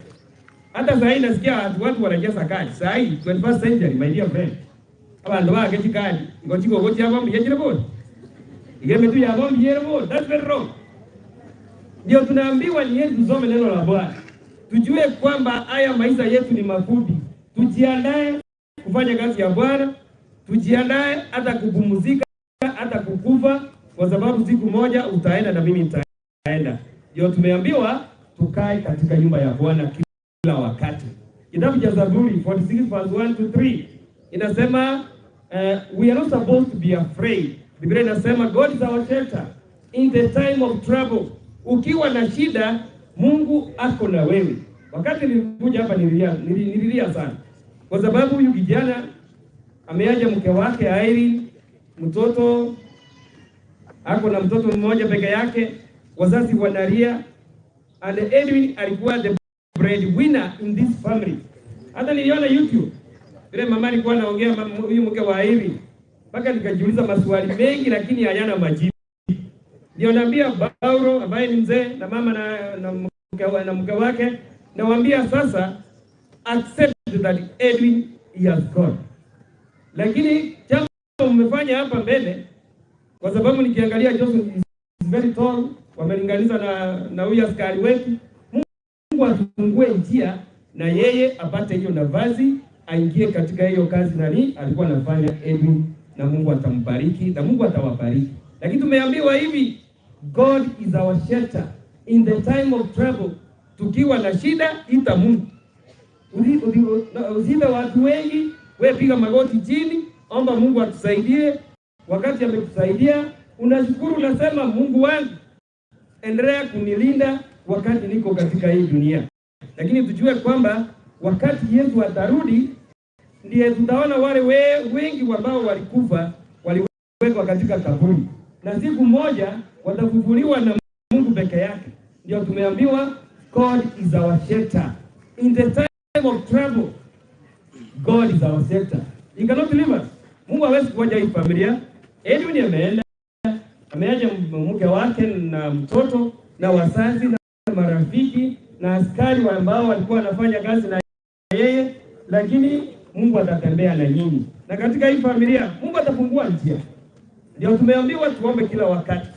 Hata sasa nasikia watu wanajaza kadi. Sasa hii 21st century, my dear friend. Abantu bageti kadi. Ngochiko gochi hapa mbijira bodi. Igeme tu ya bombi yere bodi. That's very wrong. Ndio tunaambiwa ni yetu tusome neno la Bwana. Tujue kwamba haya maisha yetu ni mafupi. Tujiandae kufanya kazi ya Bwana. Tujiandae hata kupumzika, hata kukufa, kwa sababu siku moja utaenda na mimi nitaenda. Ndio tumeambiwa tukae katika nyumba ya Bwana kila wakati. Kitabu cha Zaburi 46 verse 1-3 inasema we are not supposed to be afraid. Biblia inasema God is our shelter in the time of trouble. Ukiwa na shida, Mungu ako na wewe. Wakati nilikuja hapa nililia sana, kwa sababu huyu kijana ameacha mke wake Irene, mtoto ako na mtoto mmoja peke yake, wazazi wanalia, and Edwin alikuwa the breadwinner in this family. Hata niliona YouTube vile mama alikuwa anaongea huyu mke wa Irene, mpaka nikajiuliza maswali mengi lakini hayana majibu. Ndio naambia Paulo ambaye ni mzee na mama na mke wake, nawaambia sasa accept that Edwin he has gone. Lakini jambo mmefanya hapa mbele, kwa sababu nikiangalia Joseph is very tall, wamelinganisha na huyu askari wetu. Mungu afungue njia na yeye apate hiyo nafasi, aingie katika hiyo kazi nani alikuwa anafanya Edwin na Mungu atambariki na Mungu atawabariki. Lakini tumeambiwa hivi, God is our shelter in the time of trouble. Tukiwa na shida, ita Mungu. Usibe watu wengi, wewe piga magoti chini, omba Mungu atusaidie. Wakati amekusaidia, unashukuru, unasema Mungu wangu, endelea kunilinda wakati niko katika hii dunia. Lakini tujue kwamba wakati Yesu atarudi, ndiye tutaona wale wengi ambao walikufa, waliwekwa katika kaburi. Na siku moja watafufuliwa na Mungu peke yake. Ndio tumeambiwa God is our shelter. In the time of trouble, God is our shelter. He cannot leave us. Mungu hawezi kuacha hii familia. Edwin ameacha mke wake na mtoto na wazazi na marafiki na askari ambao walikuwa wanafanya kazi na yeye, lakini Mungu atatembea na nyinyi. Na katika hii familia Mungu atafungua njia. Ndio tumeambiwa tuombe kila wakati.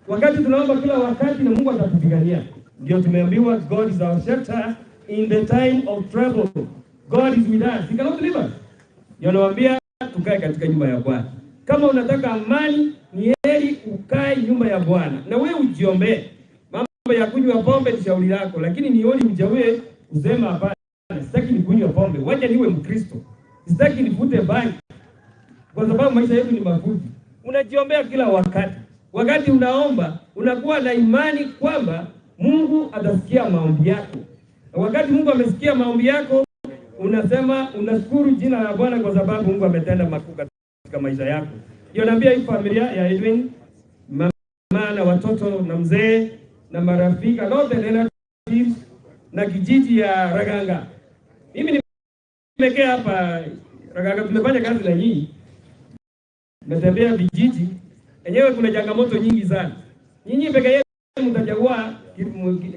Wakati tunaomba kila wakati na Mungu atatupigania. Ndio tumeambiwa God is our shelter in the time of trouble. God is with us. He cannot leave us. Ndio nawaambia tukae katika nyumba ya Bwana. Kama unataka amani, ni heri ukae nyumba ya Bwana. Na wewe ujiombee. Mambo ya kunywa pombe ni shauri lako, lakini ni heri ujawe usema hapana, sitaki nikunywe pombe. Wacha niwe Mkristo. Sitaki nifute bangi. Kwa sababu maisha yetu ni mafupi. Unajiombea kila wakati. Wakati unaomba, unakuwa na imani kwamba Mungu atasikia maombi yako. Na wakati Mungu amesikia maombi yako, unasema unashukuru jina la Bwana kwa sababu Mungu ametenda makuu katika maisha yako. Ndio naambia hii familia ya Edwin, mama na watoto na mzee na marafiki na kijiji ya Raganga. Mimi nimekea hapa Raganga, tumefanya kazi na nyinyi. Nimetembea vijiji. Enyewe kuna changamoto nyingi sana. Nyinyi peke yenu mtajua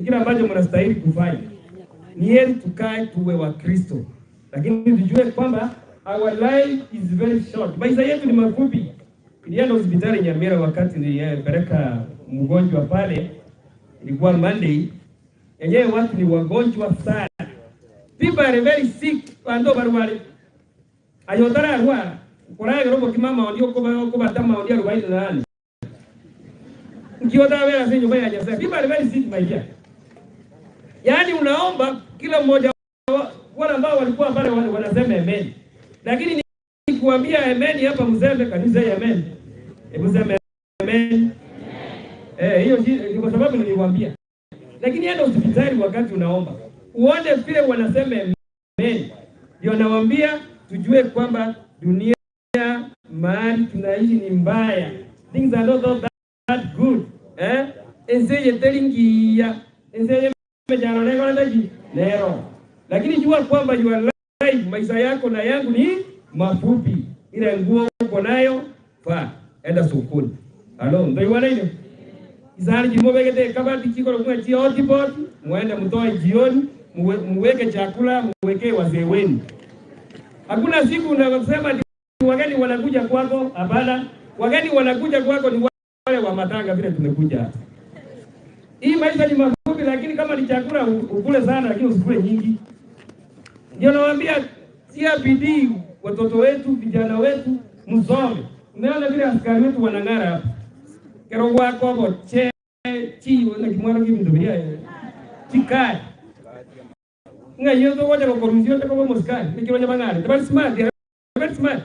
kila ambacho mnastahili kufanya. Ni heri tukae tuwe wa Kristo. Lakini tujue kwamba our life is very short. Maisha yetu ni mafupi. Nilienda hospitali Onyamora wakati nilipeleka mgonjwa pale. Ilikuwa Monday. Enyewe watu ni wagonjwa sana. People are very sick. Ando barwale. Ayotara arwara. Kwa robo kimama ndio kwa tama ndio 48. Nkiota wewe asenyo baya jasa. People are very sick my dear. Yaani unaomba kila mmoja wale ambao walikuwa pale wanasema amen. Lakini nikuambia amen hapa mzembe kanisa ya amen. Hebu sema amen. Hiyo ni kwa sababu niliwaambia. Lakini enda hospitali wakati unaomba. Uone vile wanasema amen. Ndio nawaambia tujue kwamba dunia mahali tunaishi ni mbaya. Things are not that good. Enseje telingia. Enseje mejano lero. Lakini jua kwamba your life, maisha yako na yangu ni mafupi. Ile nguo uko nayo, enda sokoni. Halo, ndio wana ile. Izali jimobegete kabati chiko kwa chia hotpot, muende mtoe jioni, muweke chakula, muweke wazee wenu. Hakuna siku unasema wageni wanakuja kwako, hapana. Wageni wanakuja kwako ni wale wa matanga vile tumekuja hapa. Hii maisha ni mafupi, lakini kama ni chakula ukule sana lakini usikule nyingi. Ndio nawaambia tia bidii watoto wetu, vijana wetu, msome. Umeona vile askari wetu wanang'ara hapa. Kero wako hapo chi na kimwara kimi ndobiria. Chikai. Ngayo wote kwa mzio kwa moskani. Nikiwa nyamangani. Tabari smart.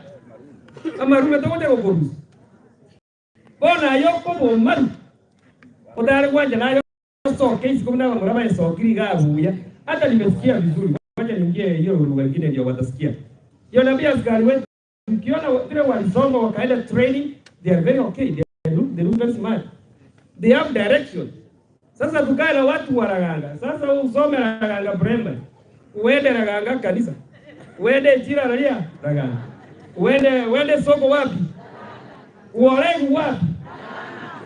Ama rume wote kwa borusi. Bona yoko bomari. Odare wanja nayo so kesi kumna mraba so kiriga buya. Hata nimesikia vizuri. Wacha niingie hiyo lugha nyingine ndio watasikia. Hiyo naambia askari wetu ukiona vile walisoma wakaenda training, they are very okay. They look very smart. They have direction. Sasa tukae na watu wa Raganga. Sasa usome Raganga primary. Uende Raganga kanisa. Uende jira raia Raganga. Uende soko wapi? Uolegu wapi?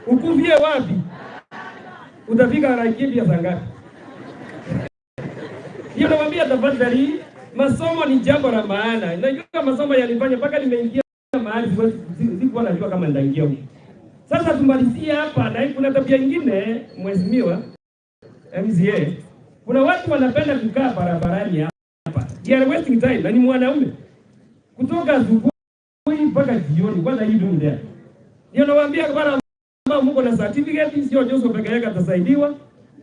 Ukuvie wapi? Utafika Laikipia sangapi? Hiyo nawaambia tafadhali, masomo ni jambo la maana. Najua masomo yalifanya mpaka nimeingia mahali sikuwa najua kama nitaingia huko. Sasa tumalizie hapa na kuna tabia nyingine mheshimiwa MCA. Kuna watu wanapenda kukaa barabarani hapa. They are wasting time na ni mwanaume. Kutoka asubuhi mpaka jioni. What are you doing there? Ndio nawaambia bwana, ambao mko na certificate, sio Joseph peke yake atasaidiwa.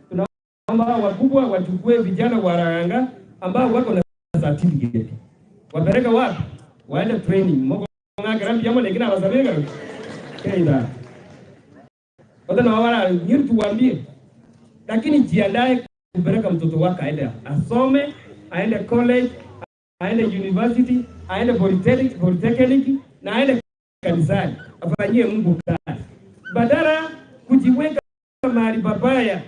Tunaomba wakubwa wachukue vijana wa Ranga ambao wako na certificate. Wapeleka wapi? Waende training. Moko ngaka rambi yamo lekina wasabega. Kaida. Wata na wala nyiri tuwaambie. Lakini jiandae kupeleka mtoto wako aende asome, aende college, aende university, aende polytechnic na aende kanisani. Afanyie Mungu kazi. Badala kujiweka mahali babaya.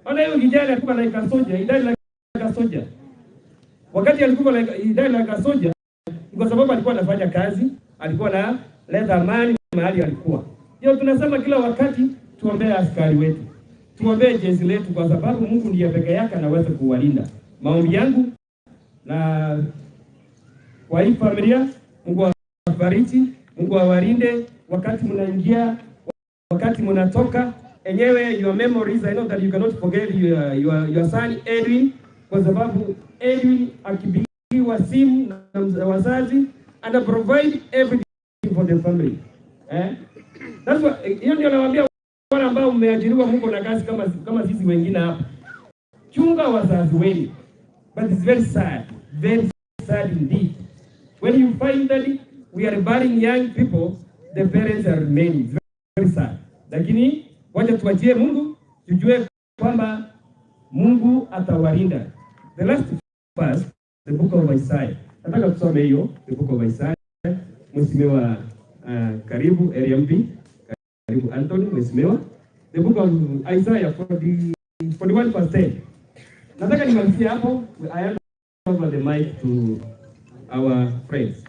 Ona hiyo kijana alikuwa na soja, idadi la soja. Wakati alikuwa na idadi la soja, kwa sababu alikuwa anafanya kazi, alikuwa na leta amani mahali alikuwa. Hiyo tunasema kila wakati tuombee askari wetu. Tuombee jeshi letu kwa sababu Mungu ndiye peke yake anaweza kuwalinda. Maombi yangu na kwa hii familia, Mungu awabariki, Mungu awalinde wakati mnaingia, wakati mnatoka. Enyewe your memories, I know that you cannot forget your son Edwin, kwa sababu Edwin akipigiwa simu na wazazi ana provide everything for the family. That's what hiyo ndio nawaambia wale ambao mmeajiriwa Mungu na kazi kama sisi wengine hapa. Chunga wazazi wenu. But it's very sad indeed. When you find that we are burying young people, the parents are remaining. It's very sad. Lakini wacha tuachie Mungu, tujue kwamba Mungu atawalinda. The last verse, the book of Isaiah. Nataka tusome hiyo, the book of Isaiah. Mheshimiwa karibu area MP, karibu Anthony, mheshimiwa. The book of Isaiah 41 verse 10. Nataka nimalizie hapo. I hand over the mic to our friends.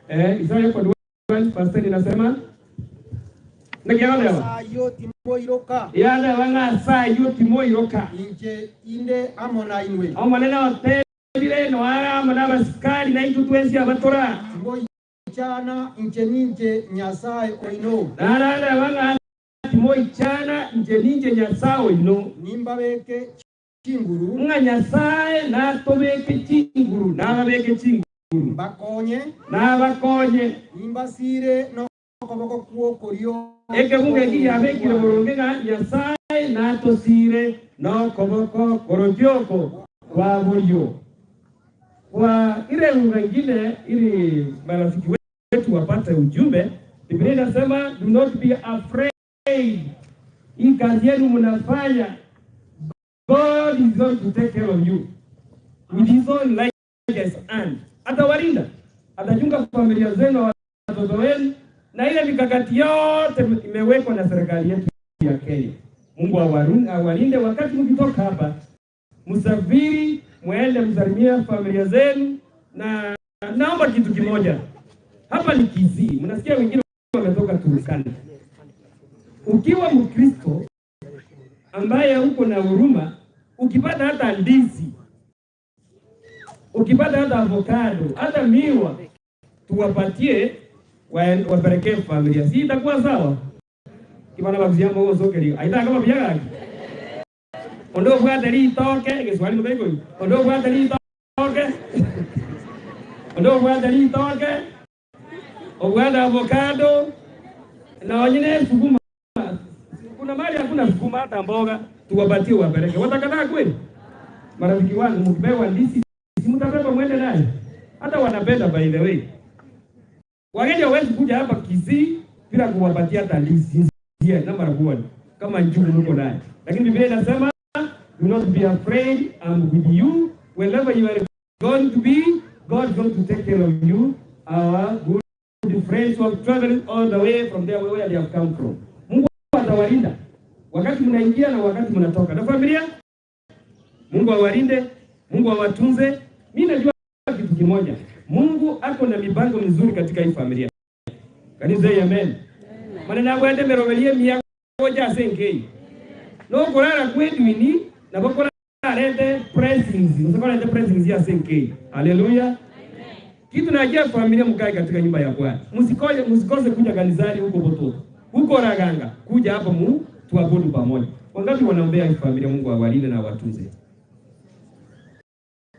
Isaiah 41 verse 10 inasema
Saa yoti moiroka.
Yale wanga saa yoti moiroka.
Inje inde amona inwe.
Amanena otebile no ara amana baskali na itu twezi abatora.
Moichana inje ninje nyasaye oino.
Nara wanga moichana inje ninje nyasaye oino.
Nimba beke chinguru.
Nga nyasaye na tobeke chinguru. Na beke chinguru.
Bakonye.
Na bakonye.
Nimba sire no koboko kuo korio.
Eke munge ki abekire burungega nyasaye na tosire no koboko korotioko kwa buryo. Kwa ile lugha nyingine ili marafiki wetu wapate ujumbe, Biblia inasema do not be afraid. Hii kazi yenu mnafanya, God is going to take care of you with his own righteous hand. Atawalinda, atachunga familia zenu, watoto wenu, na ile mikakati yote imewekwa na serikali yetu ya Kenya. Mungu awalinde wakati mkitoka hapa. Msafiri, muende msalimia familia zenu, na naomba kitu kimoja. Hapa ni Kisii. Mnasikia wengine wametoka Turkana. Ukiwa Mkristo ambaye uko na huruma, ukipata hata ndizi, ukipata hata avocado, hata miwa, tuwapatie wapelekee familia. Si itakuwa sawa? Kibana bakuziamba huo sokeli. Aita kama biaga. Ondo bwate li toke, Kiswahili mbego. Ondo bwate li toke. Ondo bwate li toke. Obwada avocado na wengine sukuma. Kuna mali hakuna sukuma hata mboga, tuwapatie wapeleke. Watakataa kweli? Marafiki wangu mkibewa ndizi, si mtabeba mwende naye. Hata wanapenda by the way. Wageni hawezi kuja hapa Kisii bila kuwapatia hata ndizi. Ndio namba moja kama njugu mko naye. Lakini Biblia inasema do not be afraid, I'm with you wherever you are going to be. God is going to take care of you. Our good friends who have traveled all the way from there where they have come from. Mungu atawalinda wakati mnaingia na wakati mnatoka. Na familia, Mungu awalinde, Mungu awatunze. Mimi najua kitu kimoja. Mungu ako na mipango mizuri katika hii familia. Kanisa ya amen. Maneno yangu ende merovelie miya koja Senge. No kulala kwetu ni na bokora rete pressings. Msakona rete pressings ya Senge. Haleluya. Kitu najia familia mkae katika nyumba ya Bwana. Msikose kuja kanisani huko Boto. Huko Raganga. Kuja hapa tuabudu pamoja. Wangapi wanaombea hii familia Mungu awalinde na watunze?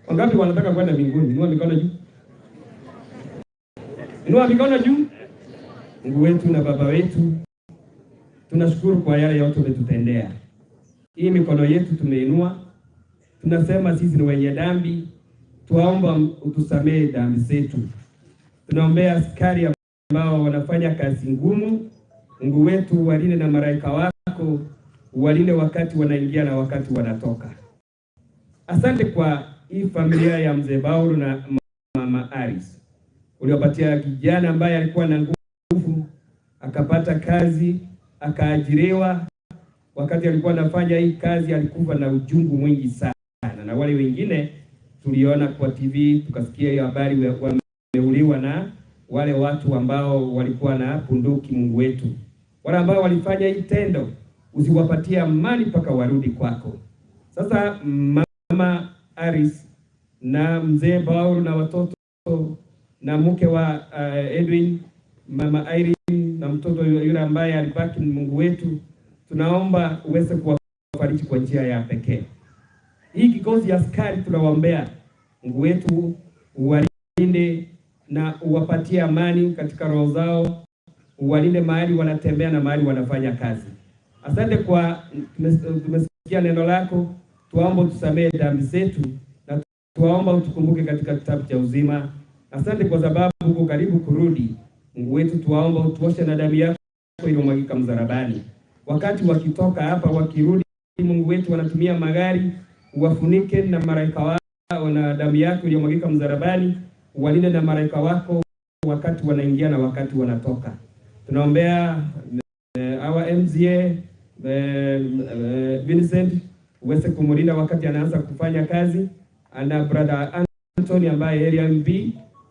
Wangapi wanataka kwenda mbinguni? Inua mikono juu. Inua mikono juu. Mungu wetu na Baba wetu, tunashukuru kwa yale yote umetutendea. Hii mikono yetu tumeinua, tunasema sisi ni wenye dhambi, tuomba utusamee dhambi zetu. Tunaombea askari ambao wanafanya kazi ngumu. Mungu wetu, walinde na malaika wako, walinde wakati wanaingia na wakati wanatoka. Asante kwa hii familia ya mzee Paulo na mama Aris. Uliopatia kijana ambaye alikuwa na nguvu, akapata kazi, akaajiriwa. Wakati alikuwa anafanya hii kazi alikufa na ujungu mwingi sana. Na wale wengine tuliona kwa TV, tukasikia hiyo habari wameuliwa na wale watu ambao walikuwa na bunduki. Mungu wetu, wale ambao walifanya hii tendo, usiwapatie amani mpaka warudi kwako. Sasa mama Aris na mzee Paulo na watoto na mke wa Edwin, mama Irene na mtoto yule ambaye alibaki, Mungu wetu, tunaomba uweze kuwafariji kwa njia ya pekee. Hii kikosi ya askari tunawaombea, Mungu wetu, uwalinde na uwapatie amani katika roho zao, uwalinde mahali wanatembea na mahali wanafanya kazi. Asante kwa tumesikia neno lako, tuomba tusamee dhambi zetu na tuomba utukumbuke katika kitabu cha uzima. Asante kwa sababu uko karibu kurudi. Mungu wetu, tuomba utuoshe na damu yako iliyomwagika msalabani. Wakati wakitoka hapa wakirudi, Mungu wetu, wanatumia magari, uwafunike na malaika wako na damu yako iliyomwagika msalabani, uwalinde na malaika wako wakati wanaingia na wakati wanatoka. Tunaombea our MCA Vincent, uweze kumlinda wakati anaanza kufanya kazi, ana brother Anthony ambaye area MB,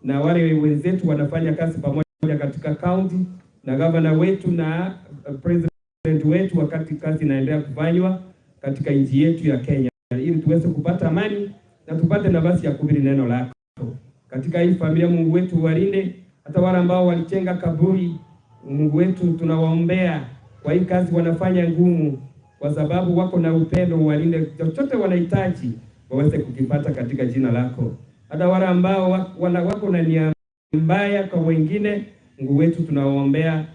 na wale wenzetu wanafanya kazi pamoja katika county, na governor wetu na president wetu wakati kazi inaendelea kufanywa katika nchi yetu ya Kenya, ili tuweze kupata amani na tupate nafasi ya kuhubiri neno lako katika hii familia. Mungu wetu, walinde hata wale ambao walichenga kaburi. Mungu wetu, tunawaombea kwa hii kazi wanafanya ngumu, kwa sababu wako na upendo. Walinde chochote wanahitaji waweze kukipata katika jina lako. Hata wale ambao wako na nia mbaya kwa wengine, Mungu wetu, tunawaombea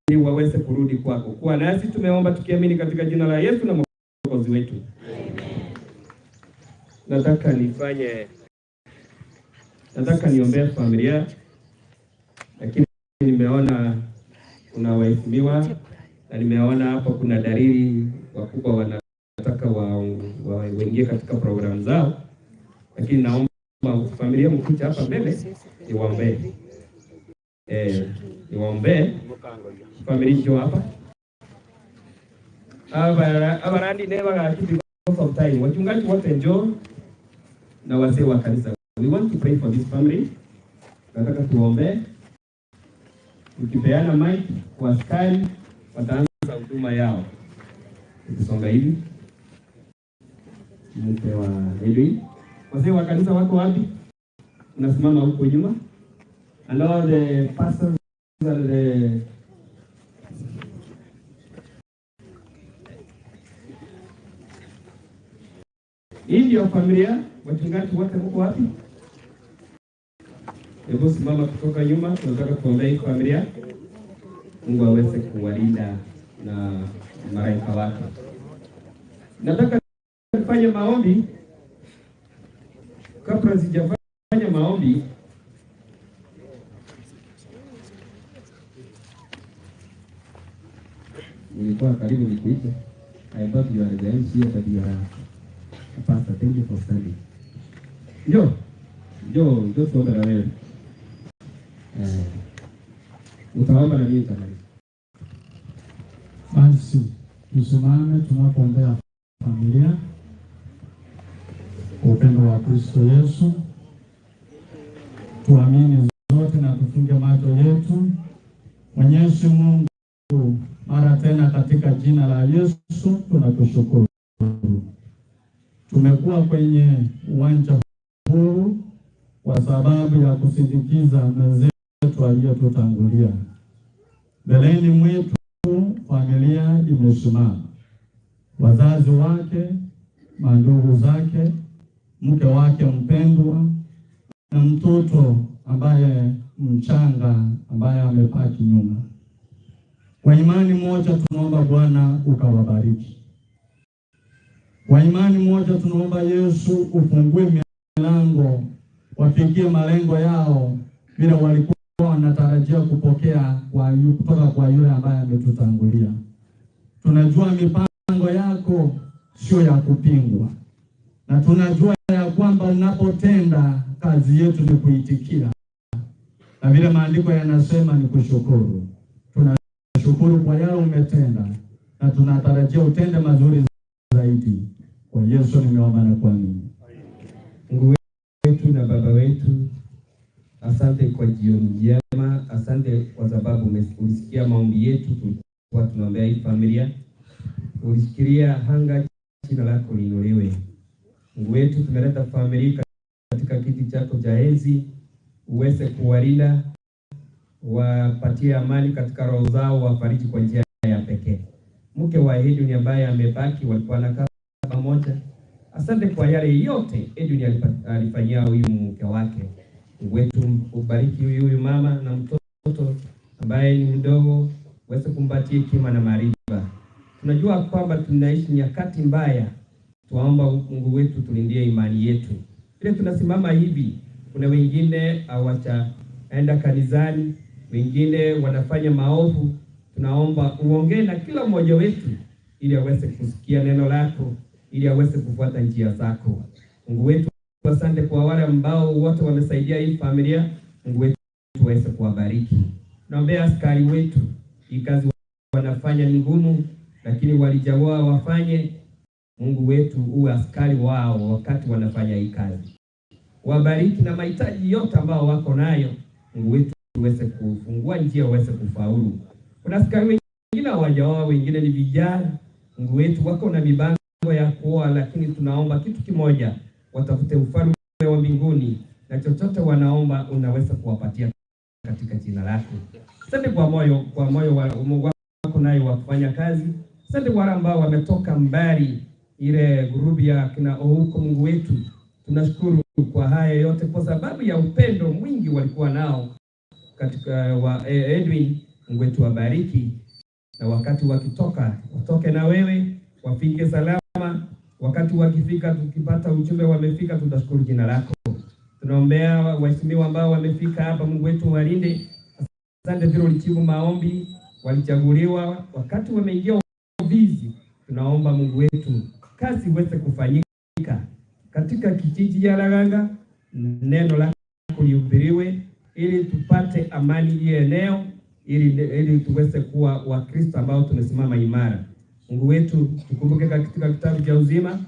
ili waweze kurudi kwako. Kwa nasi tumeomba tukiamini katika jina la Yesu na Mwokozi wetu. Nataka niombee familia, lakini nimeona kuna waheshimiwa na nimeona hapo kuna dalili wakubwa wanataka waingie katika programu zao, lakini naomba familia mkuja hapa mbele niwaombee familia hiyo hapa. Abarandi never got of time. Wachungaji wote njoo na wazee wa kanisa. We want to pray for this family. Nataka tuombe. Ukipeana mic kwa askari wataanza huduma yao. Tukisonga hivi. Mke wa Edwin. Wazee wa kanisa wako wapi? Unasimama huko nyuma. And all the pastors and the hii ndio familia. Wachungaji wote mko wapi? Hebu simama kutoka nyuma. Tunataka kuombea hii familia. Mungu aweze kuwalinda na malaika wake. Nataka kufanya maombi. Kabla sijafanya maombi, nilikuwa karibu nikuite. I thought you are the MC, but you are a pastor. Thank you for standing. Njoo tuombe na wewe. Utaomba na mimi tena.
Basi tusimame tunapoombea familia kwa upendo wa Kristo Yesu. Tuamini zote na tufunge macho yetu. Mwenyezi Mungu, mara tena katika jina la Yesu tunakushukuru. Tumekuwa kwenye uwanja huu kwa sababu ya kusindikiza mwenzetu aliyetutangulia. Mbeleni mwetu familia imesimama, wazazi wake, mandugu zake, mke wake mpendwa na mtoto ambaye
mchanga ambaye amepaki nyuma. Kwa imani moja tunaomba Bwana ukawabariki. Kwa imani moja tunaomba Yesu ufungue milango wafikie malengo yao bila walikuwa wanatarajia kupokea kutoka kwa yule ambaye ametutangulia. Tunajua mipango yako sio ya kupingwa. Na tunajua ya kwamba unapotenda kazi yetu ni kuitikia. Na vile maandiko yanasema ni kushukuru. Tunashukuru kwa yale umetenda na tunatarajia utende mazuri zaidi. Kwa Yesu nimeomba na kuamini.
Mungu wetu na Baba wetu, asante kwa jioni njema. Asante kwa sababu ulisikia maombi yetu tulikuwa tunaombea hii familia. Ulisikia hanga, jina lako liinuliwe. Mungu wetu, tumeleta familia katika kiti chako cha enzi, uweze kuwalinda, wapatie amani katika roho zao, wafariji kwa njia ya pekee. Mke wa Edwin ambaye amebaki, walikuwa wanakaa pamoja. Asante kwa yale yote Edwin alifanyia huyu mke wake. Mungu wetu, ubariki huyu mama na mtoto ambaye ni mdogo, uweze kumpatia hekima na maarifa. Tunajua kwamba tunaishi nyakati mbaya. Tuomba Mungu wetu tulindie imani yetu. Ile tunasimama hivi, kuna wengine hawajaenda kanisani, wengine wanafanya maovu. Tunaomba uongee na kila mmoja wetu ili aweze kusikia neno lako, ili aweze kufuata njia zako. Mungu wetu, asante kwa wale ambao wote wamesaidia hii familia. Mungu wetu, tuweze kuwabariki. Naombea askari wetu, hii kazi wanafanya ni ngumu, lakini walijawa wafanye. Mungu wetu, uwe askari wao wakati wanafanya hii kazi. Wabariki na mahitaji yote ambao wako nayo. Mungu wetu, uweze kufungua njia, uweze kufaulu. Kuna askari wengine hawajaoa, wengine ni vijana. Mungu wetu, wako na mipango ya kuoa, lakini tunaomba kitu kimoja, watafute ufalme wa mbinguni, na chochote wanaomba unaweza kuwapatia katika jina lako. Asante kwa moyo wako nayo wa kufanya kazi. Asante wale ambao wametoka mbali, ile grupu ya kina huko. Mungu wetu, tunashukuru kwa haya yote kwa sababu ya upendo mwingi walikuwa nao katika Edwin. Mungu wetu, wabariki, na wakati wakitoka watoke na wewe, wafike salama. Wakati wakifika, tukipata ujumbe wamefika, tutashukuru jina lako. Tunaombea waheshimiwa ambao wamefika hapa. Mungu wetu, walinde. Asante vile ulijibu maombi, walichaguliwa wakati wameingia ofisi. Tunaomba Mungu wetu, kazi iweze kufanyika katika kijiji ya Laganga, neno lako lihubiriwe ili tupate amani hii eneo, ili tuweze kuwa Wakristo ambao tumesimama imara. Mungu wetu, tukumbuke katika kitabu cha uzima,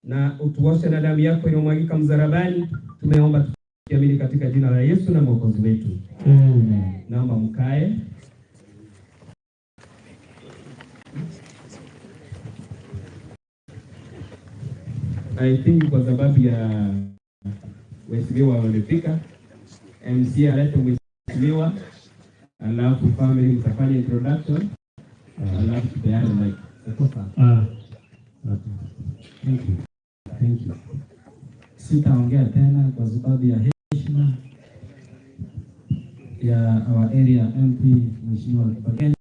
na utuoshe na damu yako iliyomwagika msalabani. Tumeomba tukiamini katika jina la Yesu na Mwokozi wetu. Amen. Naomba mkae. I think kwa sababu ya waheshimiwa wamefika, MC alete mheshimiwa, alafu family mtafanya introduction, alafu tupeane mic.
Thank you. Sitaongea tena kwa sababu ya heshima ya our area MP Mheshimiwa Kibagendi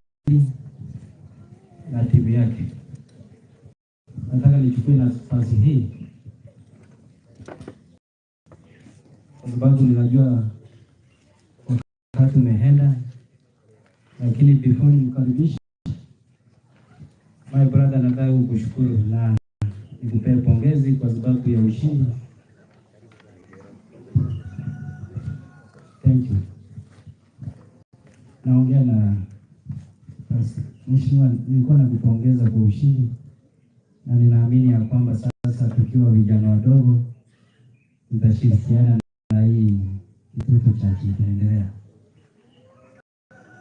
na timu yake. Nataka nichukue nafasi hii kwa sababu ninajua wakati umeenda, lakini before nimkaribishe my brother, nataka kukushukuru na nikupee pongezi kwa sababu ya ushindi. Thank you. Naongea na Mheshimiwa, nilikuwa nakupongeza kwa ushindi, na ninaamini ya kwamba sasa tukiwa vijana wadogo tutashirikiana na hii kituo cha kiendelea.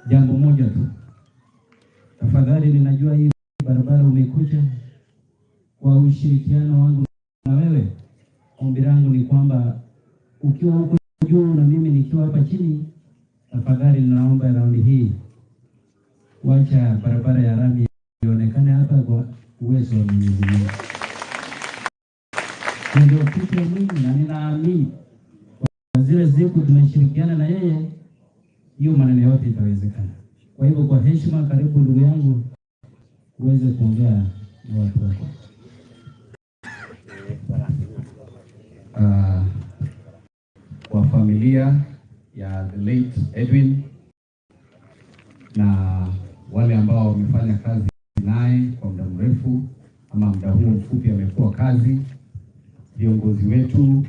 Jambo moja tu, tafadhali, ninajua hii barabara umekuja kwa ushirikiano wangu na wewe. Ombi langu ni kwamba ukiwa huko juu na mimi nikiwa hapa chini, tafadhali ninaomba raundi hii wacha barabara ya rami ionekane hapa kwa uwezo wa Mwenyezi Mungu. Ndio kitu muhimu, na ninaamini
zile siku tunashirikiana na yeye, hiyo maneno yote itawezekana. Kwa hivyo kwa heshima, karibu ndugu yangu uweze kuongea na watu wako.
Kwa familia ya the late Edwin na wale ambao wamefanya kazi naye kwa muda mrefu ama muda huo mfupi amekuwa kazi, viongozi wetu,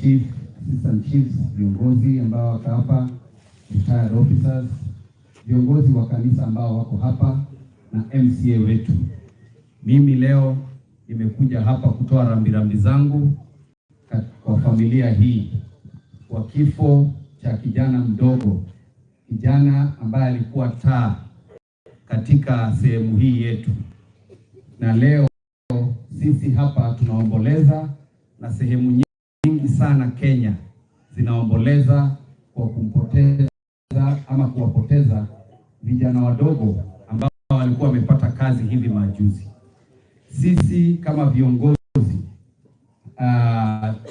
chief, assistant chiefs, viongozi ambao wako hapa, retired officers, viongozi wa kanisa ambao wako hapa na MCA wetu. Mimi leo nimekuja hapa kutoa rambirambi zangu kwa familia hii kwa kifo cha kijana mdogo, kijana ambaye alikuwa taa katika sehemu hii yetu. Na leo sisi hapa tunaomboleza, na sehemu nyingi sana Kenya zinaomboleza kwa kumpoteza ama kuwapoteza vijana wadogo ambao walikuwa wamepata kazi hivi majuzi. Sisi kama viongozi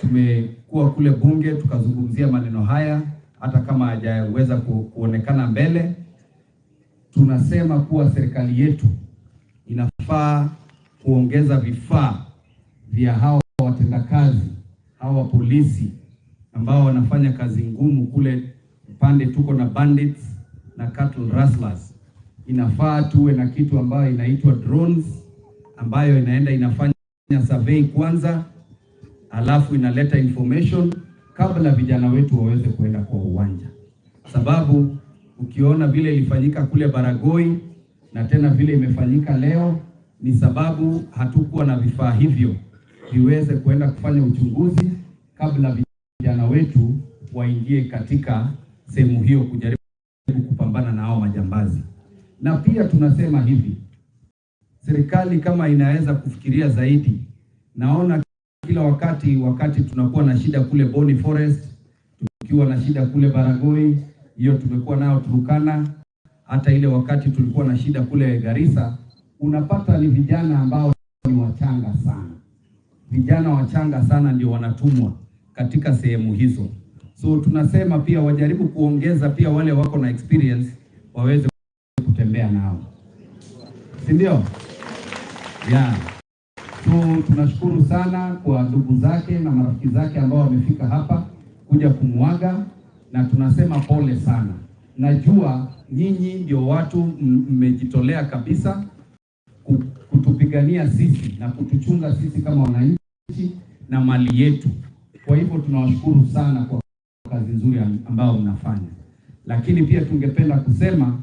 tumekuwa kule bunge tukazungumzia maneno haya, hata kama hajaweza kuonekana mbele. Tunasema kuwa serikali yetu inafaa kuongeza vifaa vya hawa watendakazi, hawa polisi ambao wanafanya kazi ngumu kule pande tuko na bandits na cattle rustlers. Inafaa tuwe na kitu ambayo inaitwa drones, ambayo inaenda inafanya survey kwanza, alafu inaleta information kabla vijana wetu waweze kuenda kwa uwanja. Sababu ukiona vile ilifanyika kule Baragoi na tena vile imefanyika leo, ni sababu hatukuwa na vifaa hivyo viweze kuenda kufanya uchunguzi kabla vijana wetu waingie katika sehemu hiyo kujaribu kupambana na hao majambazi. Na pia tunasema hivi, serikali kama inaweza kufikiria zaidi. Naona kila wakati tunakuwa na shida kule Boni Forest, tukiwa na shida kule Baragoi, hiyo tumekuwa nao Turkana, hata ile wakati tulikuwa na shida kule Garissa, unapata ni vijana ambao ni wachanga sana. Vijana wachanga sana ndio wanatumwa katika sehemu hizo. So tunasema pia wajaribu kuongeza pia wale wako na experience waweze kutembea nao. Si ndio? Yeah. So tunashukuru sana kwa ndugu zake na marafiki zake ambao wamefika hapa kuja kumwaga, na tunasema pole sana. Najua nyinyi ndio watu mmejitolea kabisa kutupigania sisi na kutuchunga sisi kama wananchi na mali yetu. Kwa hivyo tunawashukuru sana kwa kazi nzuri ambao mnafanya. Lakini pia tungependa kusema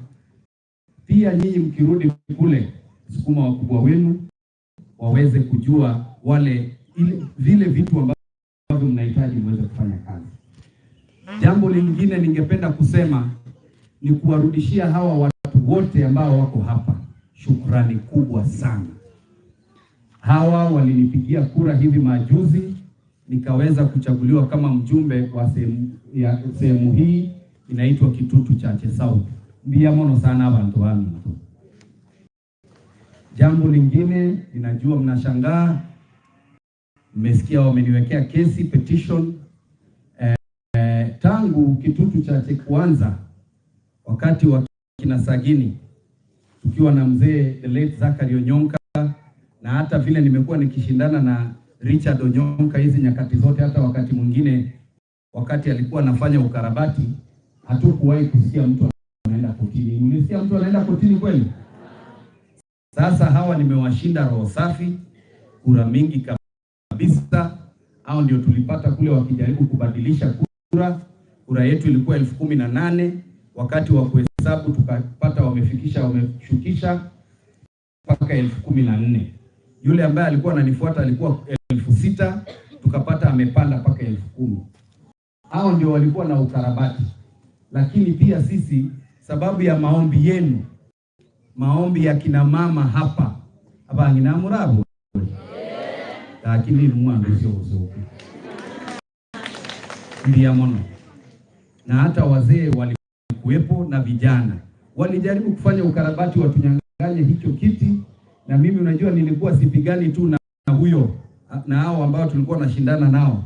pia nyinyi mkirudi kule, sukuma wakubwa wenu waweze kujua vile vitu ambavyo mnahitaji muweze kufanya kazi. Jambo lingine ningependa kusema ni kuwarudishia hawa watu wote ambao wako hapa shukrani kubwa sana. Hawa walinipigia kura hivi majuzi, nikaweza kuchaguliwa kama mjumbe wa sehemu hii inaitwa Kitutu Chache South. Mbiamono sana abantu wami. Jambo lingine, ninajua mnashangaa, mmesikia wameniwekea kesi petition. Tangu Kitutu Chache kuanza, wakati wa kina Sagini, tukiwa na mzee the late Zachary Onyonka, na hata vile nimekuwa nikishindana na Richard Onyonka hizi nyakati zote, hata wakati mwingine wakati alikuwa anafanya ukarabati, hatukuwahi kusikia mtu anaenda kotini. Mlisikia mtu anaenda kotini kweli? Sasa hawa nimewashinda roho safi, kura mingi kabisa. Hao ndio tulipata kule wakijaribu kubadilisha kura. Kura yetu ilikuwa 18,000, wakati wa kuhesabu tukapata wameshukisha mpaka 14,000. Yule ambaye alikuwa ananifuata alikuwa 6,000, tukapata amepanda mpaka 10,000. Hao ndio walikuwa na ukarabati. Lakini pia sisi, sababu ya maombi yenu, maombi ya kina mama hapa ngina murabu, lakini mwanzo sio Mbiamono, na hata wazee walikuwepo na vijana walijaribu kufanya ukarabati watunyanganye hicho kiti. Na mimi unajua nilikuwa sipigani tu na huyo na hao ambao tulikuwa nashindana nao.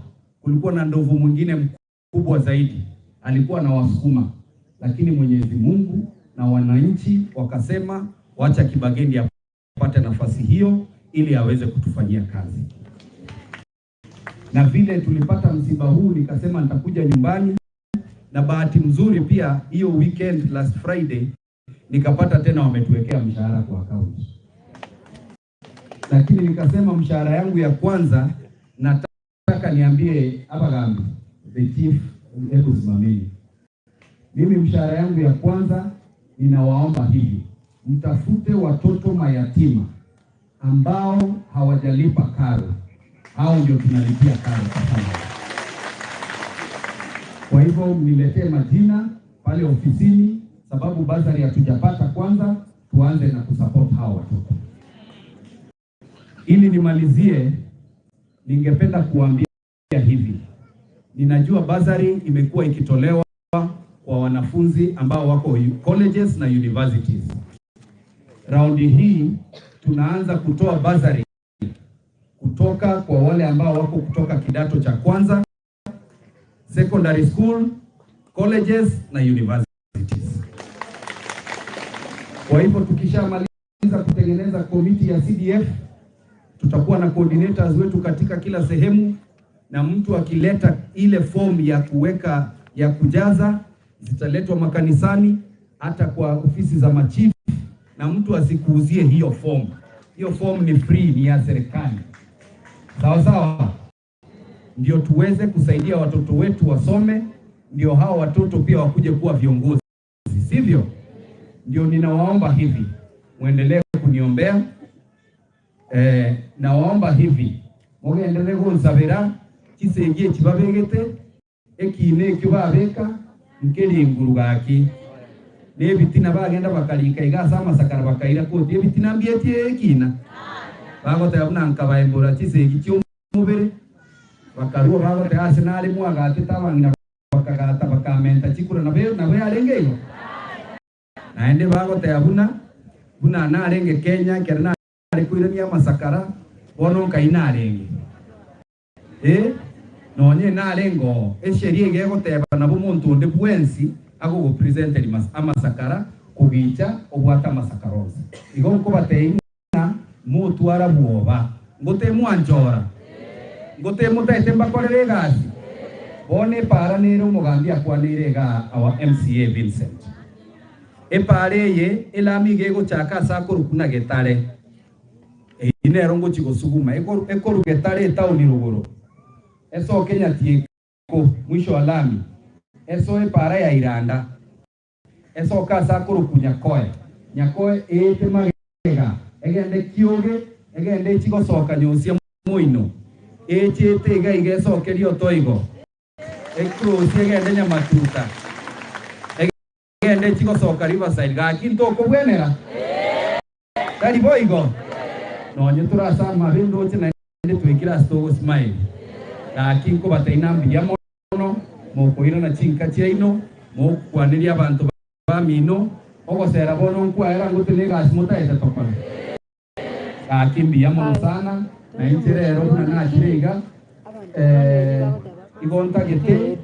kulikuwa na ndovu mwingine mkubwa zaidi, alikuwa na wasukuma, lakini Mwenyezi Mungu na wananchi wakasema wacha Kibagendi apate nafasi hiyo ili aweze kutufanyia kazi. Na vile tulipata msiba huu, nikasema nitakuja nyumbani, na bahati mzuri pia hiyo weekend last Friday nikapata tena wametuwekea mshahara kwa account. Lakini nikasema mshahara yangu ya kwanza nataka niambie hapa gambi the chief hebu simameni. Mimi mshahara yangu ya kwanza ninawaomba hivi, mtafute watoto mayatima ambao hawajalipa karo. Hao ndio tunalipia karo sasa. Kwa hivyo mniletee majina pale ofisini, sababu bazari hatujapata. Kwanza tuanze na kusupport hao watoto. Ili nimalizie, ningependa kuambia hivi. Ninajua bazari imekuwa ikitolewa kwa wanafunzi ambao wako colleges na universities. Raundi hii tunaanza kutoa bazari kutoka kwa wale ambao wako kutoka kidato cha kwanza, secondary school, colleges na universities. Kwa hivyo tukishamaliza kutengeneza komiti ya CDF, tutakuwa na coordinators wetu katika kila sehemu, na mtu akileta ile form ya kuweka ya kujaza zitaletwa makanisani, hata kwa ofisi za machifu, na mtu asikuuzie hiyo form. Hiyo form ni free, ni ya serikali. Sawa sawa? Ndio tuweze kusaidia watoto wetu wasome, ndio hao watoto pia wakuje kuwa viongozi. Sivyo? Ndio ninawaomba hivi, muendelee kuniombea. Nawaomba hivi, mugendelee kunsabira kisenge kibabegete ekine kibabeka nkeli ngurugaki nebitina bagenda bakalika igasa amasakara bakaira ko ebitina mbietie ekina bagote abuna nkabaimbura kisenge cy'umubere bakaruwa bagote arsenal mwagate tabangina bakagata bakamenta chikura nabe arengeyo naende bagote abuna na arenge Kenya kerna kuirania masakara bono kaina arenge nonye narengo esherie gegoteba nabo muntu nde bwensi ago go present amasakara kugicha obwata masakaroza igo ko bateina mutu arabuoba ngote mwanjora ngote mutaite mbakorere gasi bone para nero mugambi akwanire ga our MCA Vincent epareye elami gego chaka sakurukuna getare inero ngo chigosuguma ekoru getare tauni ruguru eso Kenya tieko mwisho wa lami eso para ya Iranda eso kasa kurukunya koe nyakoe ete magega egende kioge egende chigosoka nyosia muino echete ga igeso kerio toigo ekrosi egende nyamatuta egende chigosoka Riverside ga kinto kobwenera kali boigo nonye turasa mabindo chena twikira stogo smile lakini ko bataina mbia mono mokoira na chinka chiaino mokwaniria abantu bamino ogosera bono nkwera ngutene gas mutaita tokana lakini mbia mono sana na interero na chiriga igonta gete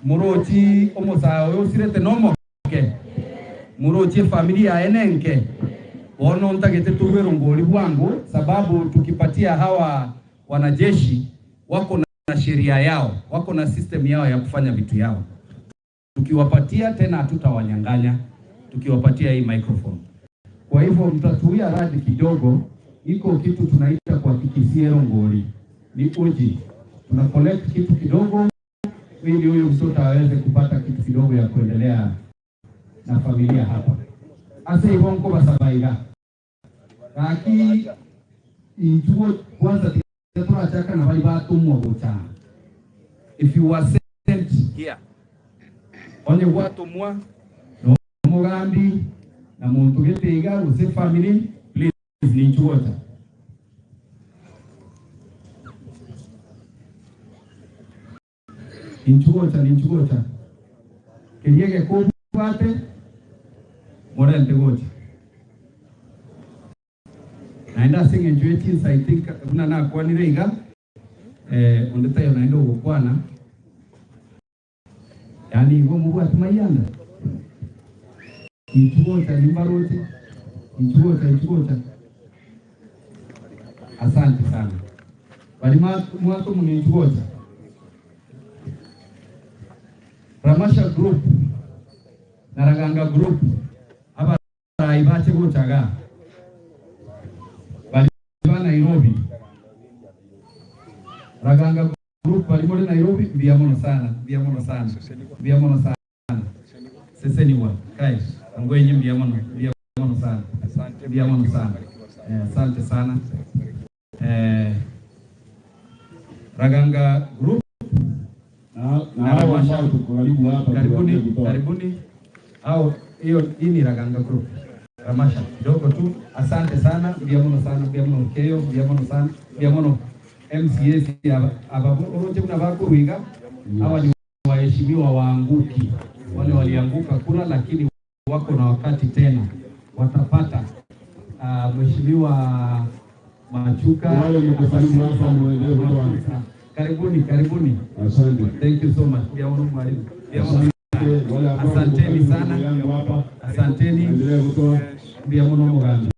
murochi omosayo osirete nomoke murochi familia enenke bono ntagete tuwero ngoli bwangu sababu tukipatia hawa wanajeshi wako na sheria yao, wako na system yao ya kufanya vitu yao. Tukiwapatia tena hatutawanyang'anya, tukiwapatia hii microphone. Kwa hivyo mtatuia radi kidogo, iko kitu tunaita kwa kikisiero ngoli. Ni uji. Tuna collect kitu kidogo ili huyu mtoto aweze kupata kitu kidogo ya kuendelea na familia hapa. Asa ibonko basabaira. Kaki injuo kwanza if you were sent here onye watu mwa no mugambi na muntu getega use family please ninchuota ninchuota kiriege ko bate morente gocha naenda singe njueti I think kuna na kwa nirega ondeta yonaenda ugukwana yani ngo mubu atumayanda ichuota nimbaroti ichuota. Asante sana bali mwako mnichuota Ramasha group na Raganga group aba ibache gochaga bali Nairobi. Raganga group bali muri Nairobi biamono sana. Sese ni wa kai ngwenye biamono sana. Asante sana. Raganga group na Ramasha karibuni au hii ni Raganga group. Ramasha dogo tu. Asante sana biamono keyo biamono MCS ababu na bakuruinga hawa ni waheshimiwa waanguki, wale walianguka kura lakini wako na wakati tena watapata. Mheshimiwa Machuka wale mkufalimu hapa muendelee. Karibuni. Asante. Thank you so much. Asanteni sana. Asanteni. Biamono Mugambi.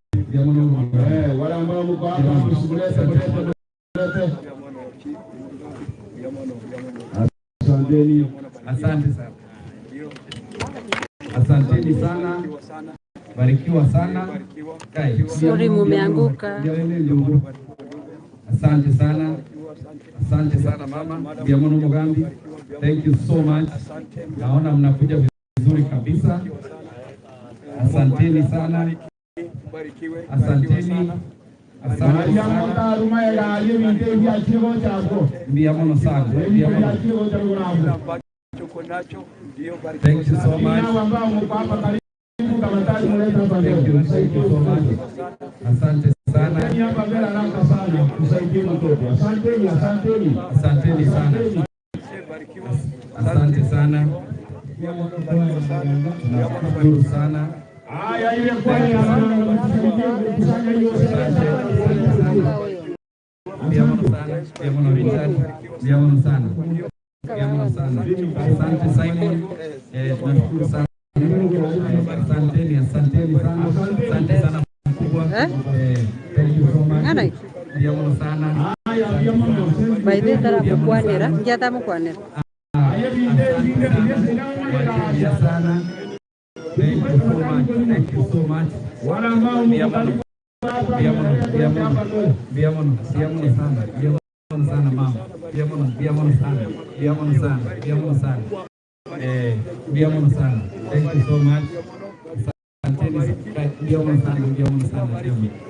Wale ambao mko hapa mshughulike. Asanteni sana. Barikiwa sana.
Sorry mumeanguka.
Asante sana mama Biamono Mugambi. Thank you so much. Naona mnakuja vizuri kabisa. Asanteni sana. Asanteni sana. Biamono sana. Thank you so much. Thank you so much. Asante sana. Asanteni sana. Asante sana. Tunashukuru sana. Biamono sana. Asante Simon. Tunashukuru sana. Asanteni sana. Asante sana mkubwa. Thank you so much. Biamono sana.
Baide tara mkwanera, njata mkwanera.
Sana. Thank you so much. Wala ambao Biamono sana mama. Biamono sana. Biamono sana. Thank you so much.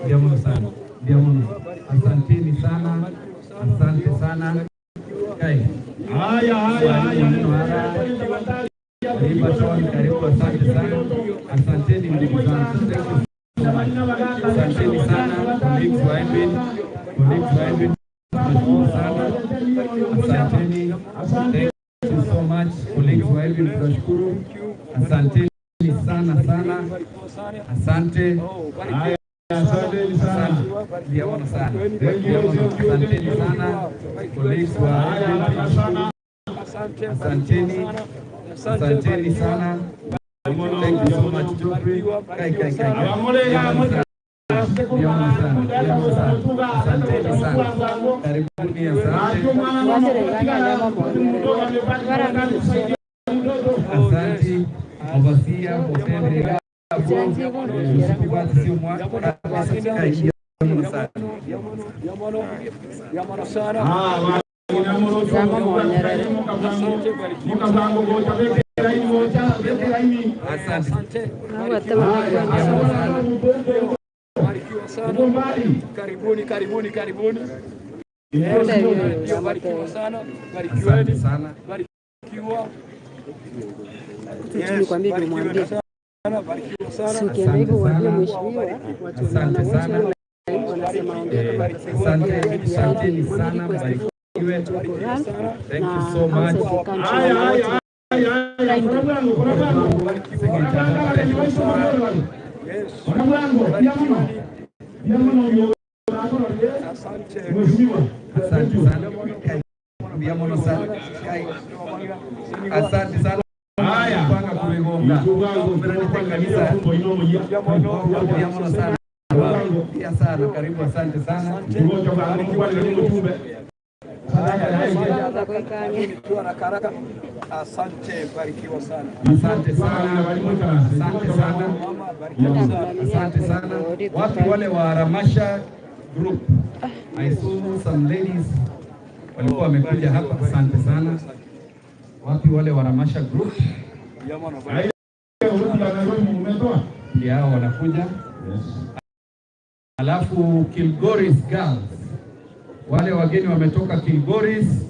Biamono sana. Asanteni sana. Asante sana. Kai. Karibu, asante sana. Asanteni ndugu zangu. Asanteni sana. Colleagues wa Edwin. Tunashukuru sana. Asanteni. Thank you so much. Colleagues wa Edwin tunashukuru. Asanteni sana. Asante. Asanteni sana. Biamono sana. Asanteni sana. Colleagues wa Edwin. Asanteni sana. Thank you so much. Kai. Biamono sana. Asanteni sana. Karibuni, asante. Ovasia potende sio mwaka
Karibuni. Barikiwa sana.
Barikiweni sana.
Barikiwa.
Nikwambie nimwambie. Si ukienda hivyo waambie mheshimiwa watu wanasema ongea.
Asante sana. Barikiwe. Thank you so much. Asante sana. mono sana. Asante sana. Haya, panga kuligonga. Kanisa. Ya mono sana. Pia sana, karibu, asante sana.
Asante, barikiwa sana.
Asante sana. Asante sana. Asante sana. Wapi wale wa Ramasha group? I saw some ladies walikuwa wamekuja hapa. Asante sana. Wapi wale wa Ramasha group? Ndio hao wanakuja. Alafu Kilgoris girls. Wale wageni wametoka Kilgoris,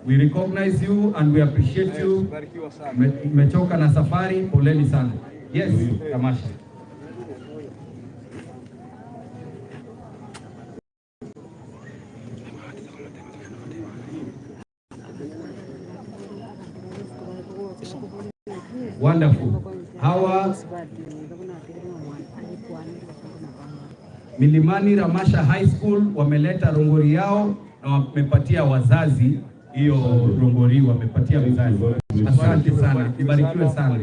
we recognize you and we appreciate you. Mmechoka na safari, poleni sana. Yes, Tamasha. Wonderful. Hawa Milimani Ramasha High School wameleta rongori yao na wamepatia wazazi hiyo rongori, wamepatia wazazi. Asante sana, ibarikiwe sana.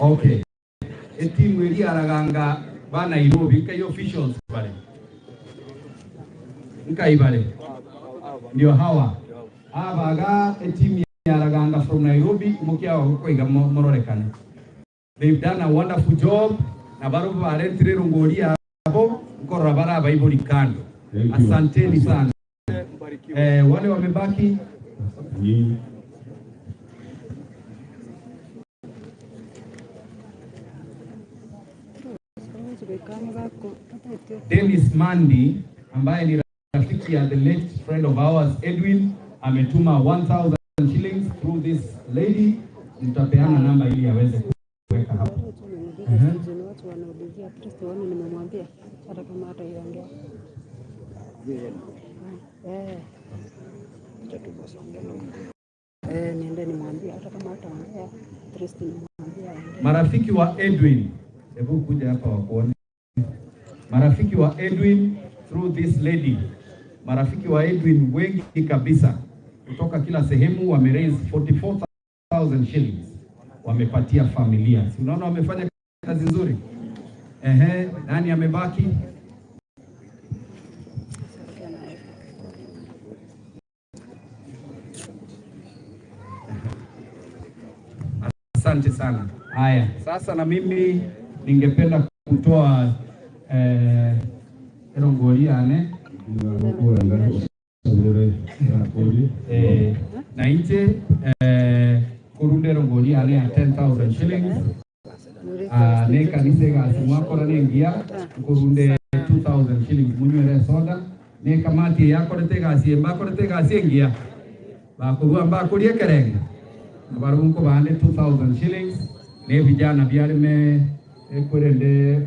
Okay. Eti mwili araganga ba Nairobi kayo officials pale. Nkaibale. Ndio hawa. Abaga eti araganga from Nairobi mukia kwiga mororekane. They've done a wonderful job na baro barentire rongori abo ngorora bara baibuli kando. Asanteni sana. Wale wamebaki Dennis Mandi ambaye ni rafiki ya the late friend of ours Edwin ametuma 1000 shillings through this lady. Mtapeana namba ili aweze kuweka hapo.
Watu wanaulizia Kristo wani nimemwambia hata kama hata iongea. Niende nimwambie hata kama hata ongea Kristo nimwambia.
Marafiki wa Edwin, hebu kuja hapa wakuone. Marafiki wa Edwin through this lady. Marafiki wa Edwin wengi kabisa kutoka kila sehemu wame raise 44,000 shillings. Wamepatia familia. Si unaona wamefanya kazi nzuri? Nani amebaki? Asante sana. Haya, sasa na mimi ningependa kutoa rongoriane na nje kurunde rongoriane ya 10,000 shillings. Ne kanise ga mwako na ngia kurunde 2,000 shillings munywere soda. Ne kamati yako retega siemba ko retega siengia bakurua bakurie kerenga nabarunko bande 2,000 shillings. Ne vijana byarime ekurende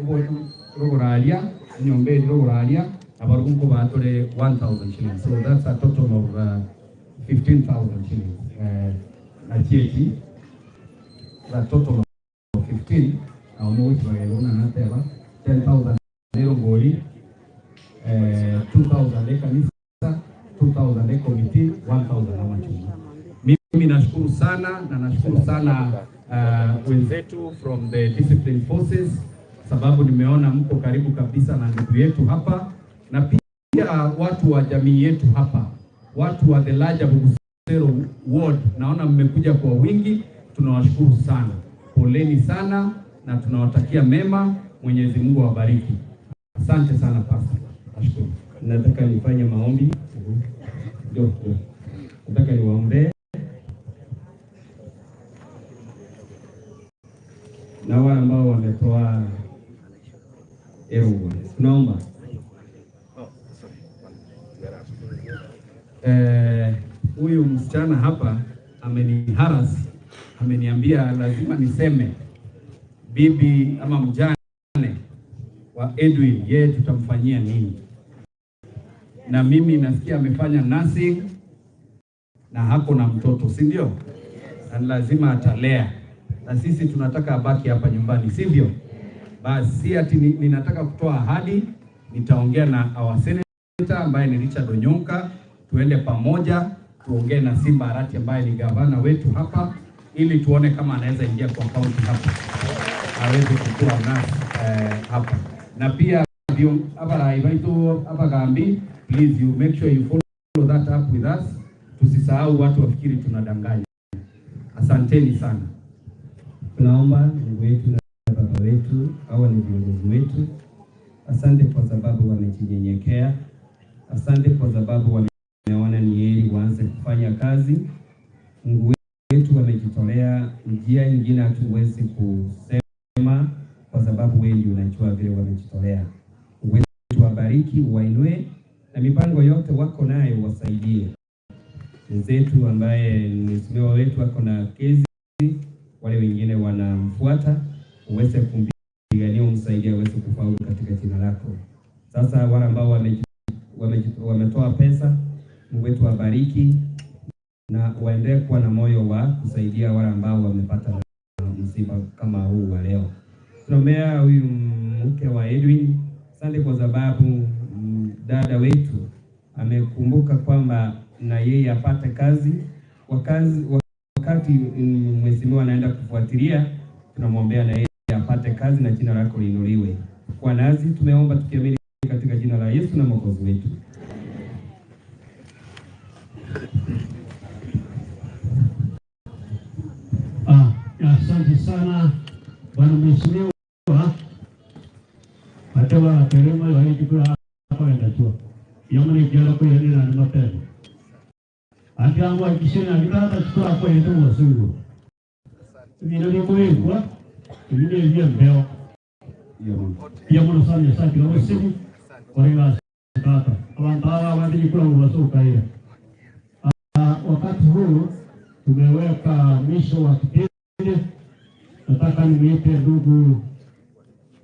rogoralia nyombe rogoralia nabarunko batore 1,000 shillings. So that's a total of 15,000 shillings. Achieti a total of 15 almost wagaona nateba 10,000 leo ngori 2,000 de kanisa 2,000 de committee 1,000 na wachungaji. Mimi nashukuru sana na nashukuru sana wenzetu from the discipline forces sababu nimeona mko karibu kabisa na ndugu yetu hapa na pia watu wa jamii yetu hapa, watu wa the larger Bugusero ward, naona mmekuja kwa wingi. Tunawashukuru sana, poleni sana na tunawatakia mema. Mwenyezi Mungu awabariki. Asante sana pastor. Nashukuru.
Nataka nifanye maombi. Nataka niwaombe na wale ambao wametoa Erugwa. Tunaomba.
Huyu msichana hapa ameniharas, ameniambia lazima niseme bibi ama mjane wa Edwin yeye tutamfanyia nini. Na mimi nasikia amefanya nursing na hako na mtoto, si ndio? Na lazima atalea. Na sisi tunataka abaki hapa nyumbani, sivyo? Basi ati ninataka kutoa ahadi, nitaongea na our senator ambaye ni Richard Onyonka, tuende pamoja tuongee na Simba Arati ambaye ni gavana wetu hapa, ili tuone kama anaweza ingia kwa kaunti hapa aweze kutoa nasi hapa. Na pia hapa Gambi, please you make sure you follow that up with us. Tusisahau watu wafikiri tunadanganya. Asanteni sana.
Tunaomba ndugu wetu na baba wetu, hawa ni viongozi wetu. Asante kwa sababu wamejinyenyekea. Asante kwa sababu wameona ni heri waanze kufanya kazi. Mungu wetu wamejitolea, njia nyingine hatuwezi kusema kwa sababu wewe ndio unajua vile wamejitolea. Wewe wabariki, wainue, na mipango yote wako nayo wasaidie. Mzetu ambaye mheshimiwa wetu wako na kesi, wale wengine wanamfuata, uweze kumpigania, umsaidie aweze kufaulu katika jina lako. Sasa wale ambao wametoa pesa, Mungu wetu wabariki na waendelee kuwa na moyo wa kusaidia wale ambao wamepata msiba kama huu wa leo. Tunaombea huyu mke wa Edwin. Asante kwa sababu dada wetu amekumbuka kwamba na yeye apate kazi. Wakati mheshimiwa anaenda kufuatilia, tunamwombea na yeye apate kazi na jina lako liinuliwe. Kwa nazi tumeomba tukiamini katika jina la Yesu na Mwokozi wetu.
Asante sana bwana mheshimiwa. Hata wa terema walijua hapa ndachua. Yamani kila kwa yeye na mapema. Akiangu akishina akitaka kutoa kwa yeye ndio wasungu. Ndio kwa ndio ndio mbeo. Yamani sana sana kwa wasungu. Kwa hiyo sasa wanaanza wanajikula wasuka ile. Wakati huu tumeweka mwisho wa kipindi. Nataka nimwite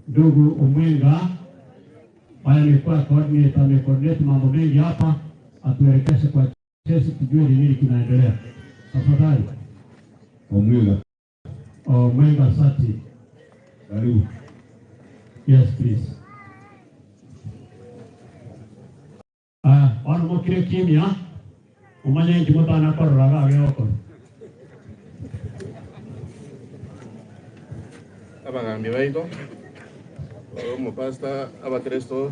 ndugu Omwenga ambaye alikuwa coordinator, amecoordinate mambo mengi hapa, atuelekeze kwa kesi tujue ni nini kinaendelea. Tafadhali. Omwenga Sati. Karibu. Yes please. Wana mokire kimya. Umanye ndimota anakorora gako.
Abagambi baito omupasta abakristo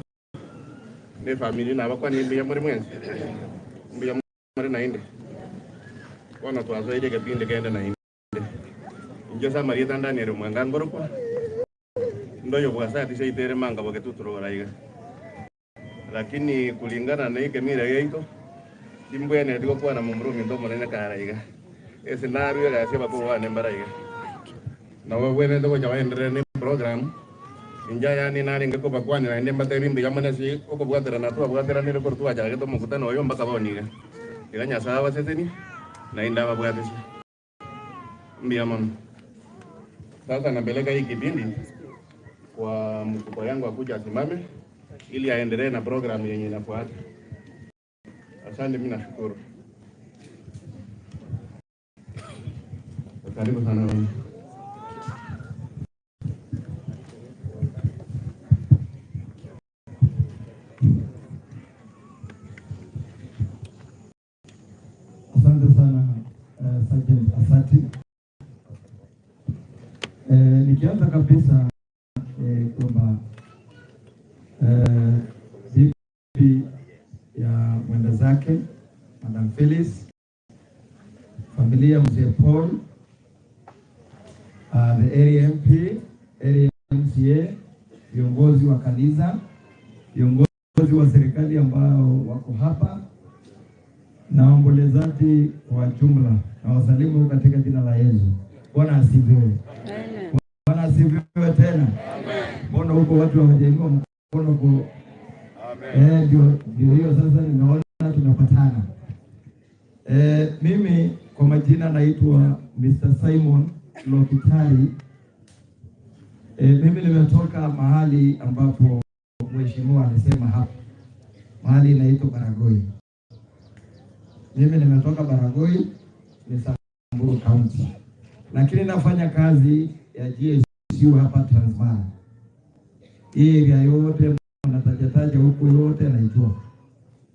ne family n'abakwani mbiya muri mwenzi mbiya muri nainde wana twazaide kepinde kende nainde inje Samaria tandani ero mwangan borokwa ndoyo bwasa tisaitere manga boketuturoraiga, lakini kulingana na ikemira yeito timbwene ndiko kwa na mumrumi ndo monene karaiga escenario ya sema kwa ne mbaraiga na wewe ndio waendelee ni program inja yani nani ngeko bakwani na ndemba terimbi yamana si oko bwatera na tu bwatera ni rekord tu aja geto mukutano yo mpaka boniga iganya sawa seteni na inda babwatesi mbiamon. Sasa napeleka hii kipindi kwa mkubwa yangu akuja asimame ili aendelee na program yenye inafuata. Asante, mimi nashukuru. Karibu sana wewe.
Asante sana Sergeant Asati. Nikianza kabisa kwamba bibi ya mwenda zake Madam Phyllis, familia mzee Paul, the area MP, area MCA, viongozi wa kanisa, viongozi wa serikali ambao wako hapa na waombolezaji kwa jumla, na wasalimu katika jina la Yesu. Bwana asifiwe. Bwana asifiwe tena. Mbona huko watu hawajainua mkono kwa ndio hiyo sasa nimeona tunapatana. Mimi kwa majina naitwa Mr. Simon Lokitari. Mimi nimetoka mahali ambapo mheshimiwa alisema hapa. Mahali inaitwa Baragoi. Mimi nimetoka Baragoi, ni Samburu County. Lakini nafanya kazi ya GSU hapa Transmara.
hii area yote mnatajataja huku yote naijua.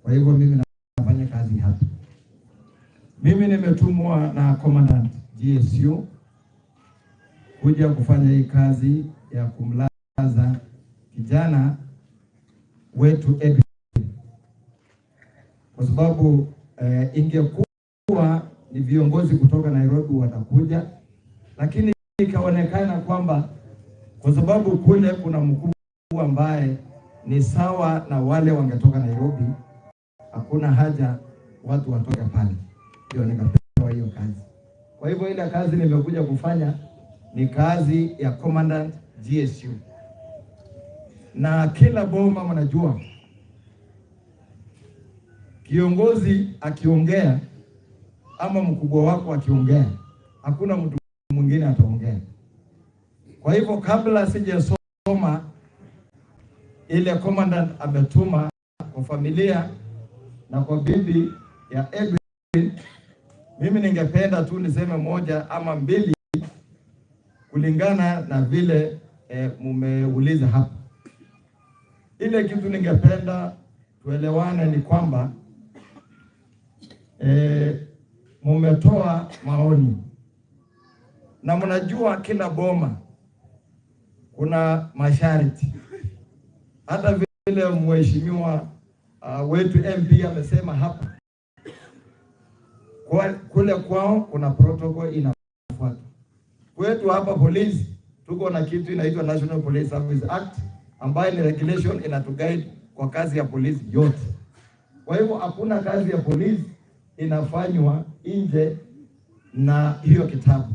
Kwa hivyo mimi nafanya kazi hapa. Mimi nimetumwa na commandant GSU kuja kufanya hii kazi ya kumlaza kijana wetu Edwin, kwa sababu ingekuwa ni viongozi kutoka Nairobi watakuja, lakini ikaonekana kwamba kwa sababu kule kuna mkubwa ambaye ni sawa na wale wangetoka Nairobi, hakuna haja watu watoke pale. Ndio nikapewa hiyo kazi. Kwa hivyo ile kazi nimekuja kufanya ni kazi ya commandant GSU. Na kila boma mnajua kiongozi akiongea ama mkubwa wako akiongea, hakuna mtu mwingine ataongea. Kwa hivyo kabla sijasoma ile commandant ametuma kwa familia na kwa bibi ya Edwin, mimi ningependa tu niseme moja ama mbili kulingana na vile mumeuliza hapa. Ile kitu ningependa tuelewane ni kwamba mumetoa maoni na mnajua kila boma kuna masharti. Hata vile mheshimiwa wetu MP amesema hapa, kule kwao kuna protocol inafuata. Kwetu hapa polisi tuko na kitu inaitwa National Police Service Act ambayo ni regulation inatuguide kwa kazi ya polisi yote. Kwa hivyo hakuna kazi ya polisi inafanywa nje na hiyo kitabu,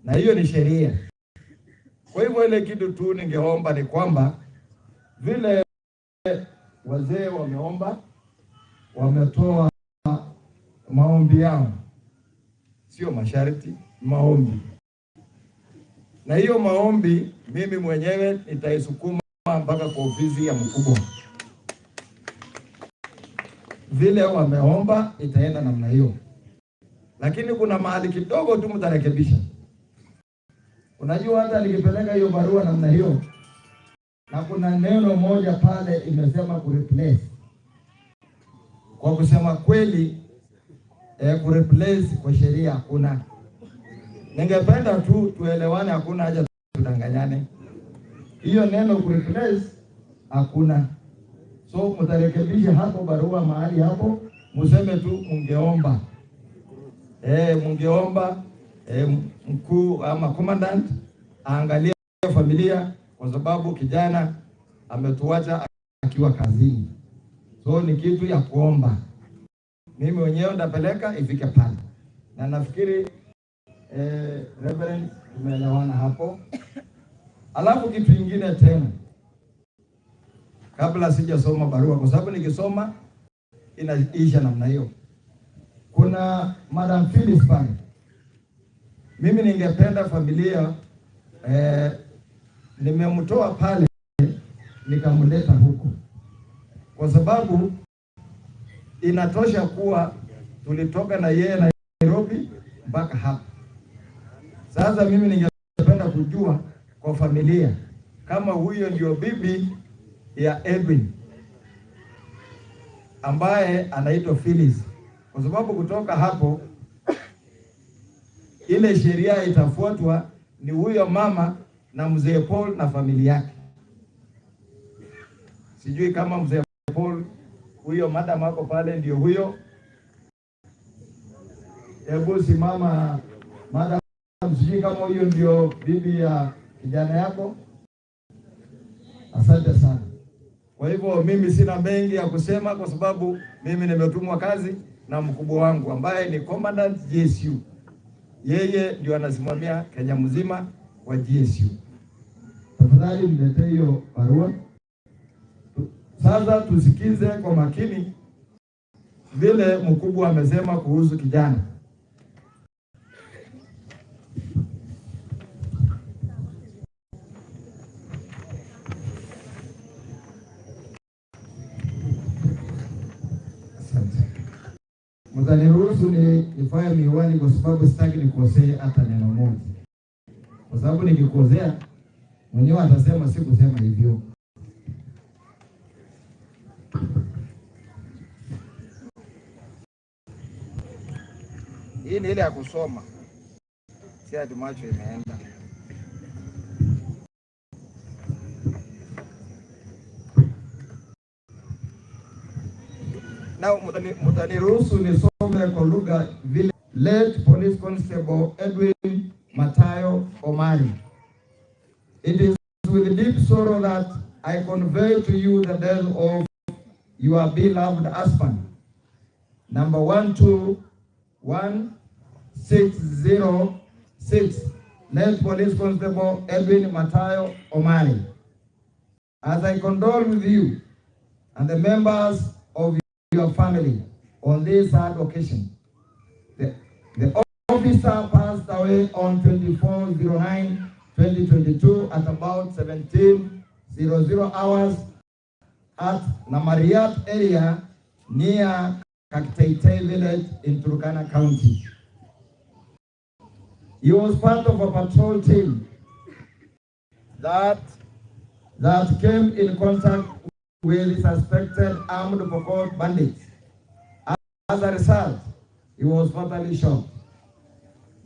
na hiyo ni sheria. Kwa hivyo ile kitu tu ningeomba ni kwamba vile wazee wameomba, wametoa maombi yao, sio masharti, maombi. Na hiyo maombi mimi mwenyewe nitaisukuma mpaka kwa ofisi ya mkubwa. Vile wameomba itaenda namna hiyo. Lakini kuna mahali kidogo tu mtarekebisha. Unajua hata nikipeleka hiyo barua namna hiyo, na kuna neno moja pale imesema kureplace. Kwa kusema kweli kureplace kwa sheria hakuna. Ningependa tu tuelewane, hakuna haja tudanganyane. Hiyo neno kureplace hakuna. So mtarekebisha hapo barua mahali hapo, museme tu mungeomba. Mungeomba mkuu ama commandant aangalie familia, kwa sababu kijana ametuacha akiwa kazini. So ni kitu ya kuomba. Mimi mwenyewe ndapeleka ifike pale. Na nafikiri Reverend tumeelewana hapo. Alafu kitu kingine tena, kabla sijasoma barua, kwa sababu nikisoma inaisha namna hiyo. Kuna Madam Phyllis pale. Mimi ningependa familia nimemtoa pale nikamleta huku, kwa sababu inatosha kuwa tulitoka na yeye Nairobi mpaka hapa. Sasa mimi ningependa kujua kwa familia kama huyo ndio bibi ya Edwin ambaye anaitwa Phyllis, kwa sababu kutoka hapo ile sheria itafuatwa ni huyo mama na mzee Paul na familia yake. Sijui kama mzee Paul huyo madam wako pale ndio huyo. Hebu simama madam, sijui kama huyo ndio bibi ya kijana yako. Asante sana. Kwa hivyo mimi sina mengi ya kusema, kwa sababu mimi nimetumwa kazi na mkubwa wangu ambaye ni commandant GSU. Yeye ndio anasimamia Kenya mzima wa GSU. Tafadhali mletee hiyo barua. Sasa tusikize kwa makini vile mkubwa amesema kuhusu kijana. Mtaniruhusu nifanye miwani kwa sababu sitaki nikosee hata neno moja. Kwa sababu nikikosea Mwenyewe atasema si kusema hivyo. Hii ni ile ya kusoma, si ati macho imeenda. Now mutaniruhusu nisome kwa lugha vile. Late Police Constable Edwin Matayo Omari. It is with deep sorrow that I convey to you the death of your beloved husband. Number 121606, Late Police Constable Edwin Matayo Omari. As I condole with you and the members of your family on this sad occasion, the officer passed away on 24/09/2022 at about 17:00 hours at Namariat area near Kakiteitei village in Turkana County. He was part of a patrol team that came in contact with suspected armed pursuit bandits. As a result, he was fatally shot.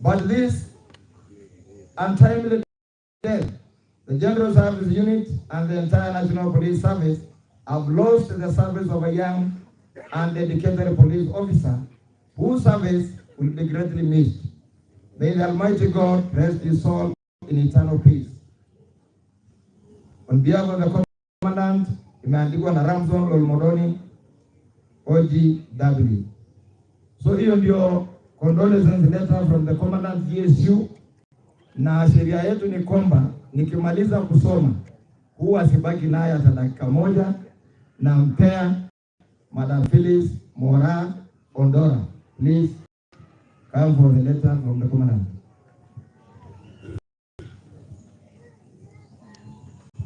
But this untimely death, the General Service Unit and the entire National Police Service have lost the service of a young and dedicated police officer whose service will be greatly missed. May the Almighty God rest his soul in eternal peace. On behalf of the Commandant, imeandikwa na Ramson Olmodoni, OGW. So hiyo ndio condolence letter from the Commandant GSU, na sheria yetu ni kwamba nikimaliza kusoma huwa sibaki naye hata dakika moja, na mpea Madam Phyllis Mora Ondora. Please come for the letter from the Commandant.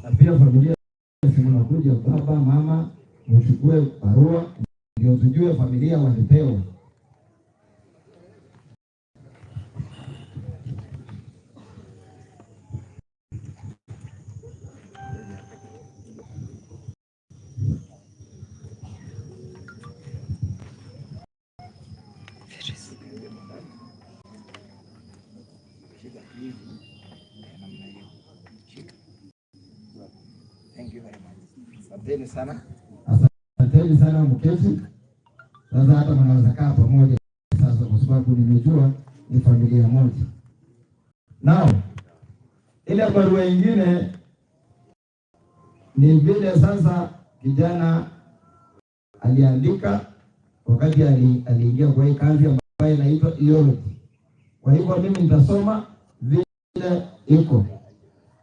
Na pia familia mnakuja, baba mama, mchukue barua ndio tujue familia walipewa. Thank you very much. Asanteni sana. Asanteni sana mketi. Sasa hata mnaweza kaa pamoja sasa, kwa sababu nimejua ni familia moja. Now, ile barua nyingine ni vile sasa kijana aliandika wakati aliingia kwa hii kazi ambayo inaitwa IORO. Kwa hivyo mimi nitasoma vile iko.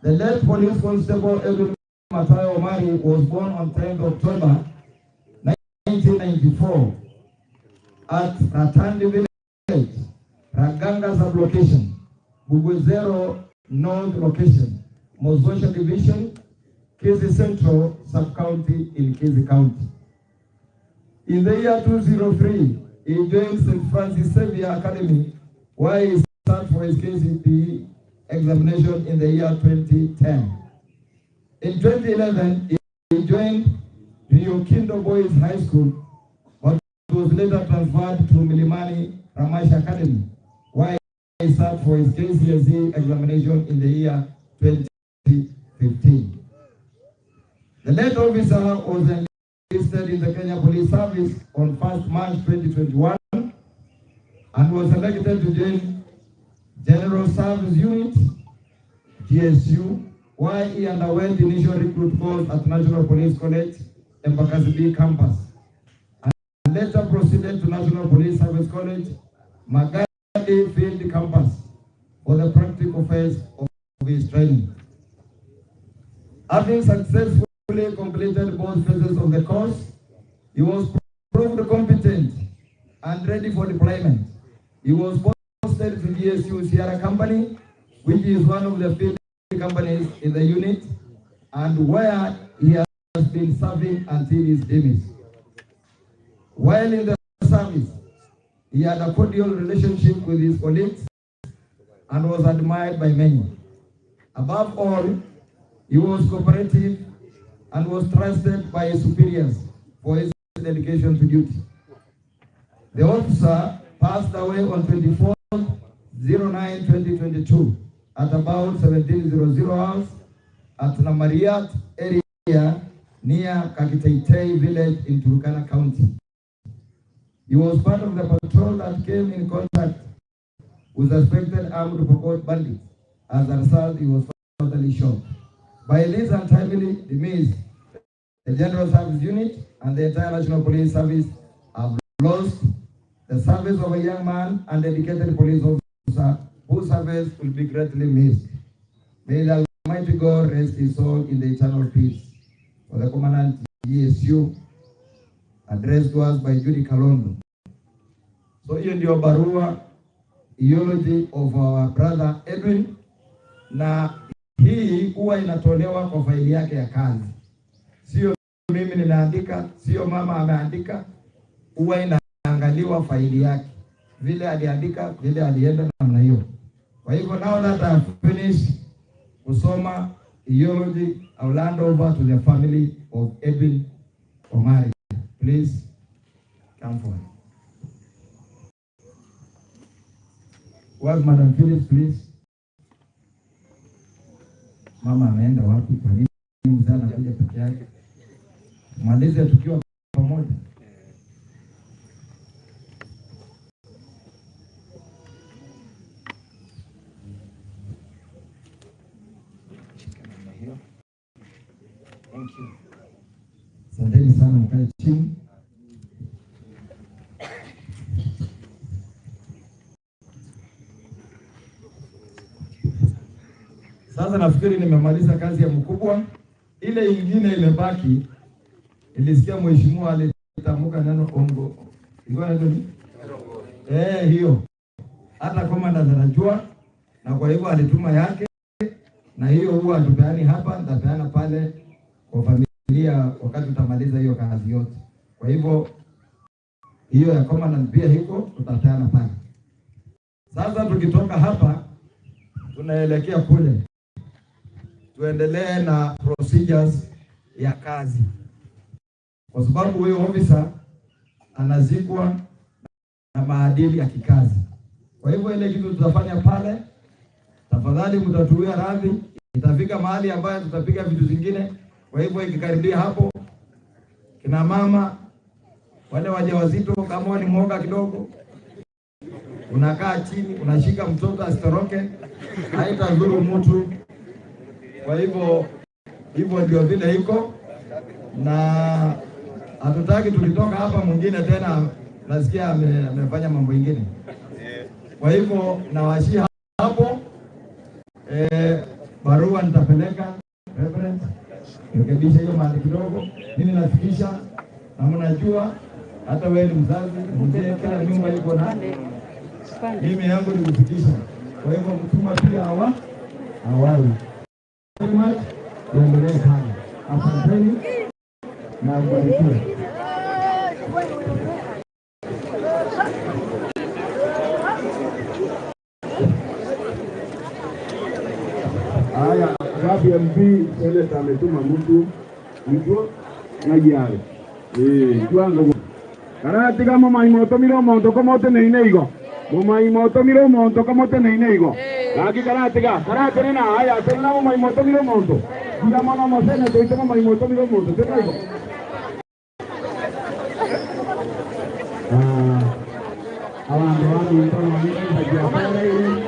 The late Police Constable Edwin Matayo Omari was born on 10th October 1994 at Ratandi Village, Raganga Sub-Location, Bugwezero North Location, Mozosha Division, Kizz Central Sub-County in Kizz County. In the year 2003, he joined St. Francis Xavier Academy, where he sat for his KCPE examination in the year 2010. In 2011, he joined Rio Kindo Boys High School, but was later transferred to Milimani Ramash Academy, where he sat for his KCSE examination in the year 2015. The late officer was enlisted in the Kenya Police Service on 1st March 2021 and was selected to join General Service Unit, GSU, where he underwent the initial recruit course at National Police College, Embakasi B campus, and later proceeded to National Police Service College, Magadi Field campus, for the practical phase of his training. Having successfully completed both phases of the course, he was proved competent and ready for deployment. He was posted to GSU Sierra Company, which is one of the field companies in the unit, and where he has been serving until his demise. While in the service, he had a cordial relationship with his colleagues and was admired by many. Above all, He was cooperative and was trusted by his superiors for his dedication to duty. The officer passed away on 24/09/2022 at about 17:00 hours at Namariat area near Kakiteitei village in Turkana County. He was part of the patrol that came in contact with suspected armed Pokot bandits. As a result, he was fatally shot. By this untimely demise, the General Service Unit and the entire National Police Service have lost the service of a young man and dedicated police officer whose service will be greatly missed. May the Almighty God rest his soul in the eternal peace. For the Commandant GSU, addressed to us by Judy Kalondo. So hiyo ndio barua eulogy of our brother Edwin, na hii huwa inatolewa kwa faili yake ya kazi. Sio mimi nimeandika, sio mama ameandika, huwa inaangaliwa faili yake. Vile aliandika, vile alienda namna hiyo. Kwa hivyo now that I finished kusoma eulogy, I will hand over to the family of Edwin Omari. Please come forward. What Madam Phyllis, please. Mama ameenda wapi? Kwa nini mzee anakuja peke yake? Malize tukiwa pamoja. Thank you. Asanteni sana, mkae chini. Sasa nafikiri nimemaliza kazi ya mkubwa. Ile ingine imebaki, ilisikia mheshimiwa alitamka neno ongo. Ilikuwa nini? Hiyo. Hata komanda anajua, na kwa hivyo alituma yake, na hiyo huwa atupeani hapa, nitapeana pale kwa familia wakati tutamaliza hiyo kazi yote. Kwa hivyo hiyo ya komanda pia hiko tutapeana pale. Sasa tukitoka hapa tunaelekea kule. Tuendelee na procedures ya kazi, kwa sababu huyo officer anazikwa na maadili ya kikazi. Kwa hivyo ile kitu tutafanya pale, tafadhali mtatuia radhi, itafika mahali ambayo tutapiga vitu zingine. Kwa hivyo ikikaribia hapo, kina mama wale wajawazito, kama ni mwoga kidogo, unakaa chini, unashika mtoto asitoroke, haitadhuru mtu. Kwa hivyo ndio vile iko, na hatutaki tukitoka hapa mwingine tena nasikia amefanya mambo mengine. Kwa hivyo nawashia hapo, barua nitapeleka reference, rekebisha hiyo mahali kidogo, mimi nafikisha, na mnajua hata wewe ni mzazi, mzee, kila nyumba iko na mimi yangu ni kufikisha. Kwa hivyo mtuma pia awali. Tuendelee sana. Asanteni na mbarikiwe.
Haya, Gabi MP Seneta ametuma mtu hivyo ngajiale. Tuanze. Karati kama maimoto miro monto kama tene igo. Maimoto miro monto kama tene igo. Lagi karati nena haya tena maimoto miro monto. Bila mama mosene tuitama maimoto miro monto. Tena igo. Abantu bandi mtono wani hajapenda ile.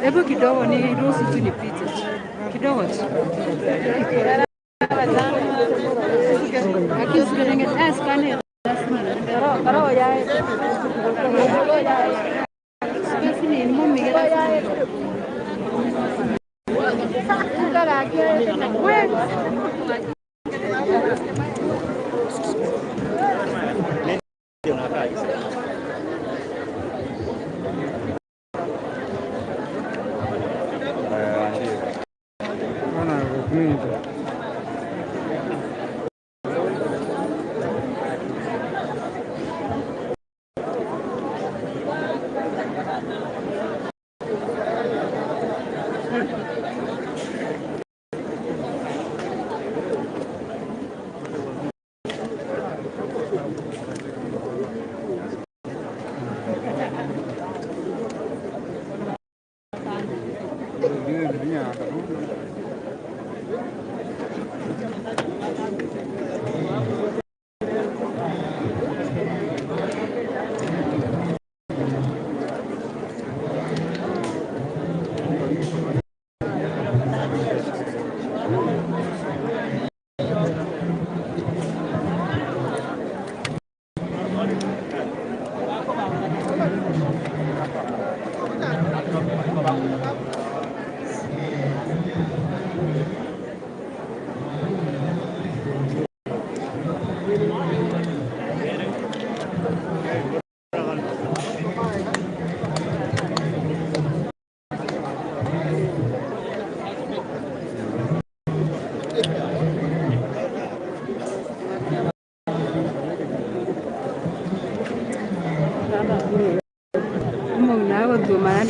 Hebu kidogo ni ruhusu tu nipite kidogo tu. Akisikilenge skani. Karo ya. Sisi ni mummi ya.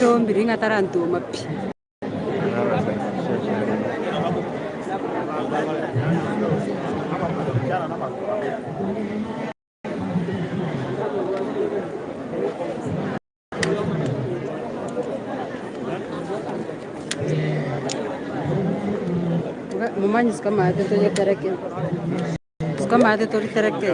Ndo mbiri ngataranto mapi. Mumanyi kama ate to tereke. Kama ate to tereke.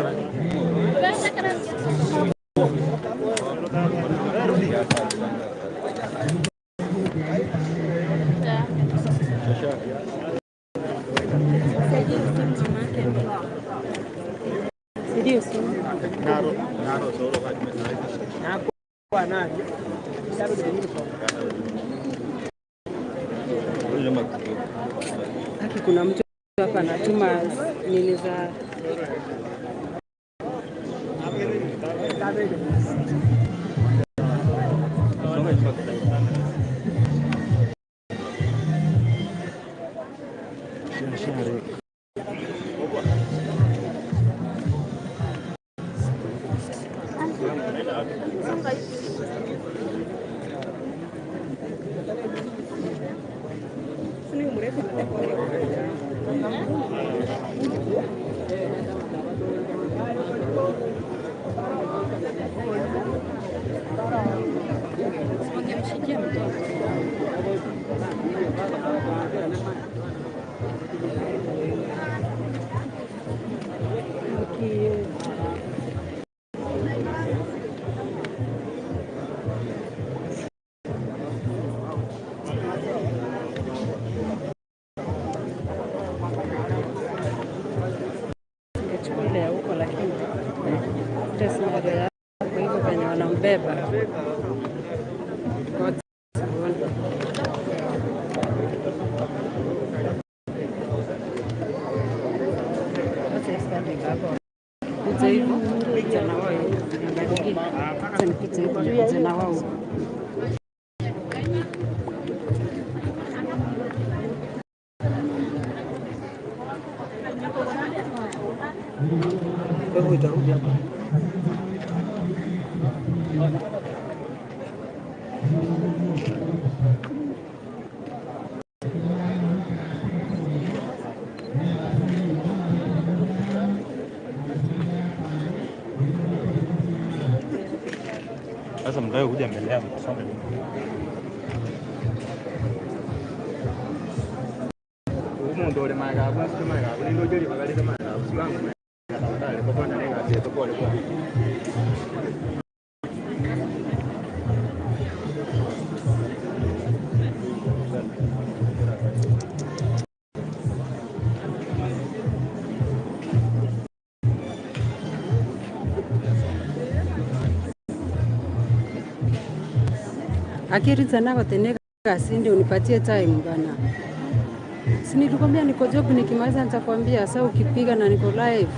Haki kuna mtu hapa anatuma nini za
sasa mtaka kuja mbele yangu kusoma umuntu ole magabu ndio jeli bagalika magabu sibangu tafadhali kwa bwana nenga sio pole kwa
Akiriza nako teneka kasi ndio unipatie time bana. Si nilikwambia niko job, nikimaliza nitakwambia. Sasa ukipiga na niko live.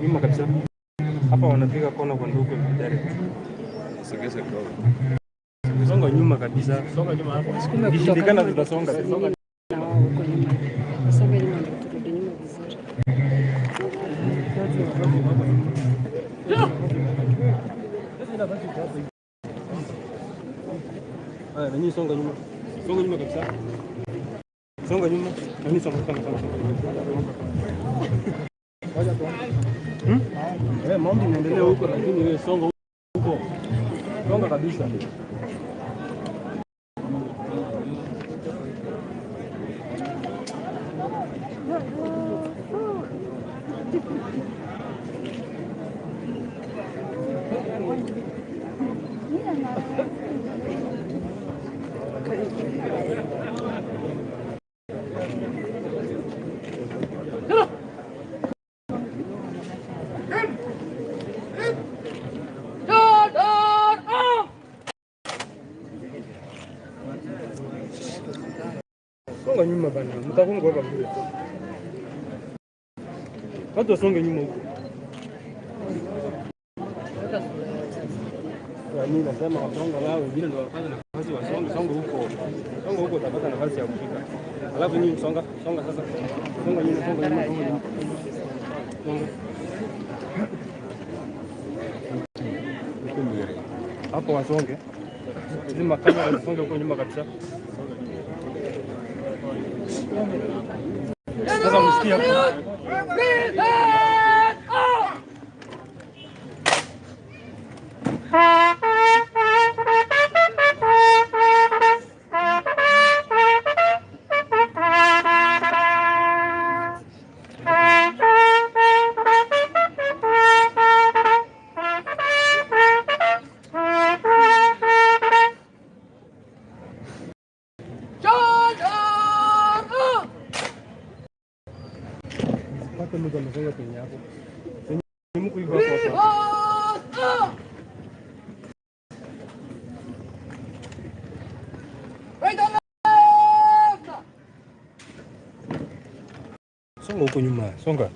Nyuma kabisa. Hapa wanapiga kona kwa ndugu direct. Sogeza kidogo. Songa nyuma kabisa. Songa nyuma hapo. Ikishindikana tutasonga. Songa
nyuma ndio turudi nyuma vizuri.
Haya, nani songa nyuma. Songa nyuma kabisa. Songa nyuma. Nani songa kana. Mambo inaendelea huko, lakini wewe songa huko. Songa kabisa. Songa nyuma bana, mtakungwa hapa mbele. Watu wasonge nyuma huko. Mimi nasema wasonga wao wengine ndio wapate nafasi wasonga huko utapata nafasi ya kufika. Alafu nyinyi songa sasa. Songa nyinyi. Hapo wasonge. Lazima kamera wasonge huko nyuma kabisa. Sasa msikia hapo. Songa huko nyuma, songa.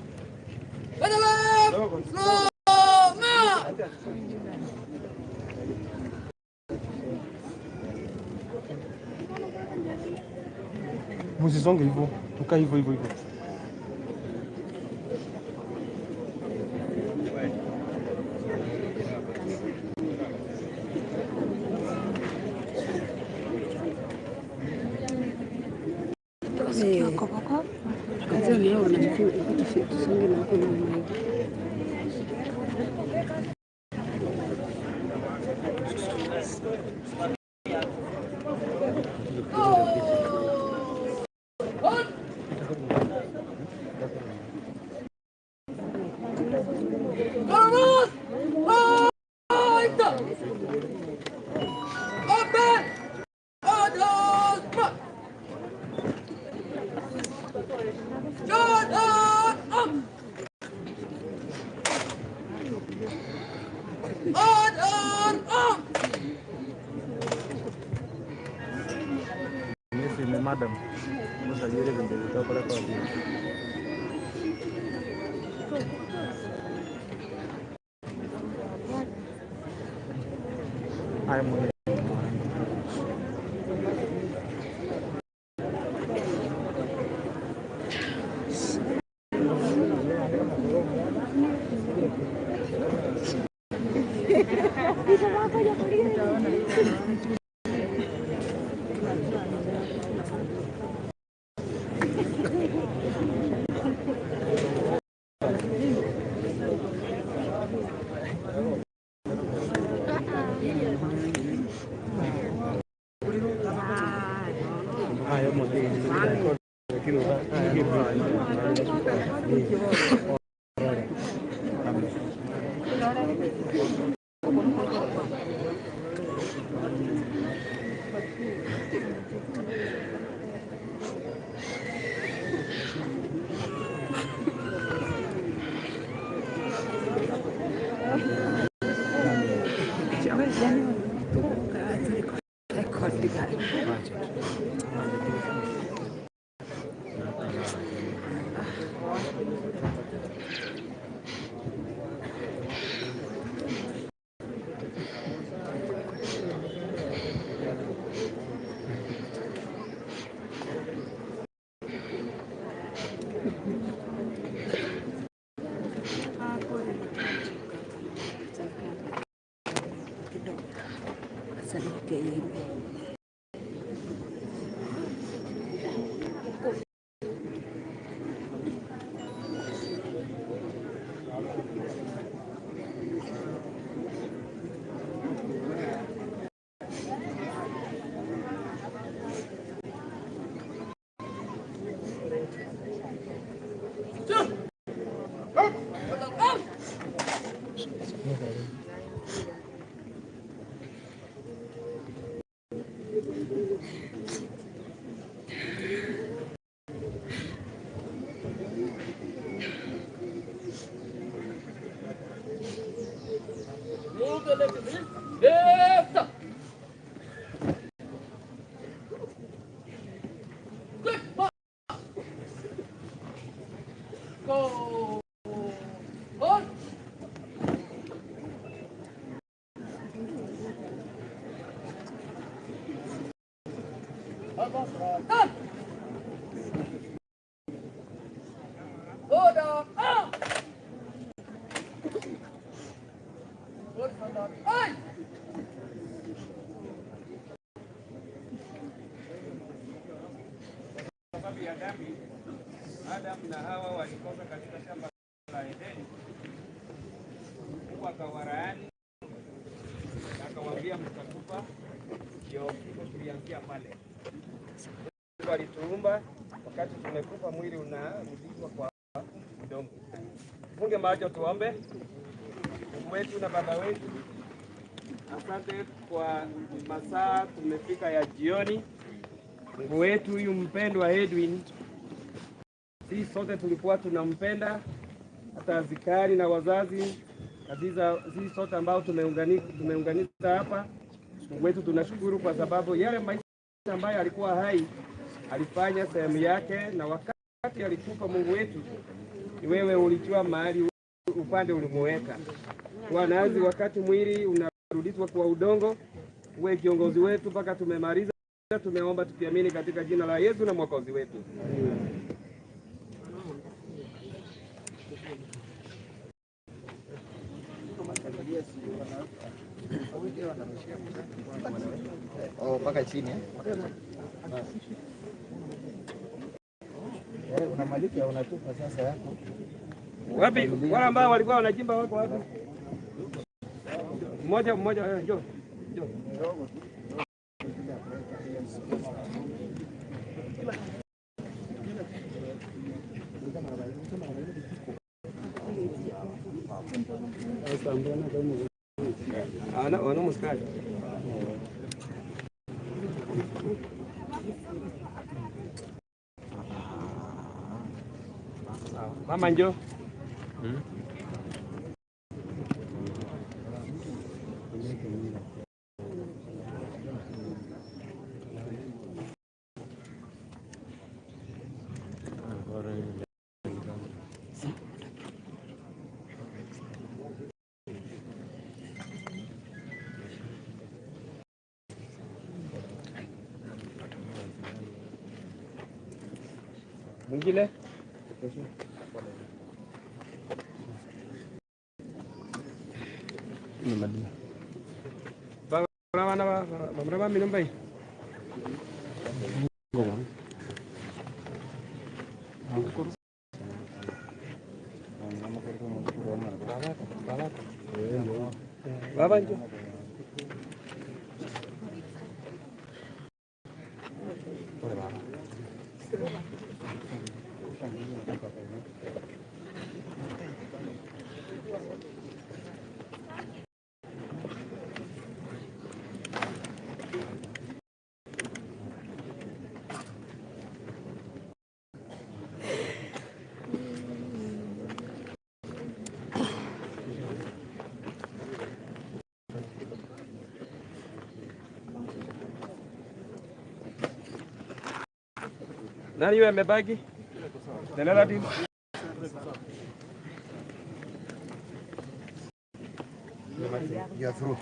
Msisonge hivyo, tukaa hivyo. Madam, vamos a ir a vender para todo.
Order!
Sababu ya dhambi, Adamu na Hawa walikosa katika shamba la Edeni. Mungu akawalaani na akawaambia mtakufa. Ndio kifo kilianzia pale. Mungu alituumba, wakati tumekufa mwili unarudishwa kwa udongo. Funge macho tuombe. Mungu wetu na Baba wetu, asante kwa masaa tumefika ya jioni. Mungu wetu huyu mpendwa Edwin, sisi sote tulikuwa tunampenda, hata askari na wazazi kabisa, sisi sote ambao tumeunganika hapa. Mungu wetu tunashukuru kwa sababu yale maisha ambayo alikuwa hai alifanya sehemu yake, na wakati alikufa Mungu wetu ni wewe ulijua mahali upande ulimweka. Kwa nazi wakati mwili unarudishwa kwa udongo, uwe kiongozi wetu mpaka tumemaliza. Tumeomba tukiamini katika jina la Yesu na Mwokozi wetu.
Oh, mpaka chini unamaliza unatupa sasa yako.
Wapi wale ambao walikuwa wanachimba wako wapi? Mmoja njoo. Ana muskari. Mama njoo. Mwingine? Ni madina. Berapa minum baik? Berapa itu? Nani yule amebaki? Delala di.
Ya through.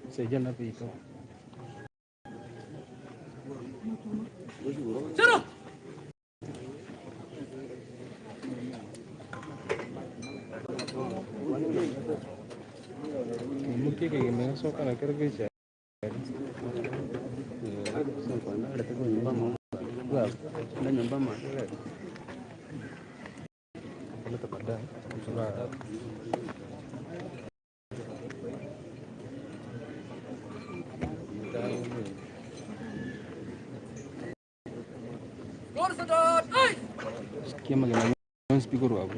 Saidian napi ito.
Sino?
Mungkin kayak gimana sokan akhir kerja. Sikia maganda yung speaker ako.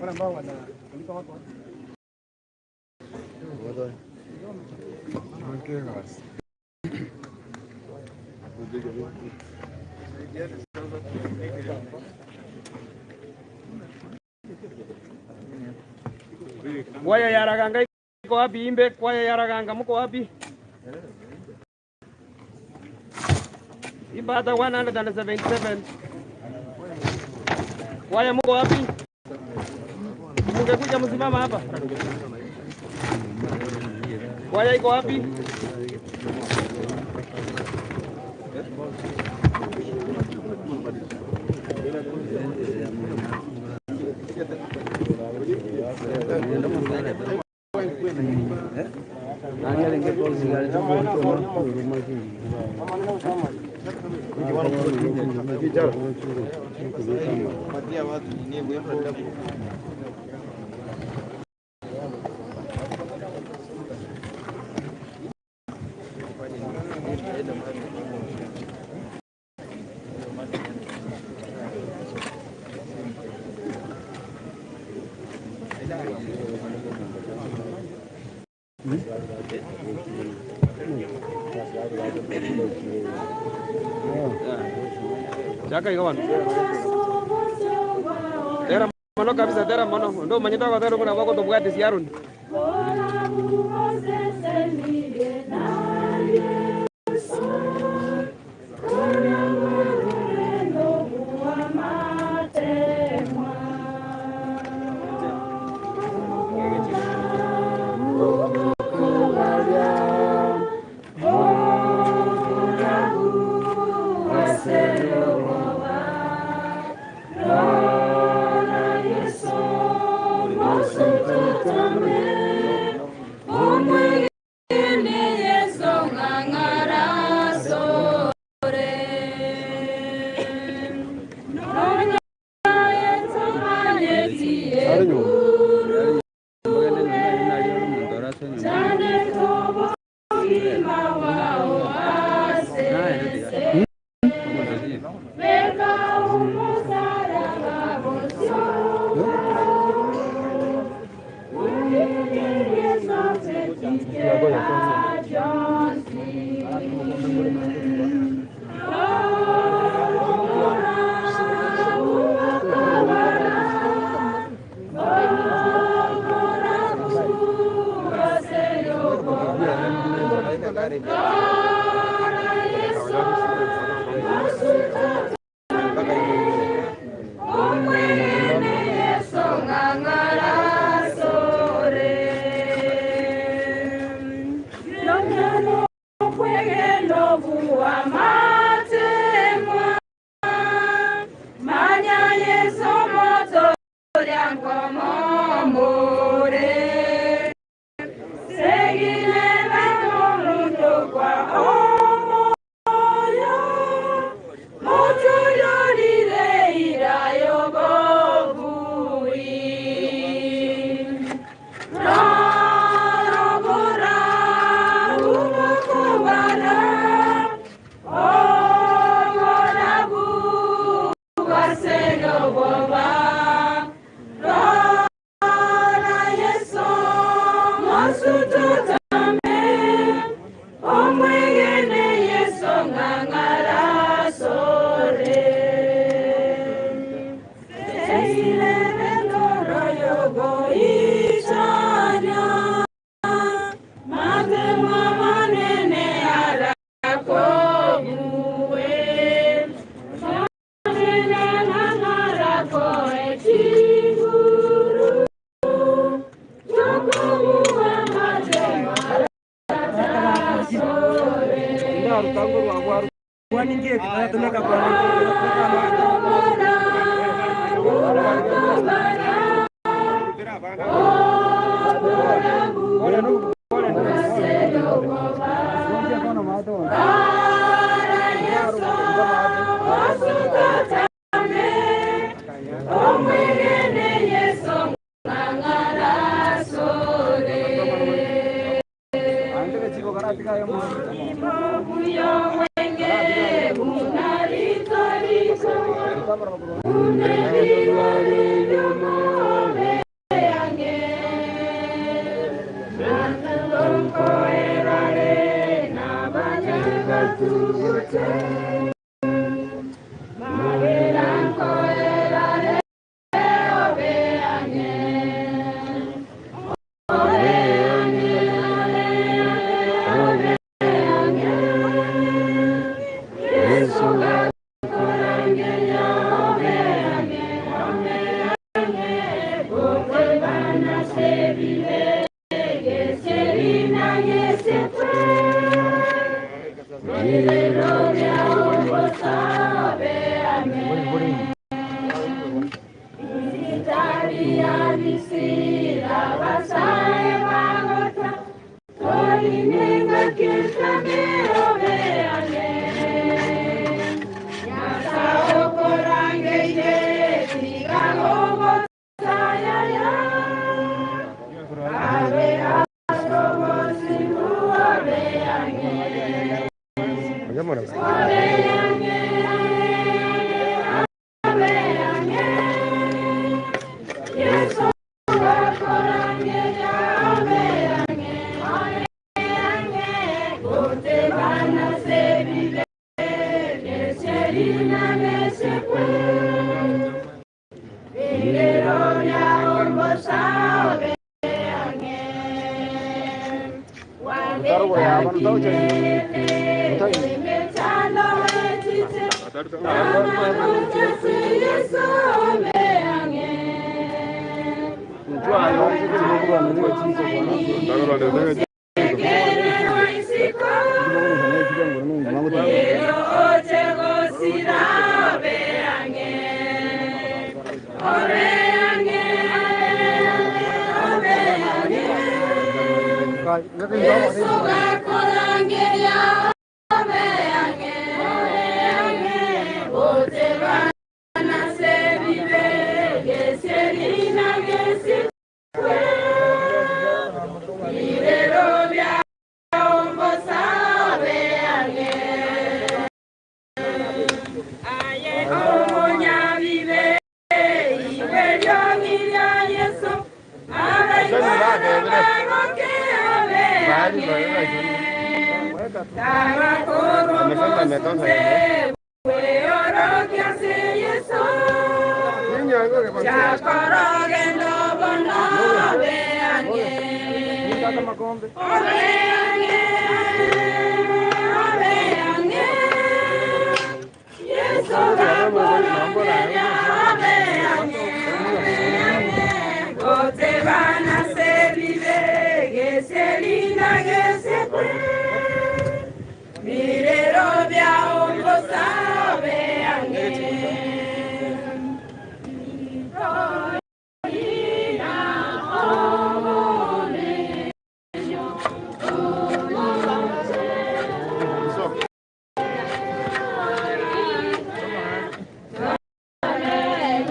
Orang bawa na. Hindi ko ako.
Wadoy. Magkeras.
Kwaya ya Raganga iko wapi? Imbe kwaya ya Raganga mko wapi? Ibada 177. Kwaya mko wapi? Mungekuja msimama hapa. Kwaya iko wapi? Chaka ikawan. Tera mano kabisa, tera mano. Ndo manyita kwa tera kuna wako tobugati siarun.
Oh my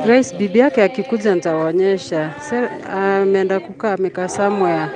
Grace bibi yake akikuja nitawaonyesha. Ameenda kukaa amekaa somewhere.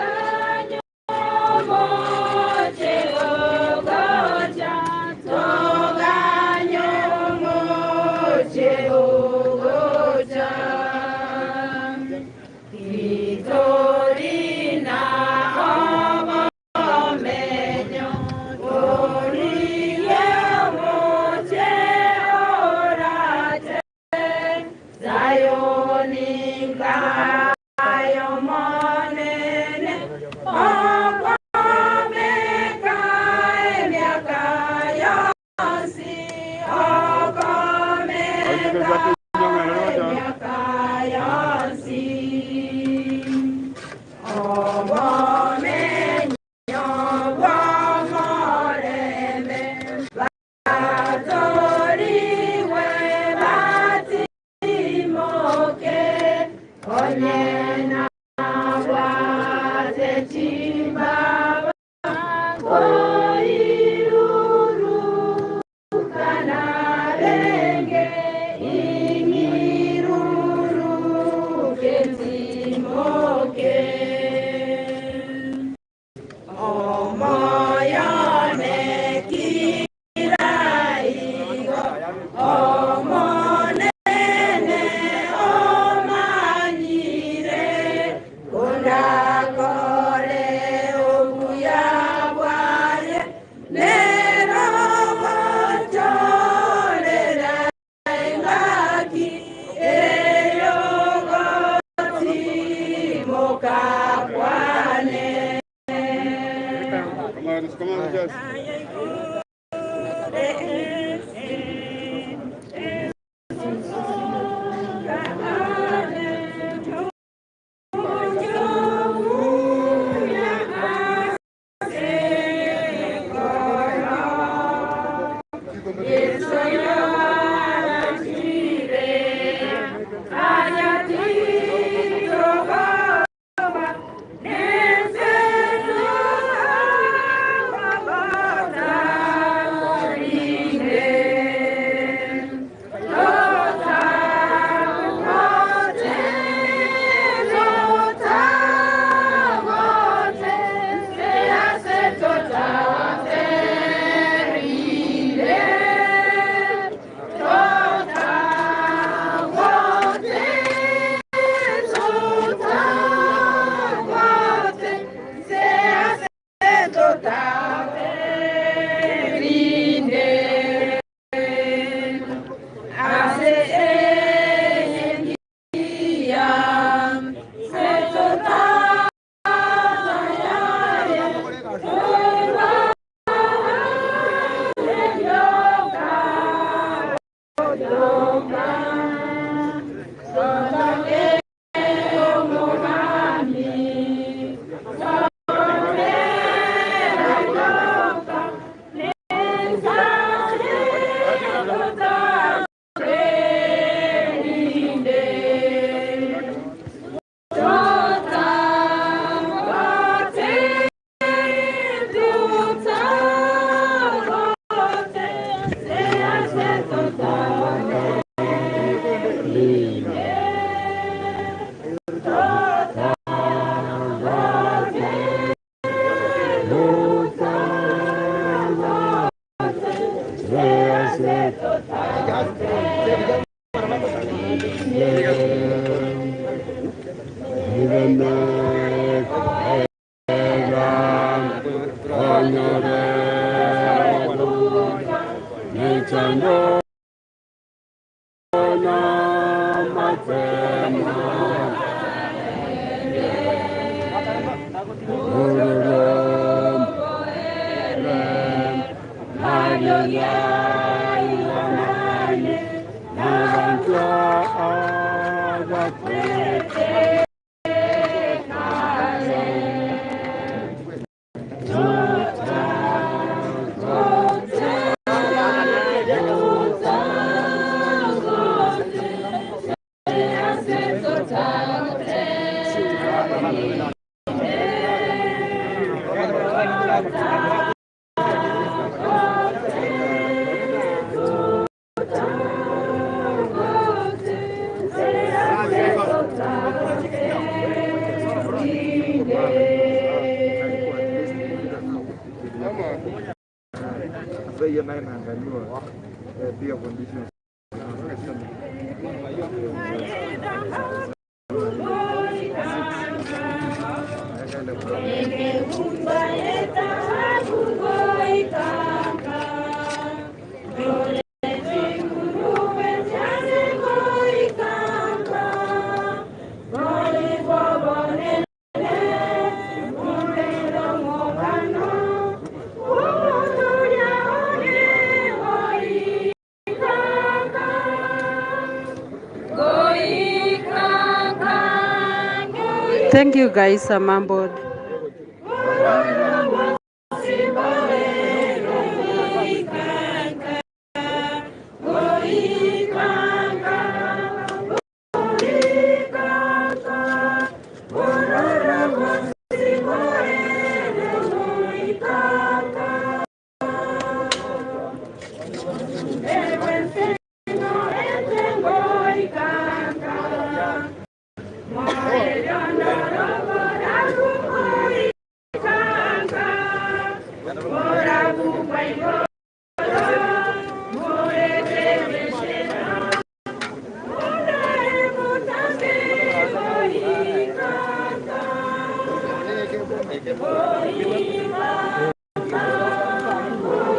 Thank you guys, I'm on board.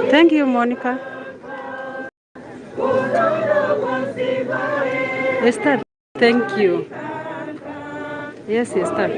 Thank you, Monica. Esther, thank you. Yes, Esther.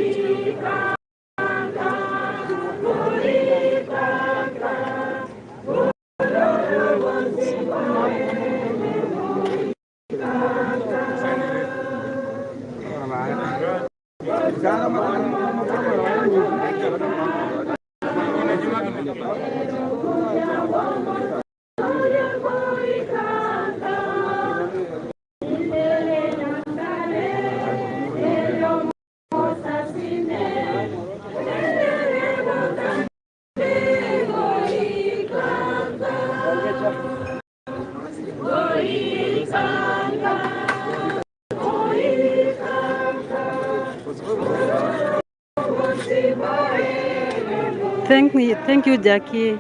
Thank you, Jackie.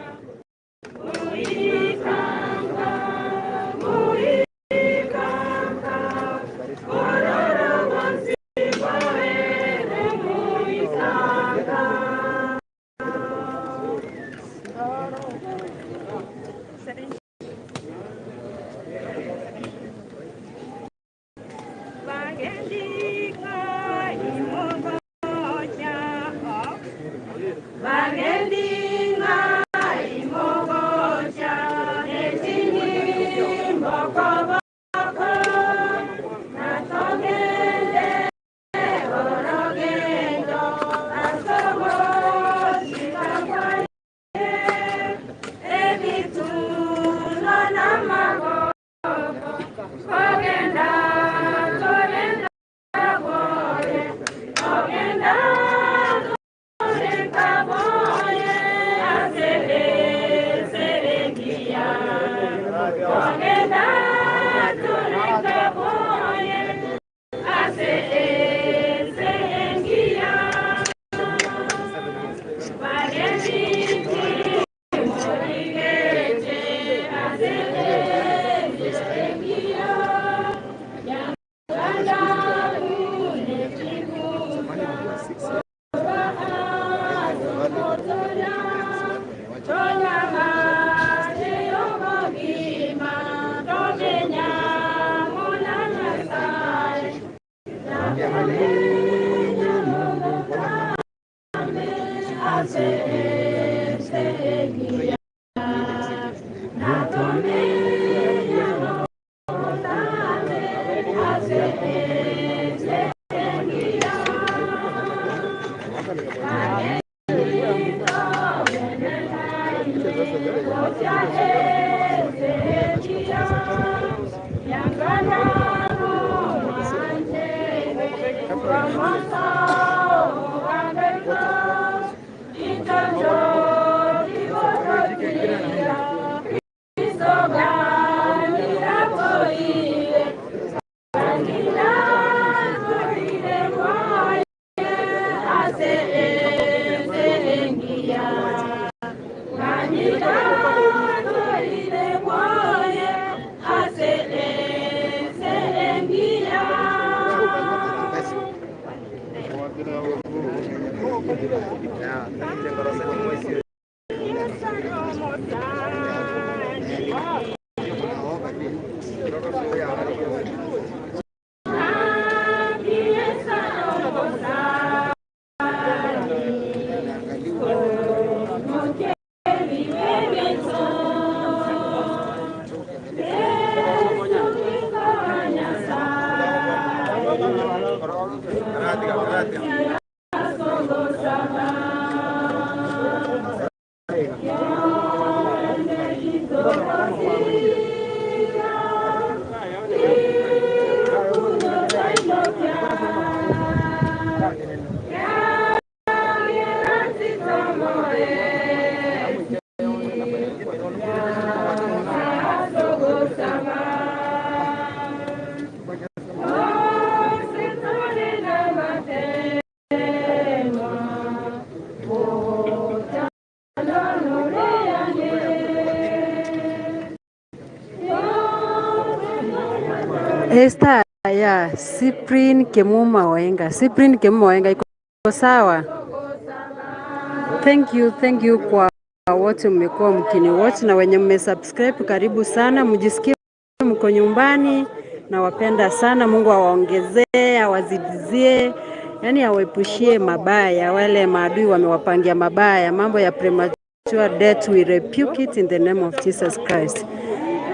ya Cyprian Kemuma Waenga. Cyprian Kemuma Waenga iko sawa. Thank you kwa wote mmekuwa mkini watch na wenye mmesubscribe, karibu sana, mjisikie mko nyumbani na wapenda sana. Mungu awaongezee, awazidizie, yani awaepushie mabaya. Wale maadui wamewapangia mabaya, mambo ya premature death, we rebuke it in the name of Jesus Christ.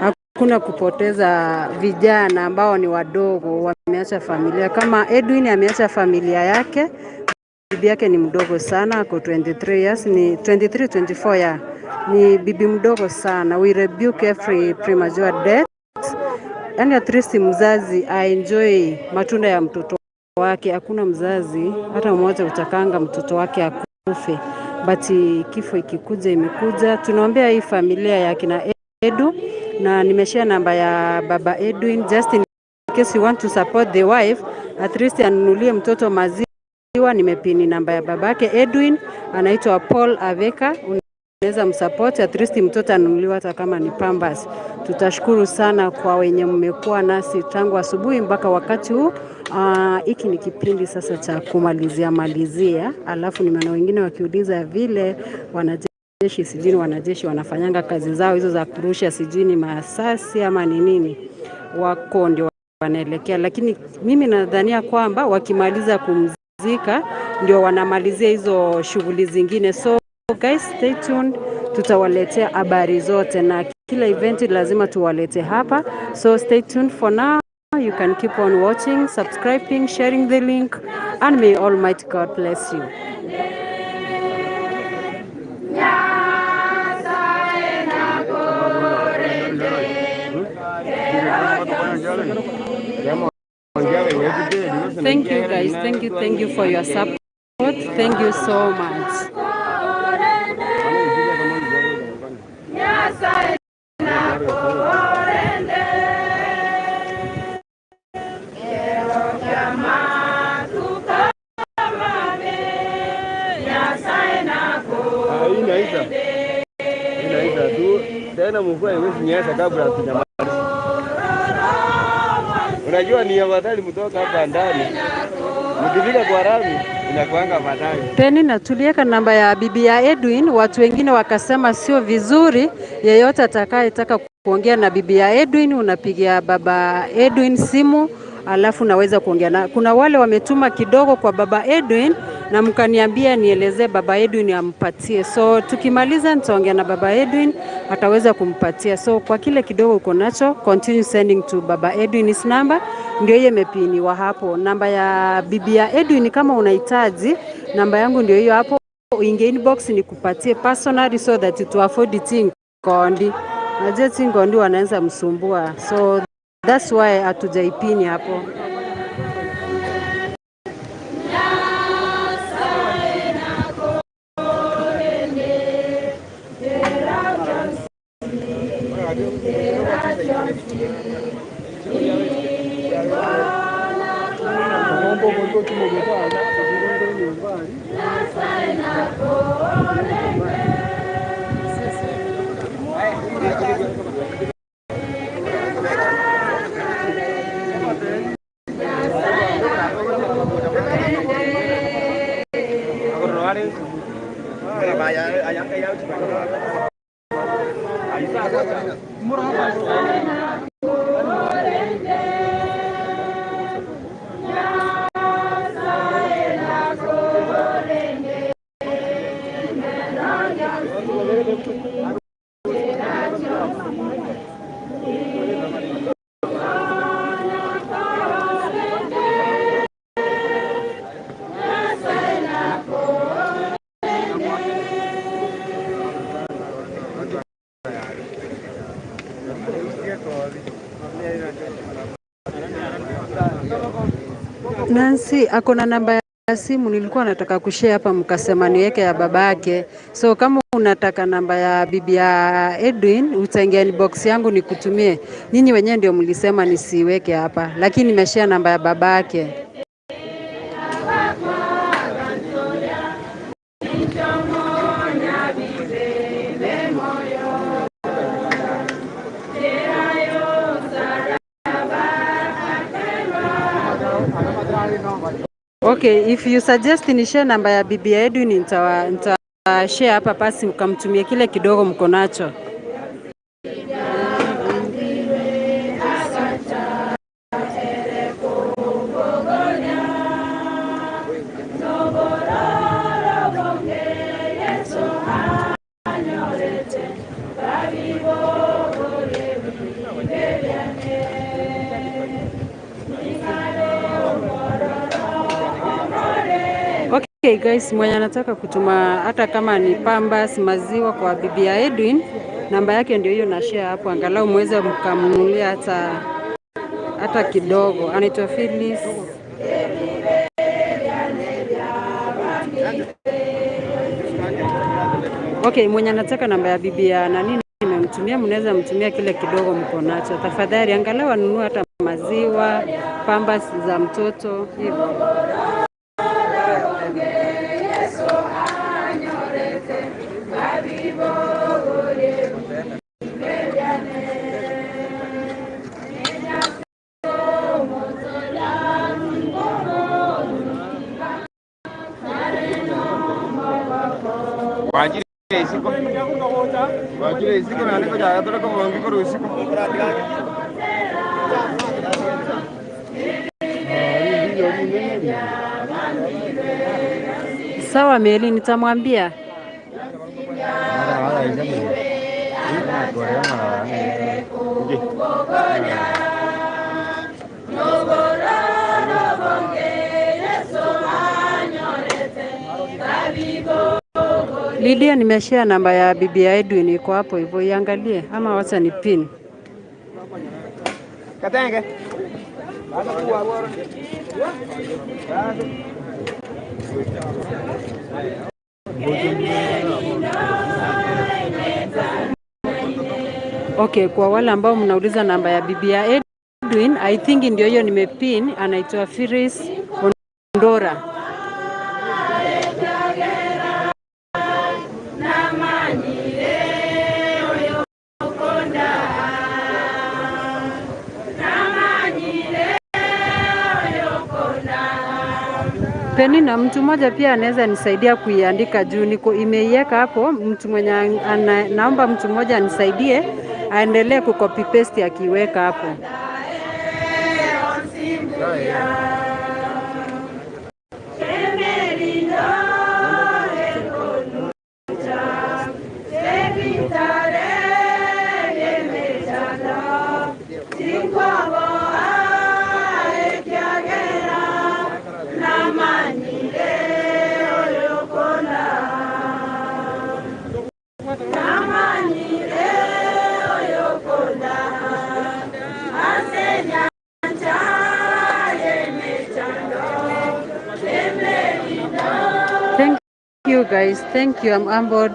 Hakuna kupoteza vijana ambao ni wadogo, wameacha familia. Kama Edwin ameacha familia yake, bibi yake ni mdogo sana, ako 23 years, ni 23 24 ya. Ni bibi mdogo sana. We rebuke every premature death. Yani at least mzazi enjoy matunda ya mtoto wake. Hakuna mzazi hata mmoja utakanga mtoto wake akufe. But kifo ikikuja imekuja. Tunaombea hii familia ya kina Edu, na nimeshare namba ya baba Edwin just in case you want to support the wife, at least anunulie mtoto maziwa. Nimepini namba ya babake Edwin, anaitwa Paul Aveka. Unaweza msupport, at least mtoto anunuliwe hata kama ni Pampers. Tutashukuru sana kwa wenye mmekuwa nasi tangu asubuhi mpaka wakati huu. Hiki ni kipindi sasa cha kumalizia. Alafu nimeona wengine wakiuliza vile wanajeshi sijini wanajeshi wanafanyanga kazi zao hizo za kurusha sijini masasi ama ni nini, wako ndio wanaelekea. Lakini mimi nadhania kwamba wakimaliza kumzika ndio wanamalizia hizo shughuli zingine. So guys, stay tuned, tutawaletea habari zote na kila event lazima tuwalete hapa. So stay tuned for now. You can keep on watching, subscribing, sharing the link, and may Almighty God bless you. Thank you guys, thank you for your support. Thank you so much.
Inaita tu tena mvua iwezi nyesha kabla hatujamaliza. Unajua ni afadhali mtoka hapa ndani, mkifika kwa rami inakuanga afadhali.
Teni na tulieka namba ya bibi ya Edwin, watu wengine wakasema sio vizuri. Yeyote atakayetaka kuongea na bibi ya Edwin, unapigia baba Edwin simu, alafu naweza kuongea na. Kuna wale wametuma kidogo kwa baba Edwin na mkaniambia nielezee baba Edwin ampatie. So tukimaliza nitaongea na baba Edwin, ataweza kumpatia. So kwa kile kidogo uko nacho, continue sending to baba Edwin's number, ndio hiyo imepiniwa hapo. Namba ya bibi ya Edwin kama unahitaji, namba yangu ndio hiyo hapo. Uingie inbox nikupatie personally so that to afford it kondi. Najua tingondi wanaanza msumbua. So that's why hatujaipini hapo. Nancy akona namba ya simu, nilikuwa nataka kushare hapa, mkasema niweke ya babake. So kama unataka namba ya bibi ya Edwin, utaingia inbox yangu nikutumie. Nyinyi wenyewe ndio mlisema nisiweke hapa, lakini nimeshare namba ya babake. Okay, if you suggest ni share namba ya bibi Edwin, nita share hapa pasi mkamtumie kile kidogo mko nacho. Okay guys, mwenye anataka kutuma hata kama ni pambas, maziwa kwa bibi ya Edwin, namba yake ndio hiyo na share hapo, angalau muweze mkamnunulia hata kidogo. Anaitwa Phyllis. Okay, mwenye anataka namba ya bibi ya nani nimemtumia, mnaweza mtumia kile kidogo mko nacho. Tafadhali angalau anunue hata maziwa, pambas za mtoto hivyo. Sawa Meli, nitamwambia. Lydia, nimeshare namba ya bibi ya Edwin iko hapo hivyo, iangalie ama wacha ni pin.
Katenge.
Okay, kwa wale ambao mnauliza namba ya bibi ya Edwin, I think ndio hiyo nimepin, anaitwa Phyllis Ondora. Peni na mtu mmoja pia anaweza nisaidia kuiandika juu niko imeiweka hapo. Mtu mwenye naomba mtu mmoja anisaidie aendelee kucopy paste akiweka hapo. Thank you guys, thank you, I'm on board.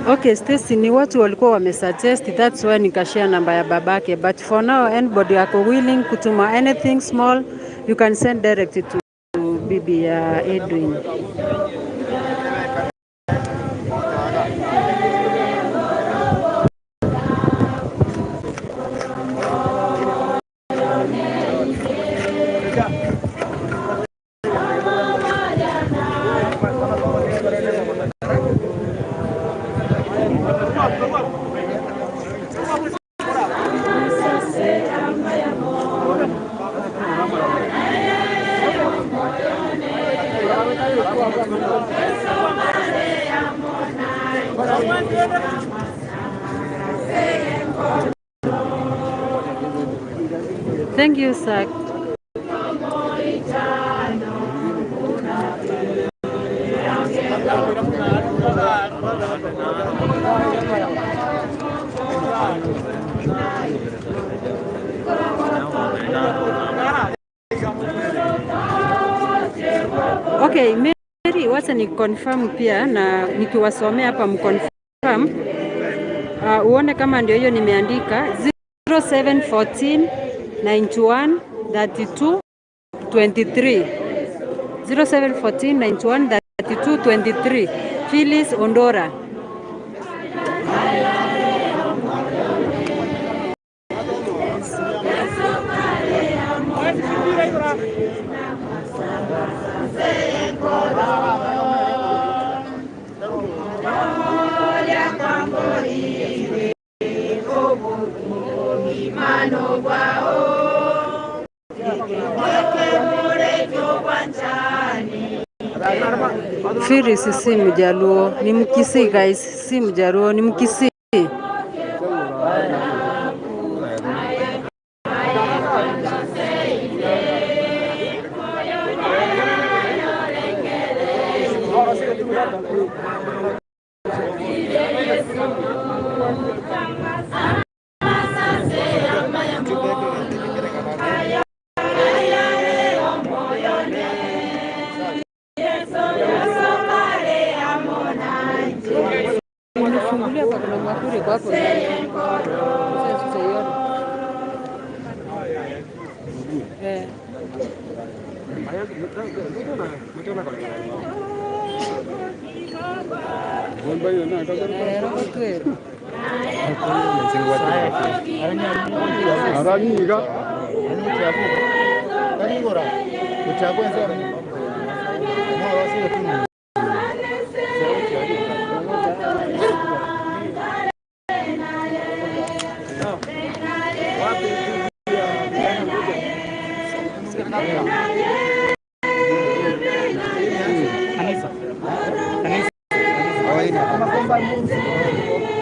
Okay, Stacy, ni watu walikuwa wamesuggest, that's why nikashare namba ya babake, but for now anybody ako willing kutuma anything small, you can send direct to bibi ya Edwin. Thank you, sir. Okay, Mary, wacha ni confirm pia na nikiwasomea hapa mconfirm. Uone kama ndio hiyo nimeandika 0714 91 32 23 0714 91 32 23 Phyllis Ondora. Phyllis si Mjaluo, ni Mkisii guys, si Mjaluo, ni Mkisii.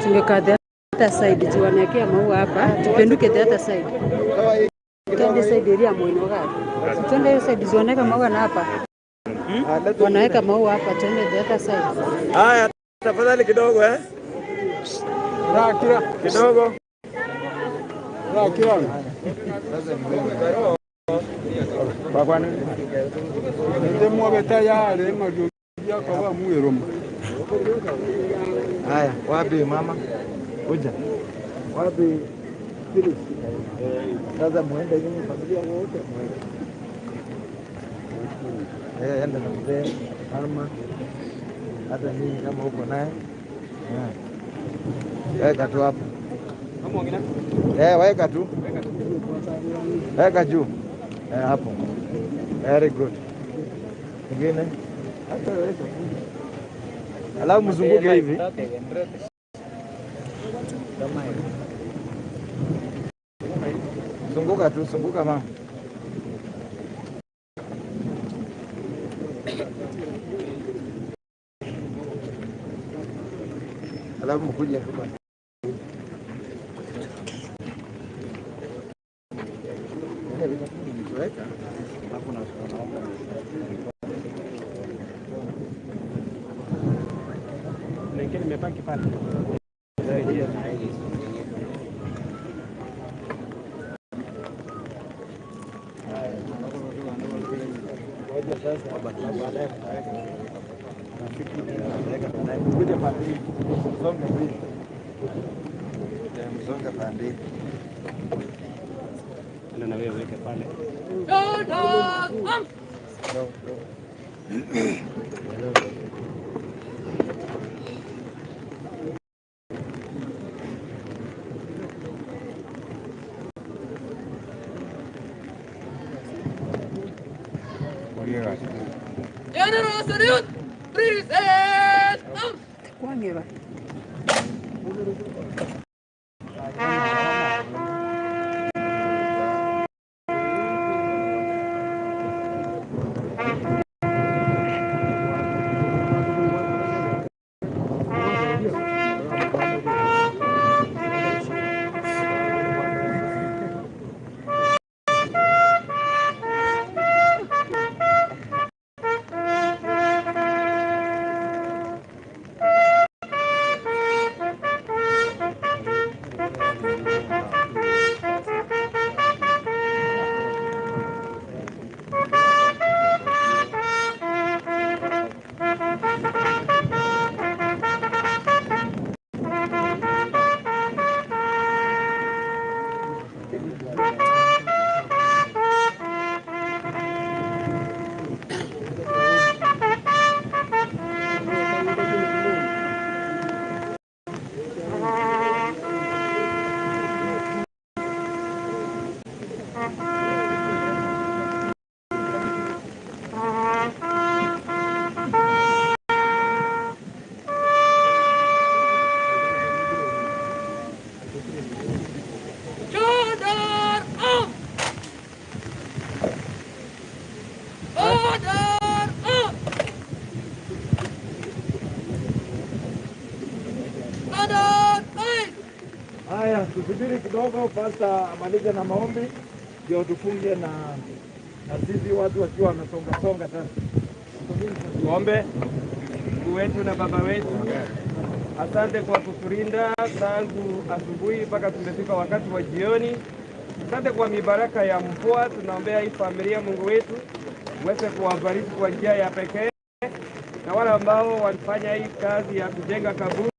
Tungekaa the other side, tuwanekea maua hapa, tupenduke the other side. Tuende side area Moino gari. Tuende hiyo side tuwaneka maua na hapa. Wanaweka maua hapa, tuende the other side.
Haya, tafadhali kidogo kidogo.
Babana. Ndemo betayale majo kwa muero.
Haya, wapi mama? Kuja. Wapi Phyllis? Sasa muende nyinyi familia wote muende. Enda na mzee Alma. Hata nyinyi kama uko naye. Weka tu hapo.
Mong'ina.
Weka tu. Weka juu. Hapo. Very good. Ingine. Hata weka. Alafu mzunguke hivi. Zunguka tu, zunguka mama. Alafu mkuje hapa. Weka. Alafu naomba.
Lakini nimepaki pale. moja sasa, baadaye kuja pande hii, msonge mbili, msonge pande hii. Na wewe weke pale.
General salute, present.
Kwani
Haya, tusubiri kidogo pasta amalize na maombi ndio tufunge na sisi watu wakiwa wamesonga songa sasa. Tuombe. Mungu wetu na Baba wetu, asante kwa kutulinda tangu asubuhi mpaka tumefika wakati wa jioni. Asante kwa mibaraka ya mvua. Tunaombea hii familia, Mungu wetu, uweze kuwabariki kwa njia ya pekee, na wale ambao walifanya hii kazi ya kujenga kaburi,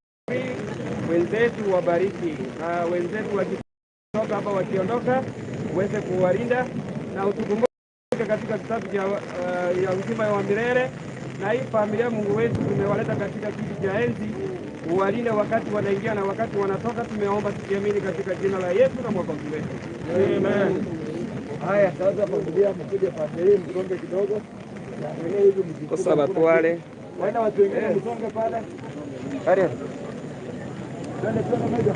wenzetu wabariki, na wenzetu wakitoka hapa wakiondoka, uweze kuwalinda na utukumbuke katika kitabu ya uzima wa milele. Na hii familia, Mungu wetu, tumewaleta katika kiti cha enzi, uwalinde wakati wanaingia na wakati wanatoka. Tumeomba tukiamini katika jina la Yesu na Mwokozi wetu. Amen. Haya, sasa familia mkuje pande hii, msonge kidogo. Na hivi mkikosa watu wale. Waenda watu wengine msonge pale. Haya. Twende moja.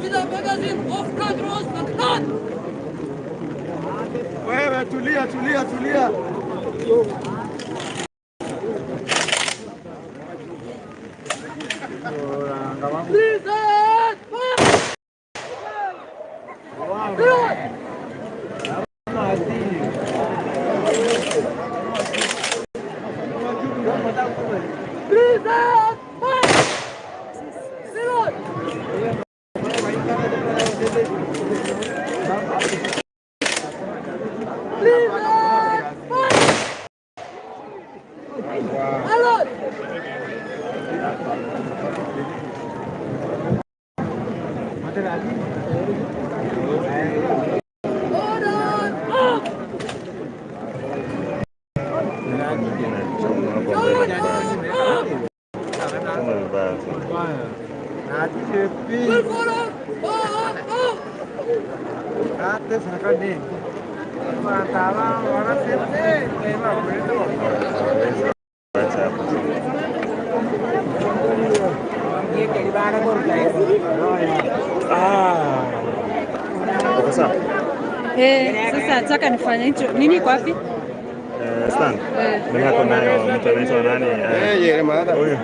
With a magazine of controls, but not.
Wewe tulia.
Sasa nataka nifanye hicho. Nini kwa wapi?
Stand. Mimi hako nayo mtanisho nani? Yeye maada. Huyu.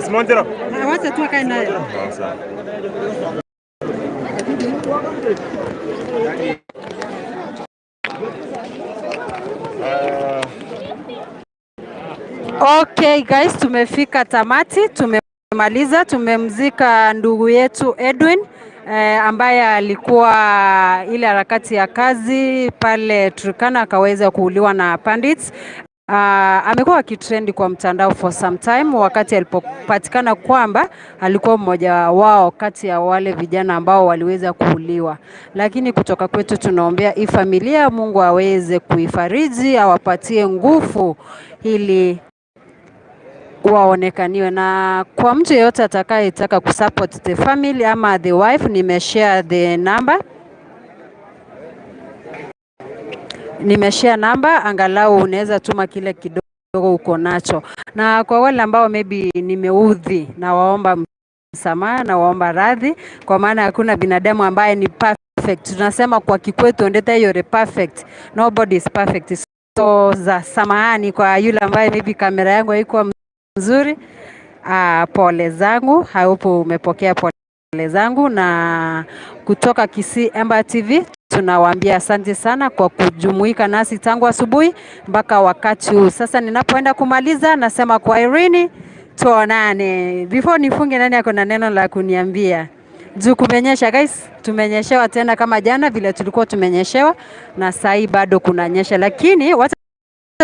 Simontero.
Wacha tu akae nayo.
Sawa.
Okay guys, tumefika tamati, tumemaliza, tumemzika ndugu yetu Edwin. ambaye alikuwa ile harakati ya kazi pale Turkana akaweza kuuliwa na bandits. Amekuwa akitrendi kwa mtandao for some time, wakati alipopatikana kwamba alikuwa mmoja wao kati ya wale vijana ambao waliweza kuuliwa. Lakini kutoka kwetu tunaombea hii familia, Mungu aweze kuifariji, awapatie nguvu ili waonekaniwe. Na kwa mtu yeyote atakayetaka kusupport the family ama the wife, nimeshare the number. Nimeshare namba, angalau unaweza tuma kile kidogo uko nacho. Na kwa wale ambao maybe nimeudhi, na waomba msamaha na waomba radhi, kwa maana hakuna binadamu ambaye ni perfect. Tunasema kwa Kikwetu ndeta yore perfect. Nobody is perfect. So za samahani kwa yule ambaye maybe kamera yangu haikuwa mzuri. Pole zangu, haupo umepokea pole zangu. Na kutoka Kisii INKA TV tunawaambia asante sana kwa kujumuika nasi tangu asubuhi mpaka wakati huu. Sasa ninapoenda kumaliza nasema kwa Irene, tuonane. Before nifunge, nani ako na neno la kuniambia? Juu kumenyesha guys, tumenyeshewa tena kama jana vile tulikuwa tumenyeshewa, na sai bado kunanyesha, lakini wacha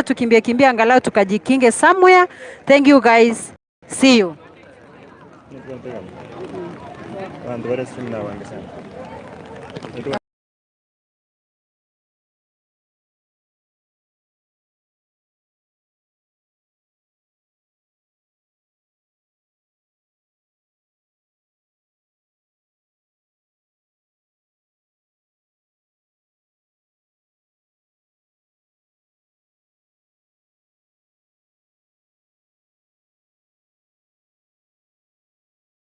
tukimbie angalau tukajikinge somewhere. Thank you guys. See you.